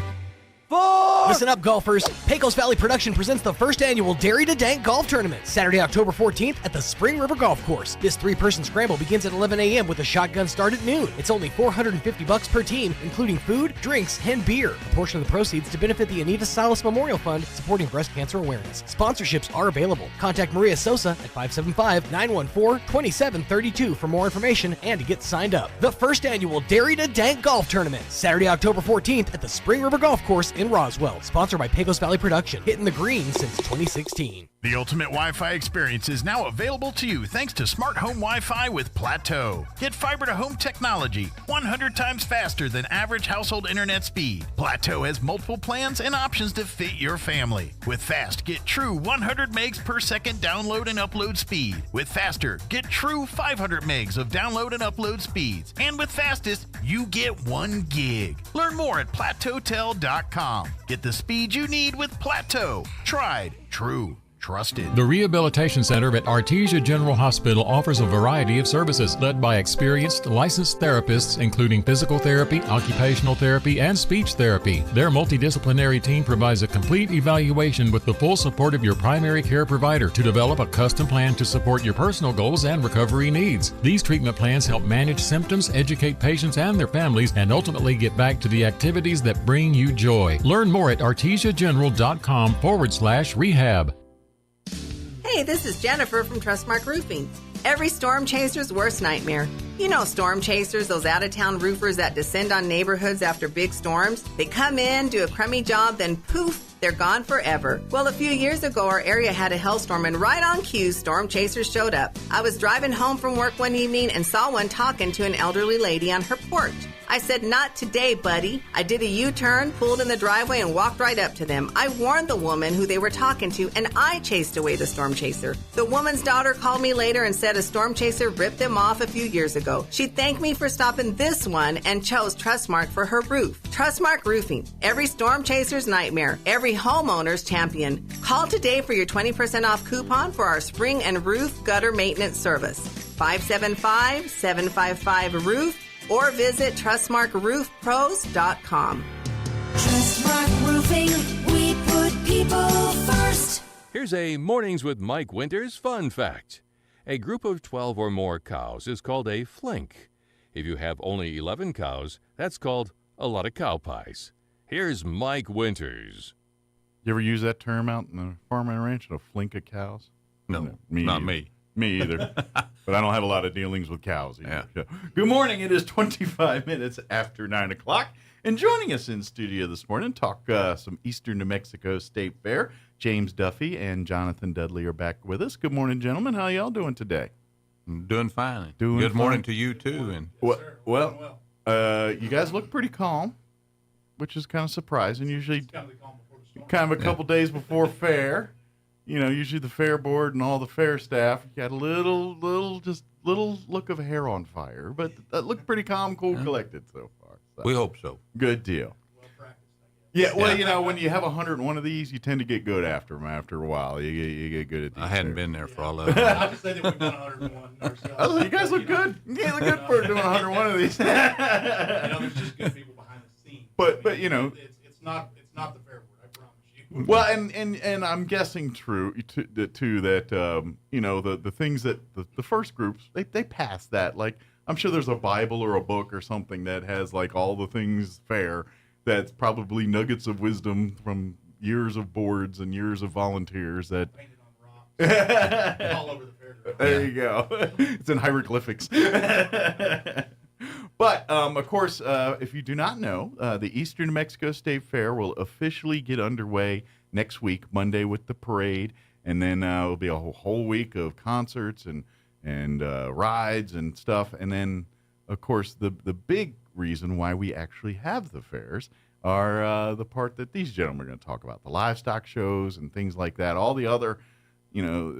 Listen up, golfers. Pecos Valley Production presents the first annual Dairy to Dank Golf Tournament, Saturday, October 14th at the Spring River Golf Course. This 3-person scramble begins at 11 a.m. with a shotgun start at noon. It's only $450 per team, including food, drinks, and beer. A portion of the proceeds to benefit the Anita Silas Memorial Fund, supporting breast cancer awareness. Sponsorships are available. Contact Maria Sosa at 575-914-2732 for more information and to get signed up. The first annual Dairy to Dank Golf Tournament, Saturday, October 14th at the Spring River Golf Course in Roswell. Sponsored by Pecos Valley Production. Hitting the green since 2016. The ultimate Wi-Fi experience is now available to you thanks to Smart Home Wi-Fi with Plateau. Get fiber-to-home technology 100 times faster than average household internet speed. Plateau has multiple plans and options to fit your family. With Fast, get true 100 megs per second download and upload speed. With Faster, get true 500 megs of download and upload speeds. And with Fastest, you get 1 gig. Learn more at plateautel.com. Get the speed you need with Plateau. Tried, true, trusted. The Rehabilitation Center at Artesia General Hospital offers a variety of services led by experienced licensed therapists, including physical therapy, occupational therapy, and speech therapy. Their multidisciplinary team provides a complete evaluation with the full support of your primary care provider to develop a custom plan to support your personal goals and recovery needs. These treatment plans help manage symptoms, educate patients and their families, and ultimately get back to the activities that bring you joy. Learn more at artesiageneral.com/rehab. Hey, this is Jennifer from Trustmark Roofing. Every storm chaser's worst nightmare. You know storm chasers, those out-of-town roofers that descend on neighborhoods after big storms. They come in, do a crummy job, then poof, they're gone forever. Well, a few years ago, our area had a hailstorm, and right on cue, storm chasers showed up. I was driving home from work one evening and saw one talking to an elderly lady on her porch. I said, "Not today, buddy." I did a U-turn, pulled in the driveway, and walked right up to them. I warned the woman who they were talking to, and I chased away the storm chaser. The woman's daughter called me later and said a storm chaser ripped them off a few years ago. She thanked me for stopping this one and chose Trustmark for her roof. Trustmark Roofing. Every storm chaser's nightmare. Every homeowner's champion. Call today for your 20% off coupon for our spring and roof gutter maintenance service. 575-755-ROOF. Or visit TrustmarkRoofPros.com. Trustmark Roofing, we put people first. Here's a Mornings with Mike Winters fun fact. A group of 12 or more cows is called a flink. If you have only 11 cows, that's called a lot of cow pies. Here's Mike Winters. You ever use that term out in the farm and ranch, a flink of cows? No, me not either. me. Me either. But I don't have a lot of dealings with cows either. Yeah. Good morning. It is 25 minutes after 9 o'clock. And joining us in studio this morning, talk some Eastern New Mexico State Fair. James Duffy and Jonathan Dudley are back with us. Good morning, gentlemen. How y'all doing today? I'm doing fine. Good morning to you, too. And Well, you guys look pretty calm, which is kind of surprising. Usually kind of a couple days before fair. You know, usually the fair board and all the fair staff got a little look of hair on fire, but that looked pretty calm, cool, collected so far. So. We hope so. Good deal. Yeah, well, you know, when you have 101 of these, you tend to get good after them. After a while, you get good at these. I hadn't been there for all of them. I just said that we've done 101 ourselves. You guys look good. You guys look good for doing 101 of these. You know, there's just good people behind the scenes. But you know, it's not the fair board. I promise you. Well, and I'm guessing that you know, the things that the first groups they pass that. Like, I'm sure there's a Bible or a book or something that has like all the things fair. That's probably nuggets of wisdom from years of boards and years of volunteers that painted on rocks all over the fair. There you go. It's in hieroglyphics. But of course, if you do not know, the Eastern New Mexico State Fair will officially get underway next week, Monday with the parade, and then it'll be a whole week of concerts and rides and stuff, and then of course the big reason why we actually have the fairs are the part that these gentlemen are going to talk about, the livestock shows and things like that, all the other, you know,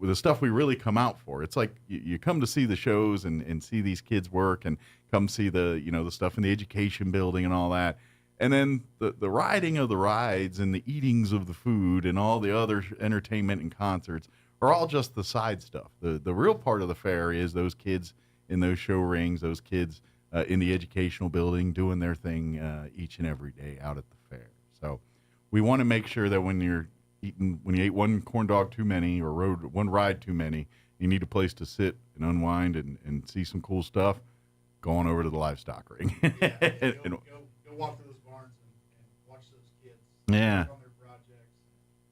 the stuff we really come out for. It's like you come to see the shows and see these kids work and come see the, you know, the stuff in the education building and all that. And then the riding of the rides and the eatings of the food and all the other entertainment and concerts are all just the side stuff. The real part of the fair is those kids in those show rings, those kids in the educational building doing their thing each and every day out at the fair. So we want to make sure that when you ate one corn dog too many or rode one ride too many, you need a place to sit and unwind and see some cool stuff, go on over to the livestock ring. Go walk through those barns and watch those kids. Yeah. On their projects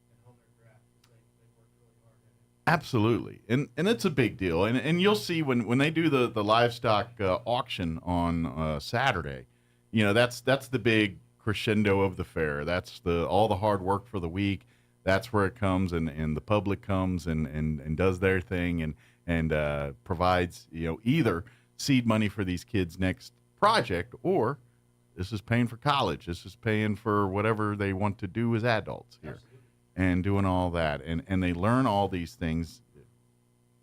and hone their craft. They work really hard at it. Absolutely. And it's a big deal. And you'll see when they do the livestock auction on Saturday, you know, that's the big crescendo of the fair. That's all the hard work for the week. that's where it comes, and the public comes and does their thing and provides, either seed money for these kids' next project, or this is paying for college. This is paying for whatever they want to do as adults here. Absolutely. And doing all that. And they learn all these things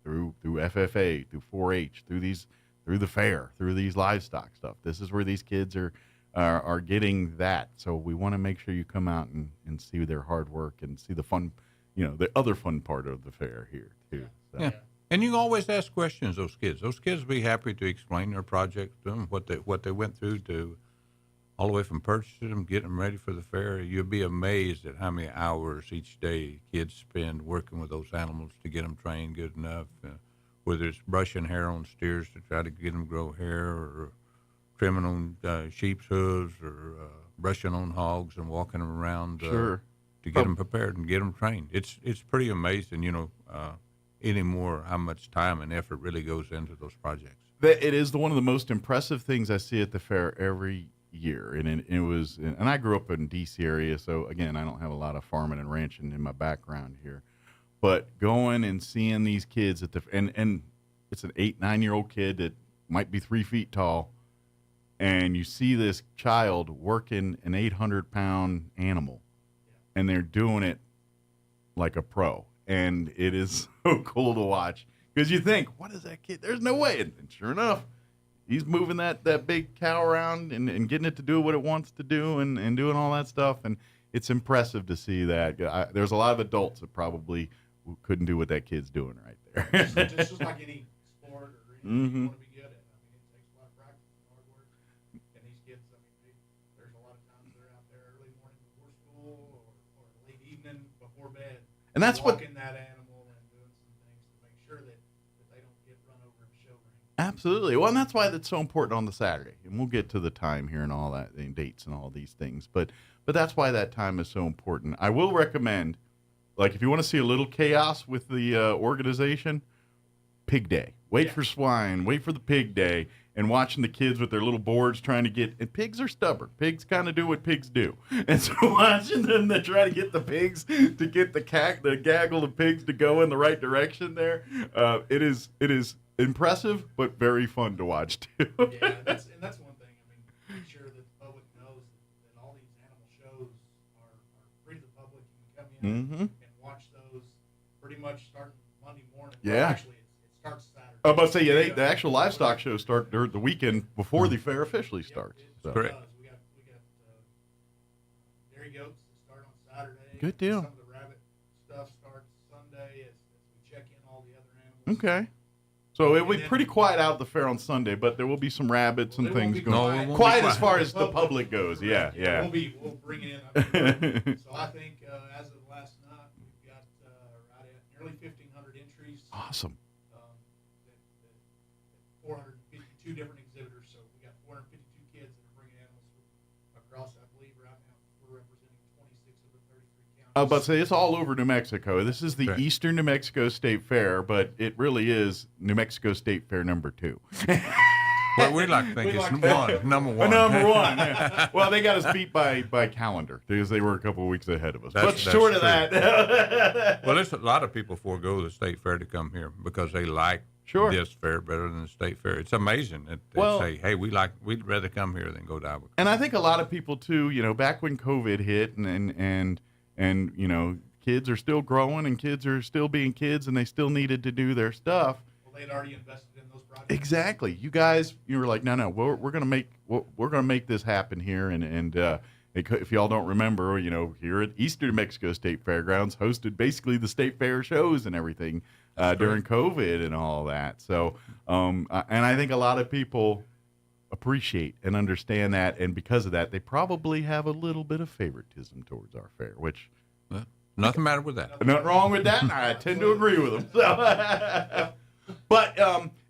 through FFA, through 4-H, through the fair, through these livestock stuff. This is where these kids are getting that. So we want to make sure you come out and see their hard work and see the fun, the other fun part of the fair here too. So. Yeah. And you can always ask questions those kids. Those kids will be happy to explain their project to them, what they went through to all the way from purchasing them, getting them ready for the fair. You'll be amazed at how many hours each day kids spend working with those animals to get them trained good enough, whether it's brushing hair on steers to try to get them to grow hair, or trimming on sheep's hooves, or brushing on hogs and walking them around to get them prepared and get them trained. It's pretty amazing, anymore how much time and effort really goes into those projects. It is one of the most impressive things I see at the fair every year, and it was, and I grew up in D.C. area, so again, I don't have a lot of farming and ranching in my background here, but going and seeing these kids at the, and it's an 8-9-year-old kid that might be 3 feet tall, and you see this child working an 800-pound animal, and they're doing it like a pro, and it is so cool to watch, because you think, what is that kid? There's no way, and sure enough, he's moving that big cow around and getting it to do what it wants to do and doing all that stuff. And it's impressive to see that. There's a lot of adults that probably couldn't do what that kid's doing right there. It's just like any sport or anything you want to be good at. I mean, it takes a lot of practice and hard work. And these kids, there's a lot of times they're out there early morning before school or late evening before bed. And that's walking that animal and doing some things to make sure that they don't get run over in the show ring. Absolutely. Well, and that's why that's so important on the Saturday. And we'll get to the time here and all that, and dates and all these things. But that's why that time is so important. I will recommend, like, if you want to see a little chaos with the organization, Pig Day. Wait for swine, wait for the Pig Day, and watching the kids with their little boards trying to get, and pigs are stubborn. Pigs kind of do what pigs do. And so watching them to try to get the pigs, to get the gaggle of pigs to go in the right direction there, it is impressive, but very fun to watch too. Yeah, that's one thing. I mean, make sure that the public knows that all these animal shows are free to the public. You can come in and watch those pretty much starting Monday morning. Yeah. Well, actually, it starts Saturday. I was about to say, the actual livestock shows start during the weekend before the fair officially starts. So. Correct. We got dairy goats that start on Saturday. Good deal. Some of the rabbit stuff starts Sunday as we check in all the other animals. Okay. So it will be pretty quiet out at the fair on Sunday, but there will be some rabbits and things going. Quiet as far as the public goes. Yeah. We'll bring it in. So I think as of last night, we've got right at nearly 1,500 entries. Awesome. 452 different exhibitors. So we got 452 kids that are bringing animals across. I believe right now we're representing 26 of the 33 counties. I was about to say, it's all over New Mexico. This is the Eastern New Mexico State Fair, but it really is New Mexico State Fair number 2. Well, we'd like to think it's number one. Number one. Yeah. Well, they got us beat by calendar because they were a couple of weeks ahead of us. But short of that. Well, there's a lot of people forego the state fair to come here because they like this fair better than the state fair. It's amazing that they say, hey, we'd rather come here than go to Albuquerque. And I think a lot of people too, back when COVID hit and kids are still growing and kids are still being kids and they still needed to do their stuff. Well, they'd already invested in those projects. Exactly. You guys, you were like, no, we're gonna make this happen here, and if y'all don't remember, here at Eastern New Mexico State Fairgrounds hosted basically the state fair shows and everything during COVID and all that. So, and I think a lot of people appreciate and understand that, and because of that, they probably have a little bit of favoritism towards our fair, which. Nothing matter with that. Nothing wrong with that. I tend to agree with them. So, but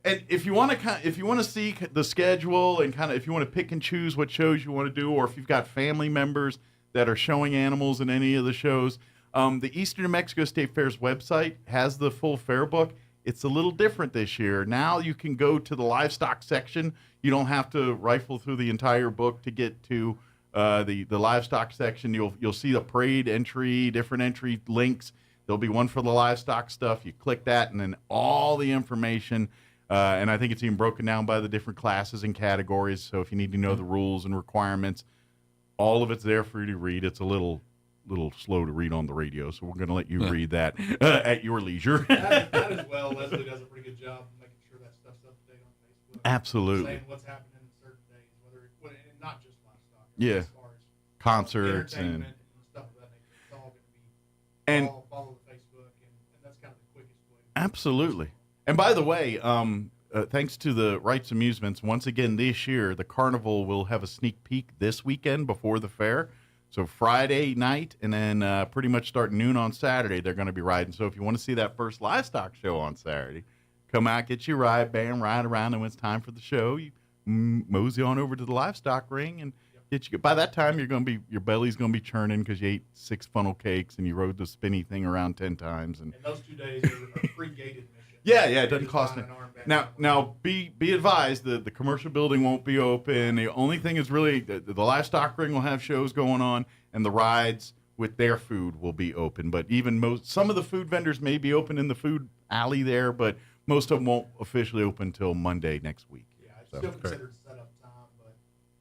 and if you want to see the schedule and if you want to pick and choose what shows you want to do, or if you've got family members that are showing animals in any of the shows, the Eastern New Mexico State Fair's website has the full fair book. It's a little different this year. Now you can go to the livestock section. You don't have to rifle through the entire book to get to the livestock section. You'll see the parade entry, different entry links. There'll be one for the livestock stuff. You click that, and then all the information. And I think it's even broken down by the different classes and categories. So if you need to know the rules and requirements, all of it's there for you to read. It's a little slow to read on the radio, so we're going to let you read that at your leisure. That as well. Leslie does a pretty good job of making sure that stuff's up to date on Facebook. Absolutely. Saying what's happening in certain days, and not just livestock. Yeah. As far as concerts and stuff of that nature. It's all going to be follow the Facebook, and that's kind of the quickest way. Absolutely. And by the way, thanks to the Wrights Amusements, once again this year, the carnival will have a sneak peek this weekend before the fair. So Friday night, and then pretty much starting noon on Saturday, they're going to be riding. So if you want to see that first livestock show on Saturday, come out, get your ride, bam, ride around, and when it's time for the show, you mosey on over to the livestock ring and get you. By that time, your belly's going to be churning because you ate 6 funnel cakes and you rode the spinny thing around 10 times. And those 2 days are free gated missions. Yeah, it doesn't cost anything. Now, be advised, the commercial building won't be open. The only thing is really the livestock ring will have shows going on, and the rides with their food will be open. But even some of the food vendors may be open in the food alley there, but most of them won't officially open until Monday next week. Yeah, it's still considered setup time,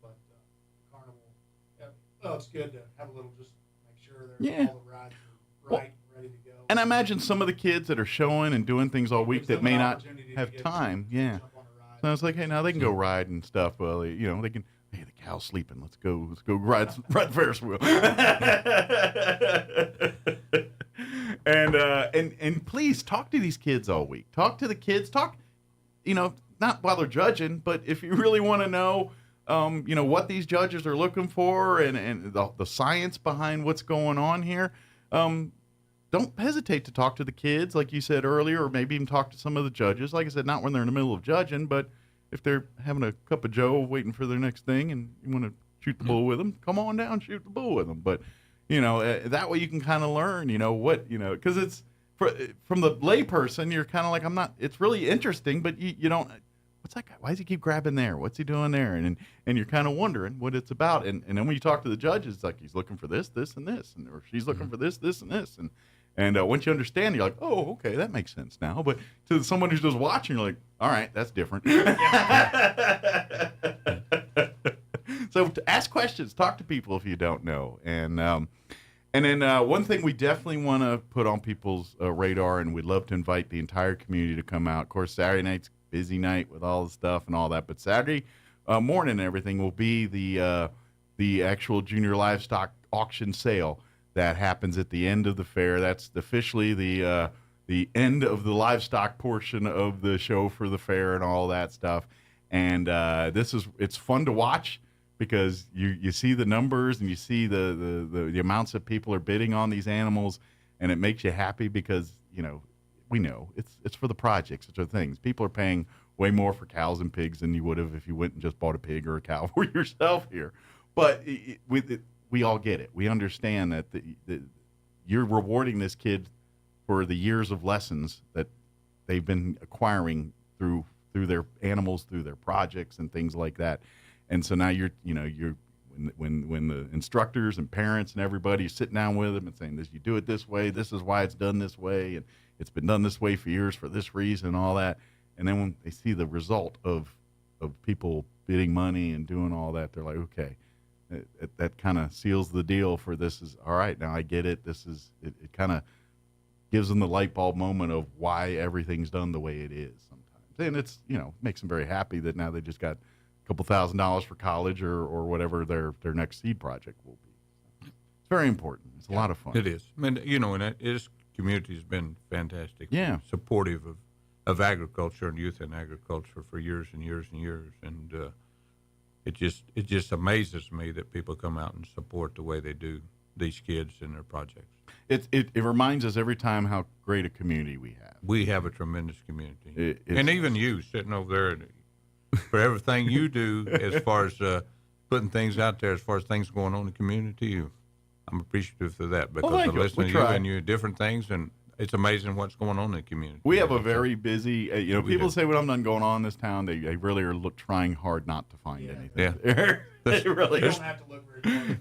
but carnival, it's good to have a little, just make sure all the rides are right. And I imagine some of the kids that are showing and doing things all week that may not have time. Yeah. So I was like, hey, now they can go ride and stuff. Well, they can. Hey, the cow's sleeping. Let's go ride the Ferris wheel. And please talk to these kids all week. Talk to the kids. Talk, not while they're judging, but if you really want to know, what these judges are looking for and the science behind what's going on here. Don't hesitate to talk to the kids, like you said earlier, or maybe even talk to some of the judges. Like I said, not when they're in the middle of judging, but if they're having a cup of joe waiting for their next thing and you want to shoot the bull with them, come on down, shoot the bull with them. But, that way you can kind of learn, because it's from the layperson, you're kind of like, it's really interesting, but you don't, what's that guy? Why does he keep grabbing there? What's he doing there? And you're kind of wondering what it's about. And then when you talk to the judges, it's like he's looking for this, this, and this, or she's looking for this, this, and this. And once you understand, you're like, oh, okay, that makes sense now. But to someone who's just watching, you're like, all right, that's different. So to ask questions, talk to people if you don't know. And then one thing we definitely want to put on people's radar, and we'd love to invite the entire community to come out. Of course, Saturday night's a busy night with all the stuff and all that, but Saturday morning and everything will be the actual junior livestock auction sale that happens at the end of the fair. That's officially the end of the livestock portion of the show for the fair and all that stuff. And it's fun to watch because you see the numbers and you see the amounts that people are bidding on these animals, and it makes you happy because we know it's for the projects, it's for things. People are paying way more for cows and pigs than you would have if you went and just bought a pig or a cow for yourself here. But we all get it. We understand that you're rewarding this kid for the years of lessons that they've been acquiring through their animals, through their projects and things like that. And so now you're when the instructors and parents and everybody is sitting down with them and saying, you do it this way, this is why it's done this way, and it's been done this way for years for this reason and all that. And then when they see the result of people bidding money and doing all that, they're like, okay, that kind of seals the deal for this is all right. Now I get it. It kind of gives them the light bulb moment of why everything's done the way it is sometimes. And it's, makes them very happy that now they just got a couple $1,000s for college or whatever their next seed project will be. It's very important. It's a lot of fun. It is. I mean, and this community has been fantastic. Yeah. Supportive of agriculture and youth in agriculture for years and years and years. And, it just amazes me that people come out and support the way they do these kids and their projects. It reminds us every time how great a community we have. We have a tremendous community. And even you sitting over there for everything you do as far as putting things out there, as far as things going on in the community, I'm appreciative of that because I listen to you and you different things, and it's amazing what's going on in the community. We have a very busy, people say when I'm done going on in this town, they really are trying hard not to find anything. Yeah. They really don't have to look very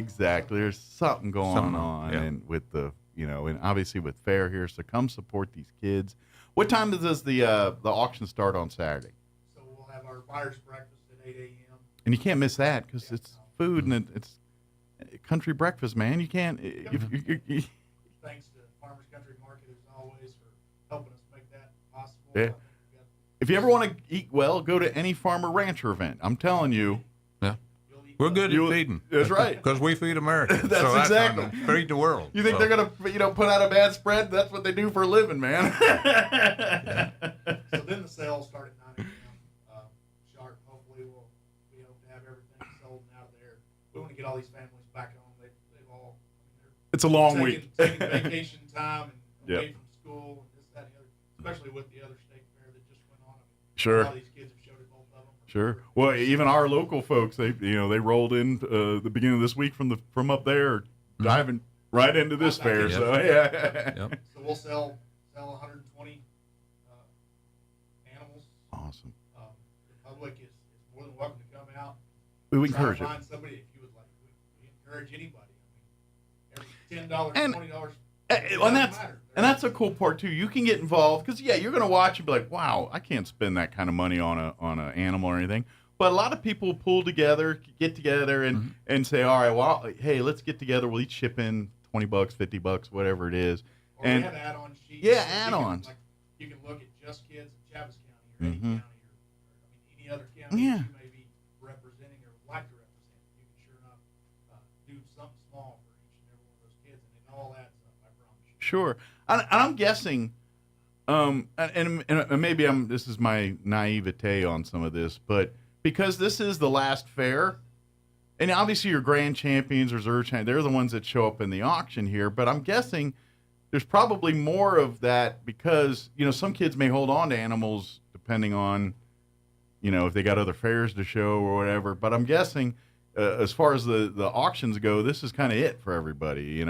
Exactly. There's something going on, and with the and obviously with fair here, so come support these kids. What time does the auction start on Saturday? So we'll have our buyer's breakfast at 8 a.m. And you can't miss that because it's food and it's country breakfast, man. You can't. Thanks to Farmers Country Market as always for helping us make that possible. Yeah. If you ever want to eat well, go to any farmer rancher event. I'm telling you. Yeah. We're good at feeding. That's right. Because we feed America. That's exactly. Feed the world. You think they're going to put out a bad spread? That's what they do for a living, man. So then the sales start at 9 a.m. Sharp. Hopefully we hope to have everything sold and out of there. We want to get all these families back home. They've all. It's a long week. Taking vacation time and away Yep. from school and this, that, and the other. Especially with the other state fair that just went on. Sure. A lot of these kids have showed at both of them. Sure. Well, even our local folks, they rolled in the beginning of this week from up there, diving right into this fair. So yeah. Yep. So we'll sell 120 animals. Awesome. The public is more than welcome to come out. We Try to encourage it. find somebody if you would like. We encourage anybody. I mean, every $10, $20. And that's a cool part too. You can get involved because you're going to watch and be like, wow, I can't spend that kind of money on an animal or anything. But a lot of people pull together, get together, and say, all right, well, hey, let's get together. We'll each chip in $20, $50, whatever it is. Or and we have add-on sheets. Yeah, so add-ons. You can look at just kids in Chaves County or any county or any other county Yeah. that you may be representing or would like to represent. You can sure enough do something small for each and every one of those kids, and it all adds up, I promise you. Sure. And I'm guessing, and maybe this is my naivete on some of this, but because this is the last fair, and obviously your grand champions, reserve champions, they're the ones that show up in the auction here, but I'm guessing there's probably more of that because, some kids may hold on to animals depending on, if they got other fairs to show or whatever, but I'm guessing as far as the auctions go, this is kind of it for everybody,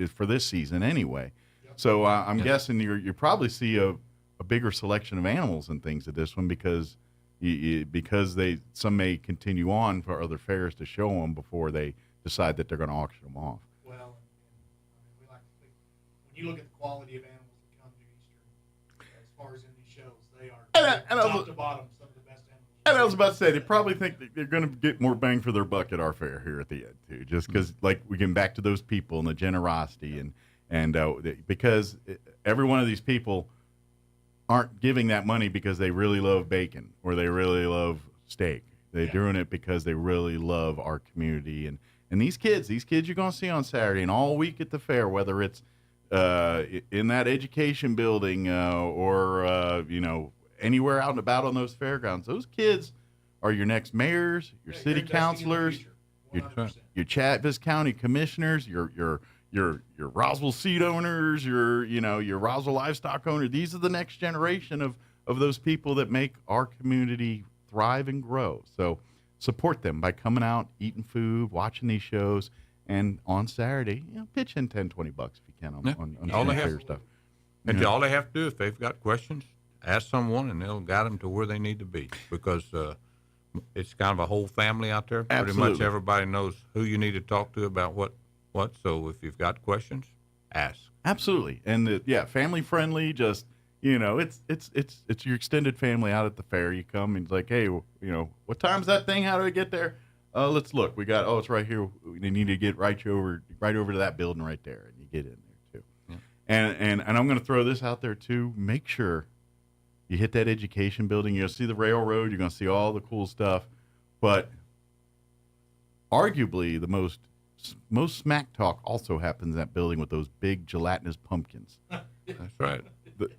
for this season anyway. So I'm guessing you probably see a bigger selection of animals and things at this one because some may continue on for other fairs to show them before they decide that they're going to auction them off. Well, we like to think, when you look at the quality of animals that come to Eastern, as far as in these shows, they are top to bottom some of the best animals. And I was about to say, they probably think that they're going to get more bang for their buck at our fair here at the end, too, just because, we get back to those people and the generosity and because every one of these people aren't giving that money because they really love bacon or they really love steak. They're doing it because they really love our community. And these kids you're going to see on Saturday and all week at the fair, whether it's in that education building or anywhere out and about on those fairgrounds, those kids are your next mayors, your city councilors, your Chavez County commissioners, your Roswell seed owners, your Roswell livestock owner. These are the next generation of those people that make our community thrive and grow. So support them by coming out, eating food, watching these shows, and on Saturday, pitch in $10, $20 if you can on all they fair stuff. And all they have to do, if they've got questions, ask someone, and they'll guide them to where they need to be because it's kind of a whole family out there. Pretty much everybody knows who you need to talk to about what. So if you've got questions, ask. Absolutely, and family friendly. Just it's your extended family out at the fair. You come and it's like, hey, what time's that thing? How do I get there? Let's look. We got it's right here. We need to get right over to that building right there, and you get in there too. Yeah. And I'm going to throw this out there too. Make sure you hit that education building. You'll see the railroad. You're going to see all the cool stuff, but arguably the most smack talk also happens in that building with those big gelatinous pumpkins. That's right.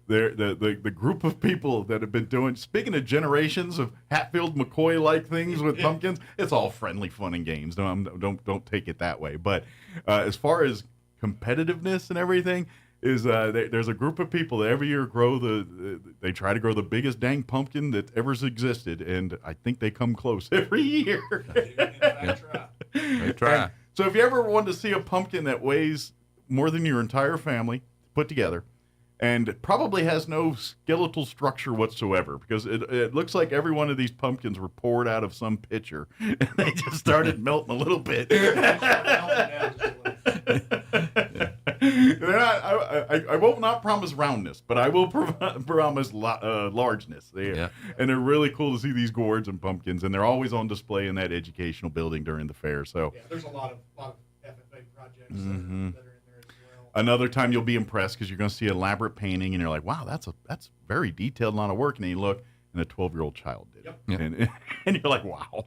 The group of people that have been doing, speaking of generations of Hatfield McCoy-like things with pumpkins, it's all friendly fun and games. Don't take it that way. But as far as competitiveness and everything, there's a group of people that every year they try to grow the biggest dang pumpkin that ever existed, and I think they come close every year. They try. So if you ever want to see a pumpkin that weighs more than your entire family put together, and probably has no skeletal structure whatsoever, because it looks like every one of these pumpkins were poured out of some pitcher and they just started melting a little bit. I will not promise roundness, but I will promise largeness. And they're really cool to see these gourds and pumpkins, and they're always on display in that educational building during the fair. So there's a lot of FFA projects that are in there as well. Another time you'll be impressed because you're going to see elaborate painting, and you're like, wow, that's very detailed, a lot of work. And then you look, and a 12-year-old child did it. And you're like, wow.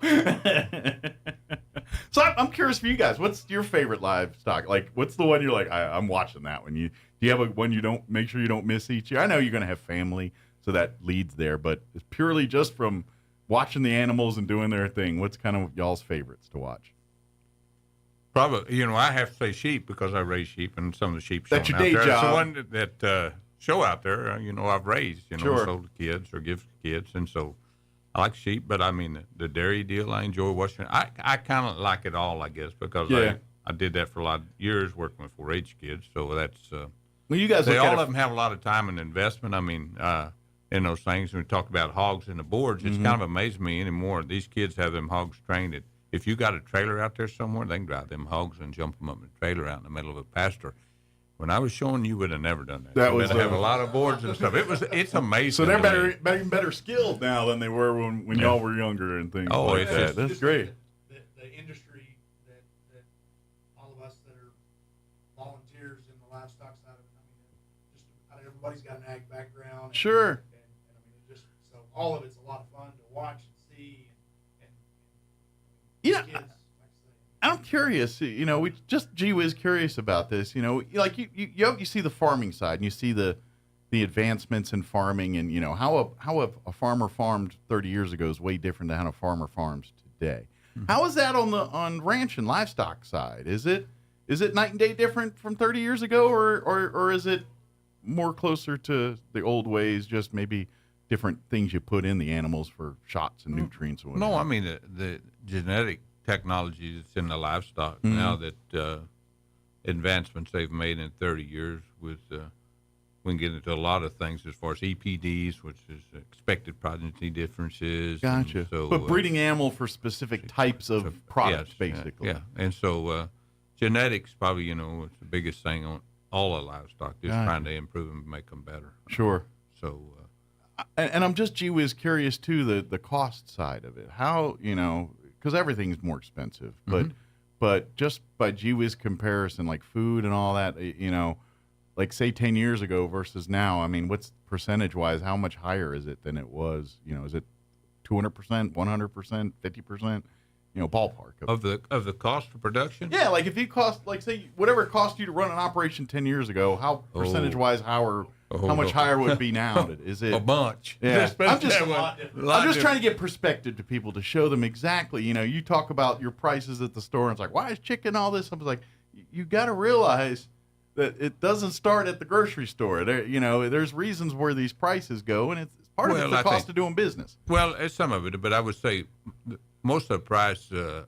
So I'm curious for you guys. What's your favorite livestock? Like, what's the one you're like, I'm watching that one? Do you have one you don't make sure you don't miss each year? I know you're going to have family, so that leads there, but it's purely just from watching the animals and doing their thing. What's kind of y'all's favorites to watch? Probably, I have to say sheep because I raise sheep, and some of the sheep. That's your day job. It's the one that show out there. I've raised. Sure. Sold to kids or give to kids, and so I like sheep. But I mean, the dairy deal, I enjoy watching. I kind of like it all, I guess, because I did that for a lot of years working with 4-H kids. So that's well, you guys. All of them have a lot of time and investment. I mean, in those things. When we talk about hogs and the boards, it's kind of amazed me anymore. These kids have them hogs trained at. If you got a trailer out there somewhere, they can drive them hogs and jump them up in a trailer out in the middle of a pasture. When I was showing, you would have never done that. They have a lot of boards and stuff. It's amazing. So they're better skilled now than they were when y'all were younger and things. Oh, like that. That's great. The industry that all of us that are volunteers in the livestock side of it. I mean, just about everybody's got an ag background. Sure. And I mean, just so all of it's a lot of fun to watch and see. I'm curious. We just gee whiz curious about this. Like you see the farming side, and you see the advancements in farming, and how a farmer farmed 30 years ago is way different than how a farmer farms today. Mm-hmm. How is that on ranch and livestock side? Is it night and day different from 30 years ago, or is it more closer to the old ways? Just maybe different things you put in the animals for shots and nutrients. And no, I mean the genetic technology that's in the livestock now, that advancements they've made in 30 years with we can get into a lot of things as far as EPDs, which is expected progeny differences. Gotcha. But breeding animal for specific types of products, basically. Yeah, and so genetics probably, is the biggest thing on all the livestock, just trying to improve them and make them better. Sure. So. And I'm just gee whiz curious too, the cost side of it. How, because everything's more expensive, but just by gee whiz comparison, like food and all that, like say 10 years ago versus now, I mean, what's percentage wise, how much higher is it than it was? Is it 200%, 100%, 50%? Ballpark of the cost of production. Yeah, like if you cost, like say whatever it cost you to run an operation 10 years ago, how percentage wise, how much higher would it be now? Is it a bunch? Yeah, I'm just trying to get perspective to people to show them exactly. You talk about your prices at the store, and it's like, why is chicken all this? I was like, you got to realize that it doesn't start at the grocery store. There's reasons where these prices go, and it's part of it's the cost of doing business. Well, it's some of it, but I would say most of the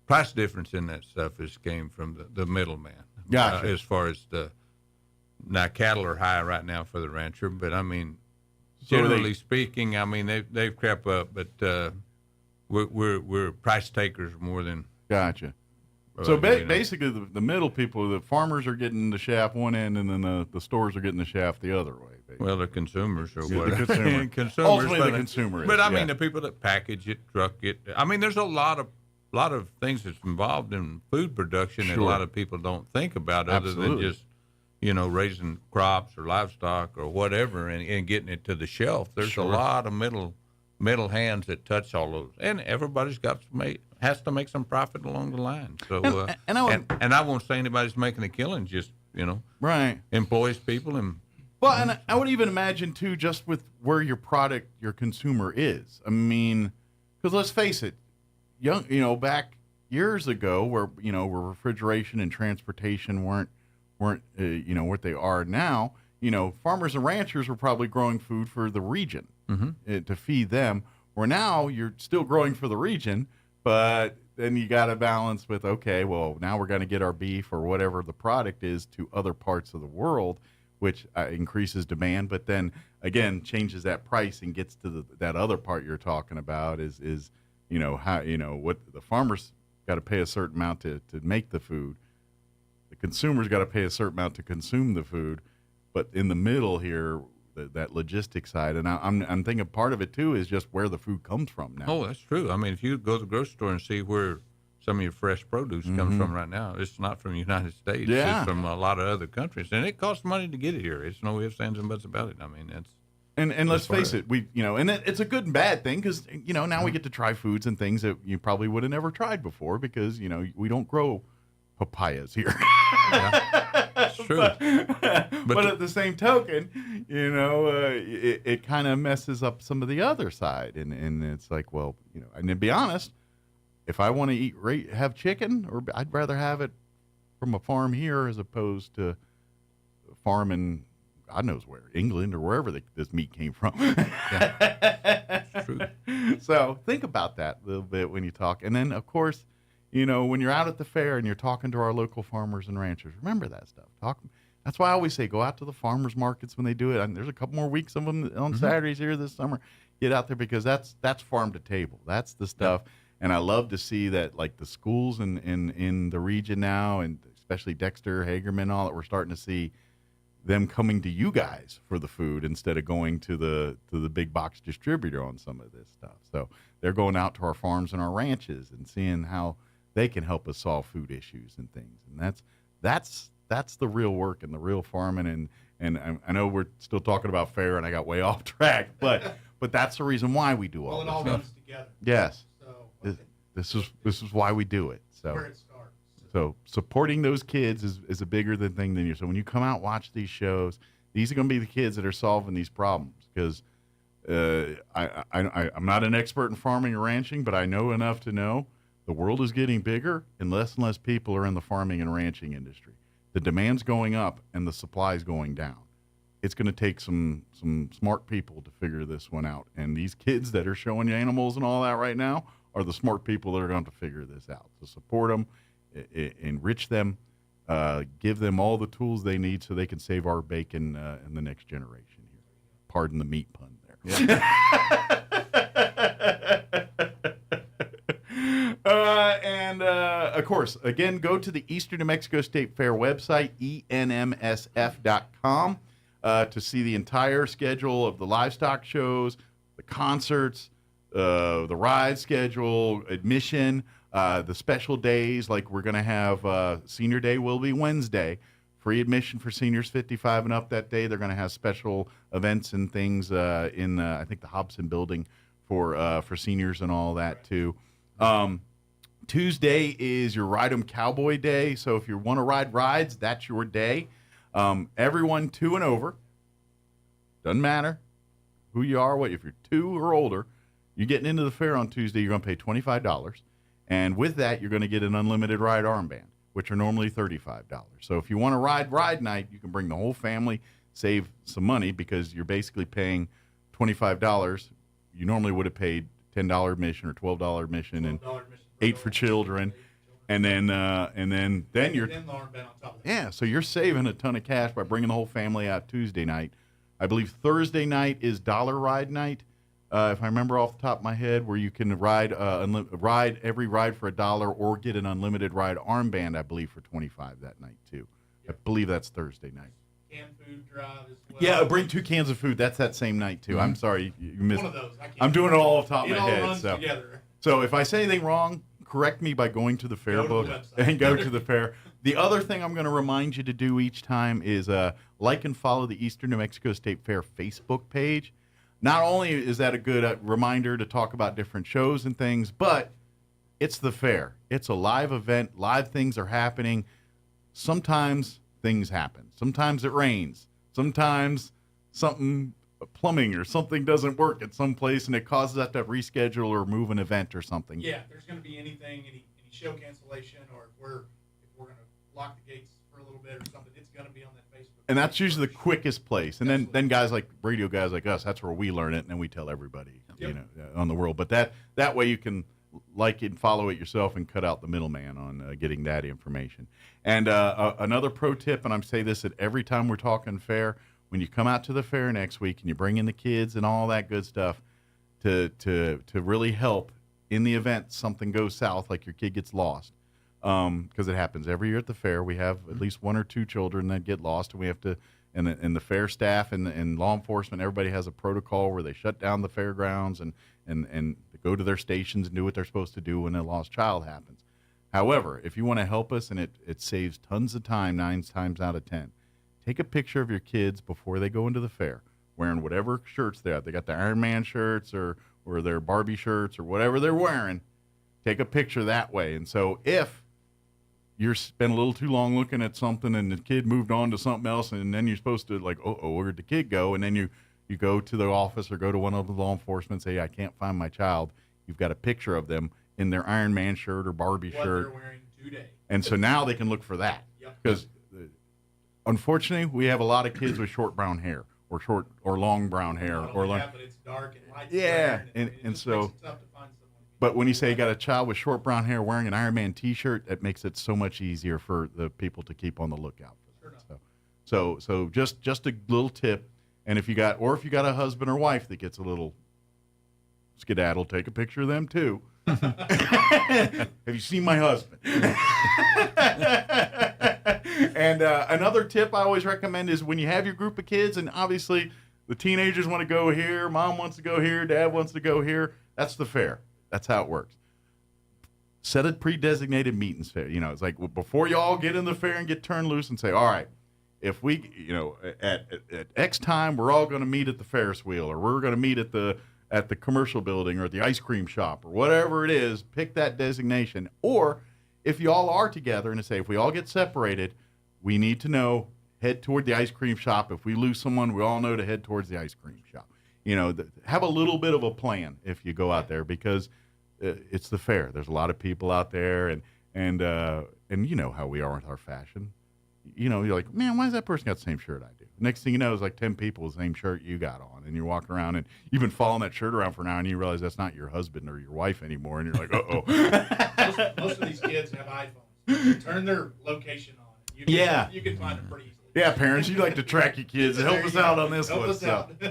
price difference in that stuff came from the middleman. Gotcha. As far as now cattle are high right now for the rancher, but I mean, generally speaking, I mean they've crept up, but we're price takers more than. Gotcha. So basically, the middle people, the farmers are getting the shaft one end, and then the stores are getting the shaft the other way. Basically. Well, the consumers or what? The consumer. Consumers, ultimately the consumer. But I mean, the people that package it, truck it. I mean, there's a lot of things that's involved in food production that a lot of people don't think about, other than just raising crops or livestock or whatever, and getting it to the shelf. There's a lot of middle hands that touch all those, and everybody's has to make some profit along the line. So, and I won't say anybody's making a killing, just right employs people and. Well, and I would even imagine too, just with where your consumer is. I mean, because let's face it, back years ago, where refrigeration and transportation weren't what they are now. Farmers and ranchers were probably growing food for the region to feed them. Where now you're still growing for the region, but then you got to balance with, okay, well, now we're going to get our beef or whatever the product is to other parts of the world, which increases demand, but then again changes that price and gets to that other part you're talking about is how what the farmers got to pay a certain amount to make the food, the consumers got to pay a certain amount to consume the food, but in the middle here, that logistics side, and I'm thinking part of it too is just where the food comes from now. Oh, that's true. I mean, if you go to the grocery store and see where some of your fresh produce comes from right now, it's not from the United States. Yeah. It's from a lot of other countries, and it costs money to get it here. It's no ifs, ands, and buts about it. I mean, it's and let's face it, it's a good and bad thing because now we get to try foods and things that you probably would have never tried before because we don't grow papayas here. It's true. But at the same token, it kind of messes up some of the other side, and it's like, well, and to be honest, if I want to have chicken, or I'd rather have it from a farm here as opposed to a farm in God knows where, England or wherever this meat came from. It's true. So think about that a little bit when you talk, and then of course, when you're out at the fair and you're talking to our local farmers and ranchers, remember that stuff. That's why I always say go out to the farmers markets when they do it. And there's a couple more weeks of them on Saturdays here this summer. Get out there because that's farm to table. That's the stuff. And I love to see that, like the schools in the region now, and especially Dexter, Hagerman, all that, we're starting to see them coming to you guys for the food instead of going to the big box distributor on some of this stuff. So they're going out to our farms and our ranches and seeing how they can help us solve food issues and things. And that's the real work and the real farming. And I know we're still talking about fair, and I got way off track, but that's the reason why we do all this. It all stuff. goes together. Yes. So this is why we do it. So where it starts. So supporting those kids is a bigger thing than you. So when you come out and watch these shows, these are going to be the kids that are solving these problems because I'm not an expert in farming or ranching, but I know enough to know the world is getting bigger and less people are in the farming and ranching industry. The demand's going up and the supply's going down. It's going to take some smart people to figure this one out. And these kids that are showing you animals and all that right now are the smart people that are going to figure this out. So support them, enrich them, give them all the tools they need so they can save our bacon in the next generation here. Pardon the meat pun there. Yeah. And of course, again, go to the Eastern New Mexico State Fair website, enmsf.com, to see the entire schedule of the livestock shows, the concerts, the ride schedule, admission, the special days. Like we're going to have Senior Day will be Wednesday. Free admission for seniors 55 and up that day. They're going to have special events and things in, I think, the Hobson building for seniors and all that, too. Tuesday is your Ride 'em Cowboy Day. So if you want to ride rides, that's your day. Everyone 2 and over. Doesn't matter who you are. If you're 2 or older, you're getting into the fair on Tuesday, you're going to pay $25. And with that, you're going to get an unlimited ride armband, which are normally $35. So if you want to ride night, you can bring the whole family, save some money because you're basically paying $25. You normally would have paid $10 admission or $12 admission and $8 for children. And then you're so you're saving a ton of cash by bringing the whole family out Tuesday night. I believe Thursday night is dollar ride night. If I remember off the top of my head, where you can ride every ride for $1 or get an unlimited ride armband, I believe, for $25 that night too. Yep. I believe that's Thursday night. Canned food drive as well. Yeah, bring 2 cans of food. That's that same night too. Mm-hmm. I'm sorry, you missed. One of those. I'm doing it all off the top of my head. Runs together. So if I say anything wrong, correct me by going to the fair book and go to the fair. The other thing I'm going to remind you to do each time is like and follow the Eastern New Mexico State Fair Facebook page. Not only is that a good reminder to talk about different shows and things, but it's the fair. It's a live event. Live things are happening. Sometimes things happen. Sometimes it rains. Sometimes plumbing or something doesn't work at some place and it causes us to reschedule or move an event or something. Yeah, if there's going to be any show cancellation, or if we're going to lock the gates for a little bit or something, it's going to be on that Facebook. And that's usually the quickest place. And then guys like radio guys like us, that's where we learn it, and then we tell everybody, on the world. But that way you can like it, follow it yourself, and cut out the middleman on getting that information. And another pro tip, and I'm saying this at every time we're talking fair, when you come out to the fair next week and you bring in the kids and all that good stuff to really help in the event something goes south, like your kid gets lost, because it happens every year at the fair. We have at least 1 or 2 children that get lost, and we have to, and the fair staff and law enforcement, everybody has a protocol where they shut down the fairgrounds and go to their stations and do what they're supposed to do when a lost child happens. However, if you want to help us, and it saves tons of time 9 times out of 10, take a picture of your kids before they go into the fair, wearing whatever shirts they have. They got the Iron Man shirts or their Barbie shirts or whatever they're wearing. Take a picture that way. And so if you're spent a little too long looking at something and the kid moved on to something else, and then you're supposed to like, where'd the kid go? And then you go to the office or go to one of the law enforcement and say, I can't find my child. You've got a picture of them in their Iron Man shirt or Barbie shirt. They're wearing today. And so now they can look for that. Because unfortunately, we have a lot of kids with short brown hair or short or long brown hair. Or long. But it's dark and light. Yeah. And so, but when you say you got a child with short brown hair wearing an Iron Man T-shirt, that makes it so much easier for the people to keep on the lookout for that. So just a little tip. And if you got a husband or wife that gets a little skedaddle, take a picture of them too. Have you seen my husband? And another tip I always recommend is when you have your group of kids, and obviously the teenagers want to go here, mom wants to go here, dad wants to go here. That's the fair. That's how it works. Set a pre-designated meetings fair. You know, it's like before you all get in the fair and get turned loose and say, all right, if we, at X time, we're all going to meet at the Ferris wheel, or we're going to meet at the commercial building or at the ice cream shop or whatever it is, pick that designation. Or if you all are together and say, if we all get separated, we need to know, head toward the ice cream shop. If we lose someone, we all know to head towards the ice cream shop. Have a little bit of a plan if you go out there, because it's the fair. There's a lot of people out there, and you know how we are with our fashion. You're like, man, why does that person got the same shirt I do? Next thing you know, it's like 10 people with the same shirt you got on, and you're walking around, and you've been following that shirt around for an hour, and you realize that's not your husband or your wife anymore, and you're like, uh-oh. Most of these kids have iPhones. You turn their location on. You can find them pretty easily. Yeah, parents, you like to track your kids. Help us out on this one.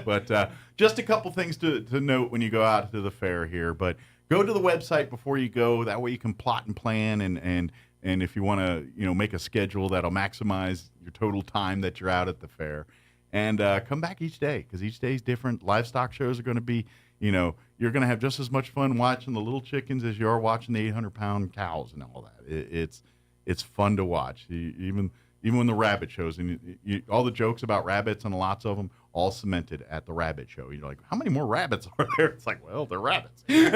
But just a couple things to note when you go out to the fair here. But go to the website before you go. That way you can plot and plan, and if you want to, make a schedule that'll maximize your total time that you're out at the fair. And come back each day, because each day is different. Livestock shows are going to be, you're going to have just as much fun watching the little chickens as you are watching the 800-pound cows and all that. It's fun to watch. Even when the rabbit shows, and all the jokes about rabbits, and lots of them, all cemented at the rabbit show. You're like, how many more rabbits are there? It's like, well, they're rabbits. Be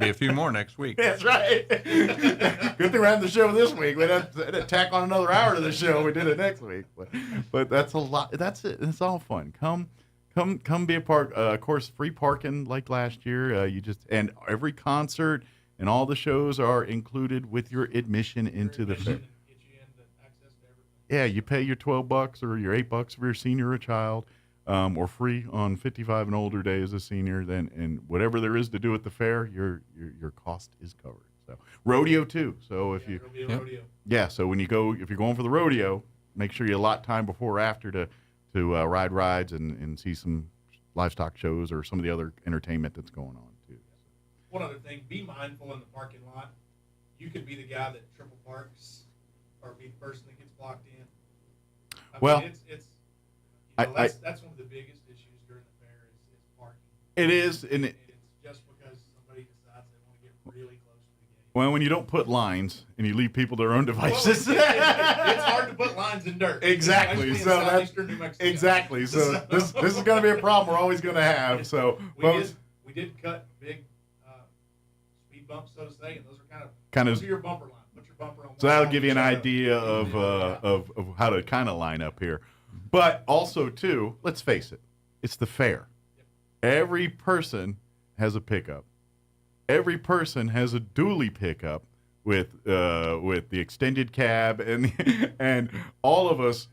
a few more next week. That's right. Good thing we're having the show this week. We'd have to tack on another hour to the show. We did it next week. But that's a lot. That's it. It's all fun. Come be a part. Of course, free parking like last year. And every concert and all the shows are included with your admission into the fair. Yeah, you pay your $12 or your $8 for your senior or child, or free on 55 and older day as a senior. And whatever there is to do at the fair, your cost is covered. So rodeo too. So if rodeo. Yeah, so when if you're going for the rodeo, make sure you allot time before or after to ride rides and see some livestock shows or some of the other entertainment that's going on too. One other thing, be mindful in the parking lot. You could be the guy that triple parks, or be the person that gets blocked in. That's one of the biggest issues during the fair is parking. It is, and it's just because somebody decides they want to get really close to the gate. Well, when you don't put lines and you leave people to their own devices, it's hard to put lines in dirt. Exactly. So that's exactly. So this is going to be a problem we're always going to have. So we did cut big speed bumps, so to say, and those are kind of your bumper line. So that'll give you an idea of how to kind of line up here. But also, too, let's face it, it's the fair. Every person has a pickup. Every person has a dually pickup with the extended cab, and all of us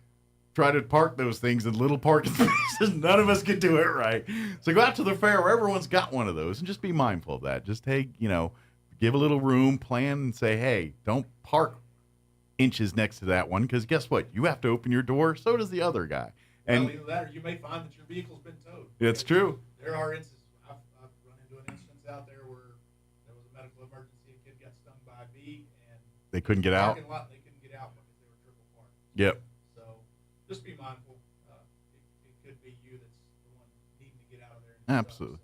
try to park those things in little parking spaces. None of us can do it right. So go out to the fair where everyone's got one of those and just be mindful of that. Just take, give a little room, plan, and say, hey, don't park inches next to that one, because guess what? You have to open your door. So does the other guy. And well, either that or you may find that your vehicle's been towed. It's true. There are instances. I've run into an instance out there where there was a medical emergency. A kid got stung by a bee, and they couldn't get out. They couldn't get out because they were triple parked. Yep. So just be mindful. It could be you that's the one needing to get out of there. Absolutely.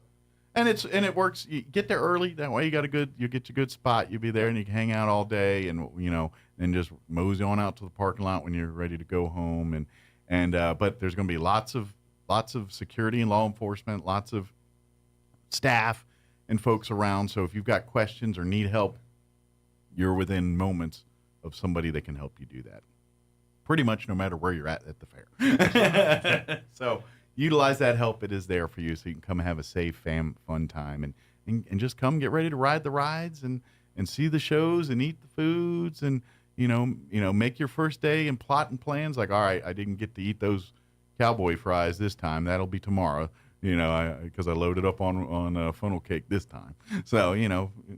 And it works. You get there early. That way you get a good spot. You'll be there and you can hang out all day, and and just mosey on out to the parking lot when you're ready to go home. But there's going to be lots of security and law enforcement, lots of staff and folks around. So if you've got questions or need help, you're within moments of somebody that can help you do that. Pretty much no matter where you're at the fair. So utilize that help. It is there for you, so you can come and have a safe, fun time, and just come get ready to ride the rides and see the shows and eat the foods and make your first day and plot and plans. Like, all right, I didn't get to eat those cowboy fries this time. That'll be tomorrow. Because I loaded up on funnel cake this time. So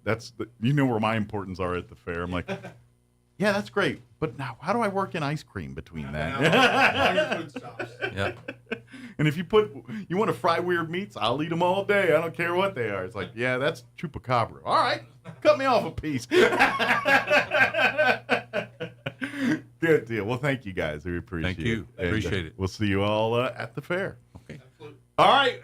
that's where my importance are at the fair. I'm like, yeah, that's great, but now how do I work in ice cream between that? Yep. And if you want to fry weird meats, I'll eat them all day. I don't care what they are. It's like, yeah, that's chupacabra. All right, cut me off a piece. Good deal. Well, thank you guys. We appreciate it. Thank you. Appreciate it. We'll see you all at the fair. Okay. All right.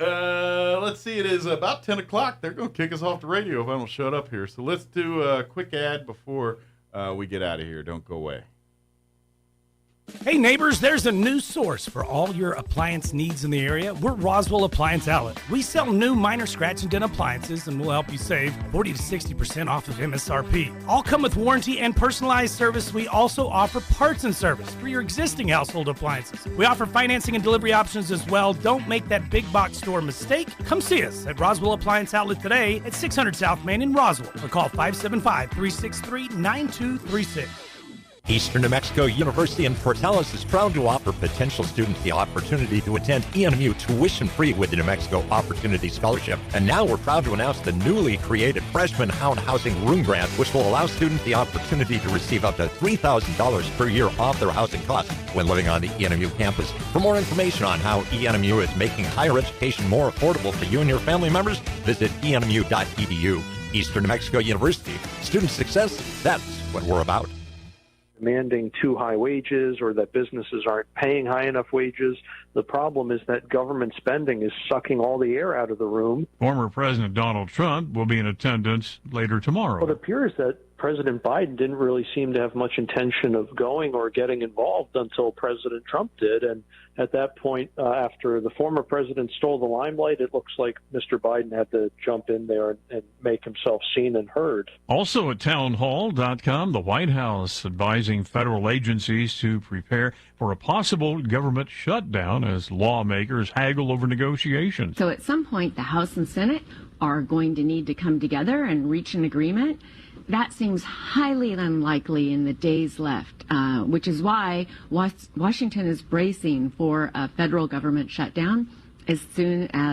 Let's see. It is about 10 o'clock. They're going to kick us off the radio if I don't shut up here. So let's do a quick ad before we get out of here. Don't go away. Hey neighbors, there's a new source for all your appliance needs in the area. We're Roswell Appliance Outlet. We sell new minor scratch and dent appliances, and we'll help you save 40 to 60% off of MSRP. All come with warranty and personalized service. We also offer parts and service for your existing household appliances. We offer financing and delivery options as well. Don't make that big box store mistake. Come see us at Roswell Appliance Outlet today at 600 South Main in Roswell, or call 575-363-9236. Eastern New Mexico University in Portales is proud to offer potential students the opportunity to attend ENMU tuition-free with the New Mexico Opportunity Scholarship. And now we're proud to announce the newly created Freshman Hound Housing Room Grant, which will allow students the opportunity to receive up to $3,000 per year off their housing costs when living on the ENMU campus. For more information on how ENMU is making higher education more affordable for you and your family members, visit enmu.edu. Eastern New Mexico University. Student success, that's what we're about. Demanding too high wages or that businesses aren't paying high enough wages. The problem is that government spending is sucking all the air out of the room. Former President Donald Trump will be in attendance later tomorrow. Well, it appears that President Biden didn't really seem to have much intention of going or getting involved until President Trump did. And at that point, after the former president stole the limelight, it looks like Mr. Biden had to jump in there and make himself seen and heard. Also at townhall.com, the White House advising federal agencies to prepare for a possible government shutdown as lawmakers haggle over negotiations. So at some point, the House and Senate are going to need to come together and reach an agreement. That seems highly unlikely in the days left, which is why Washington is bracing for a federal government shutdown as soon as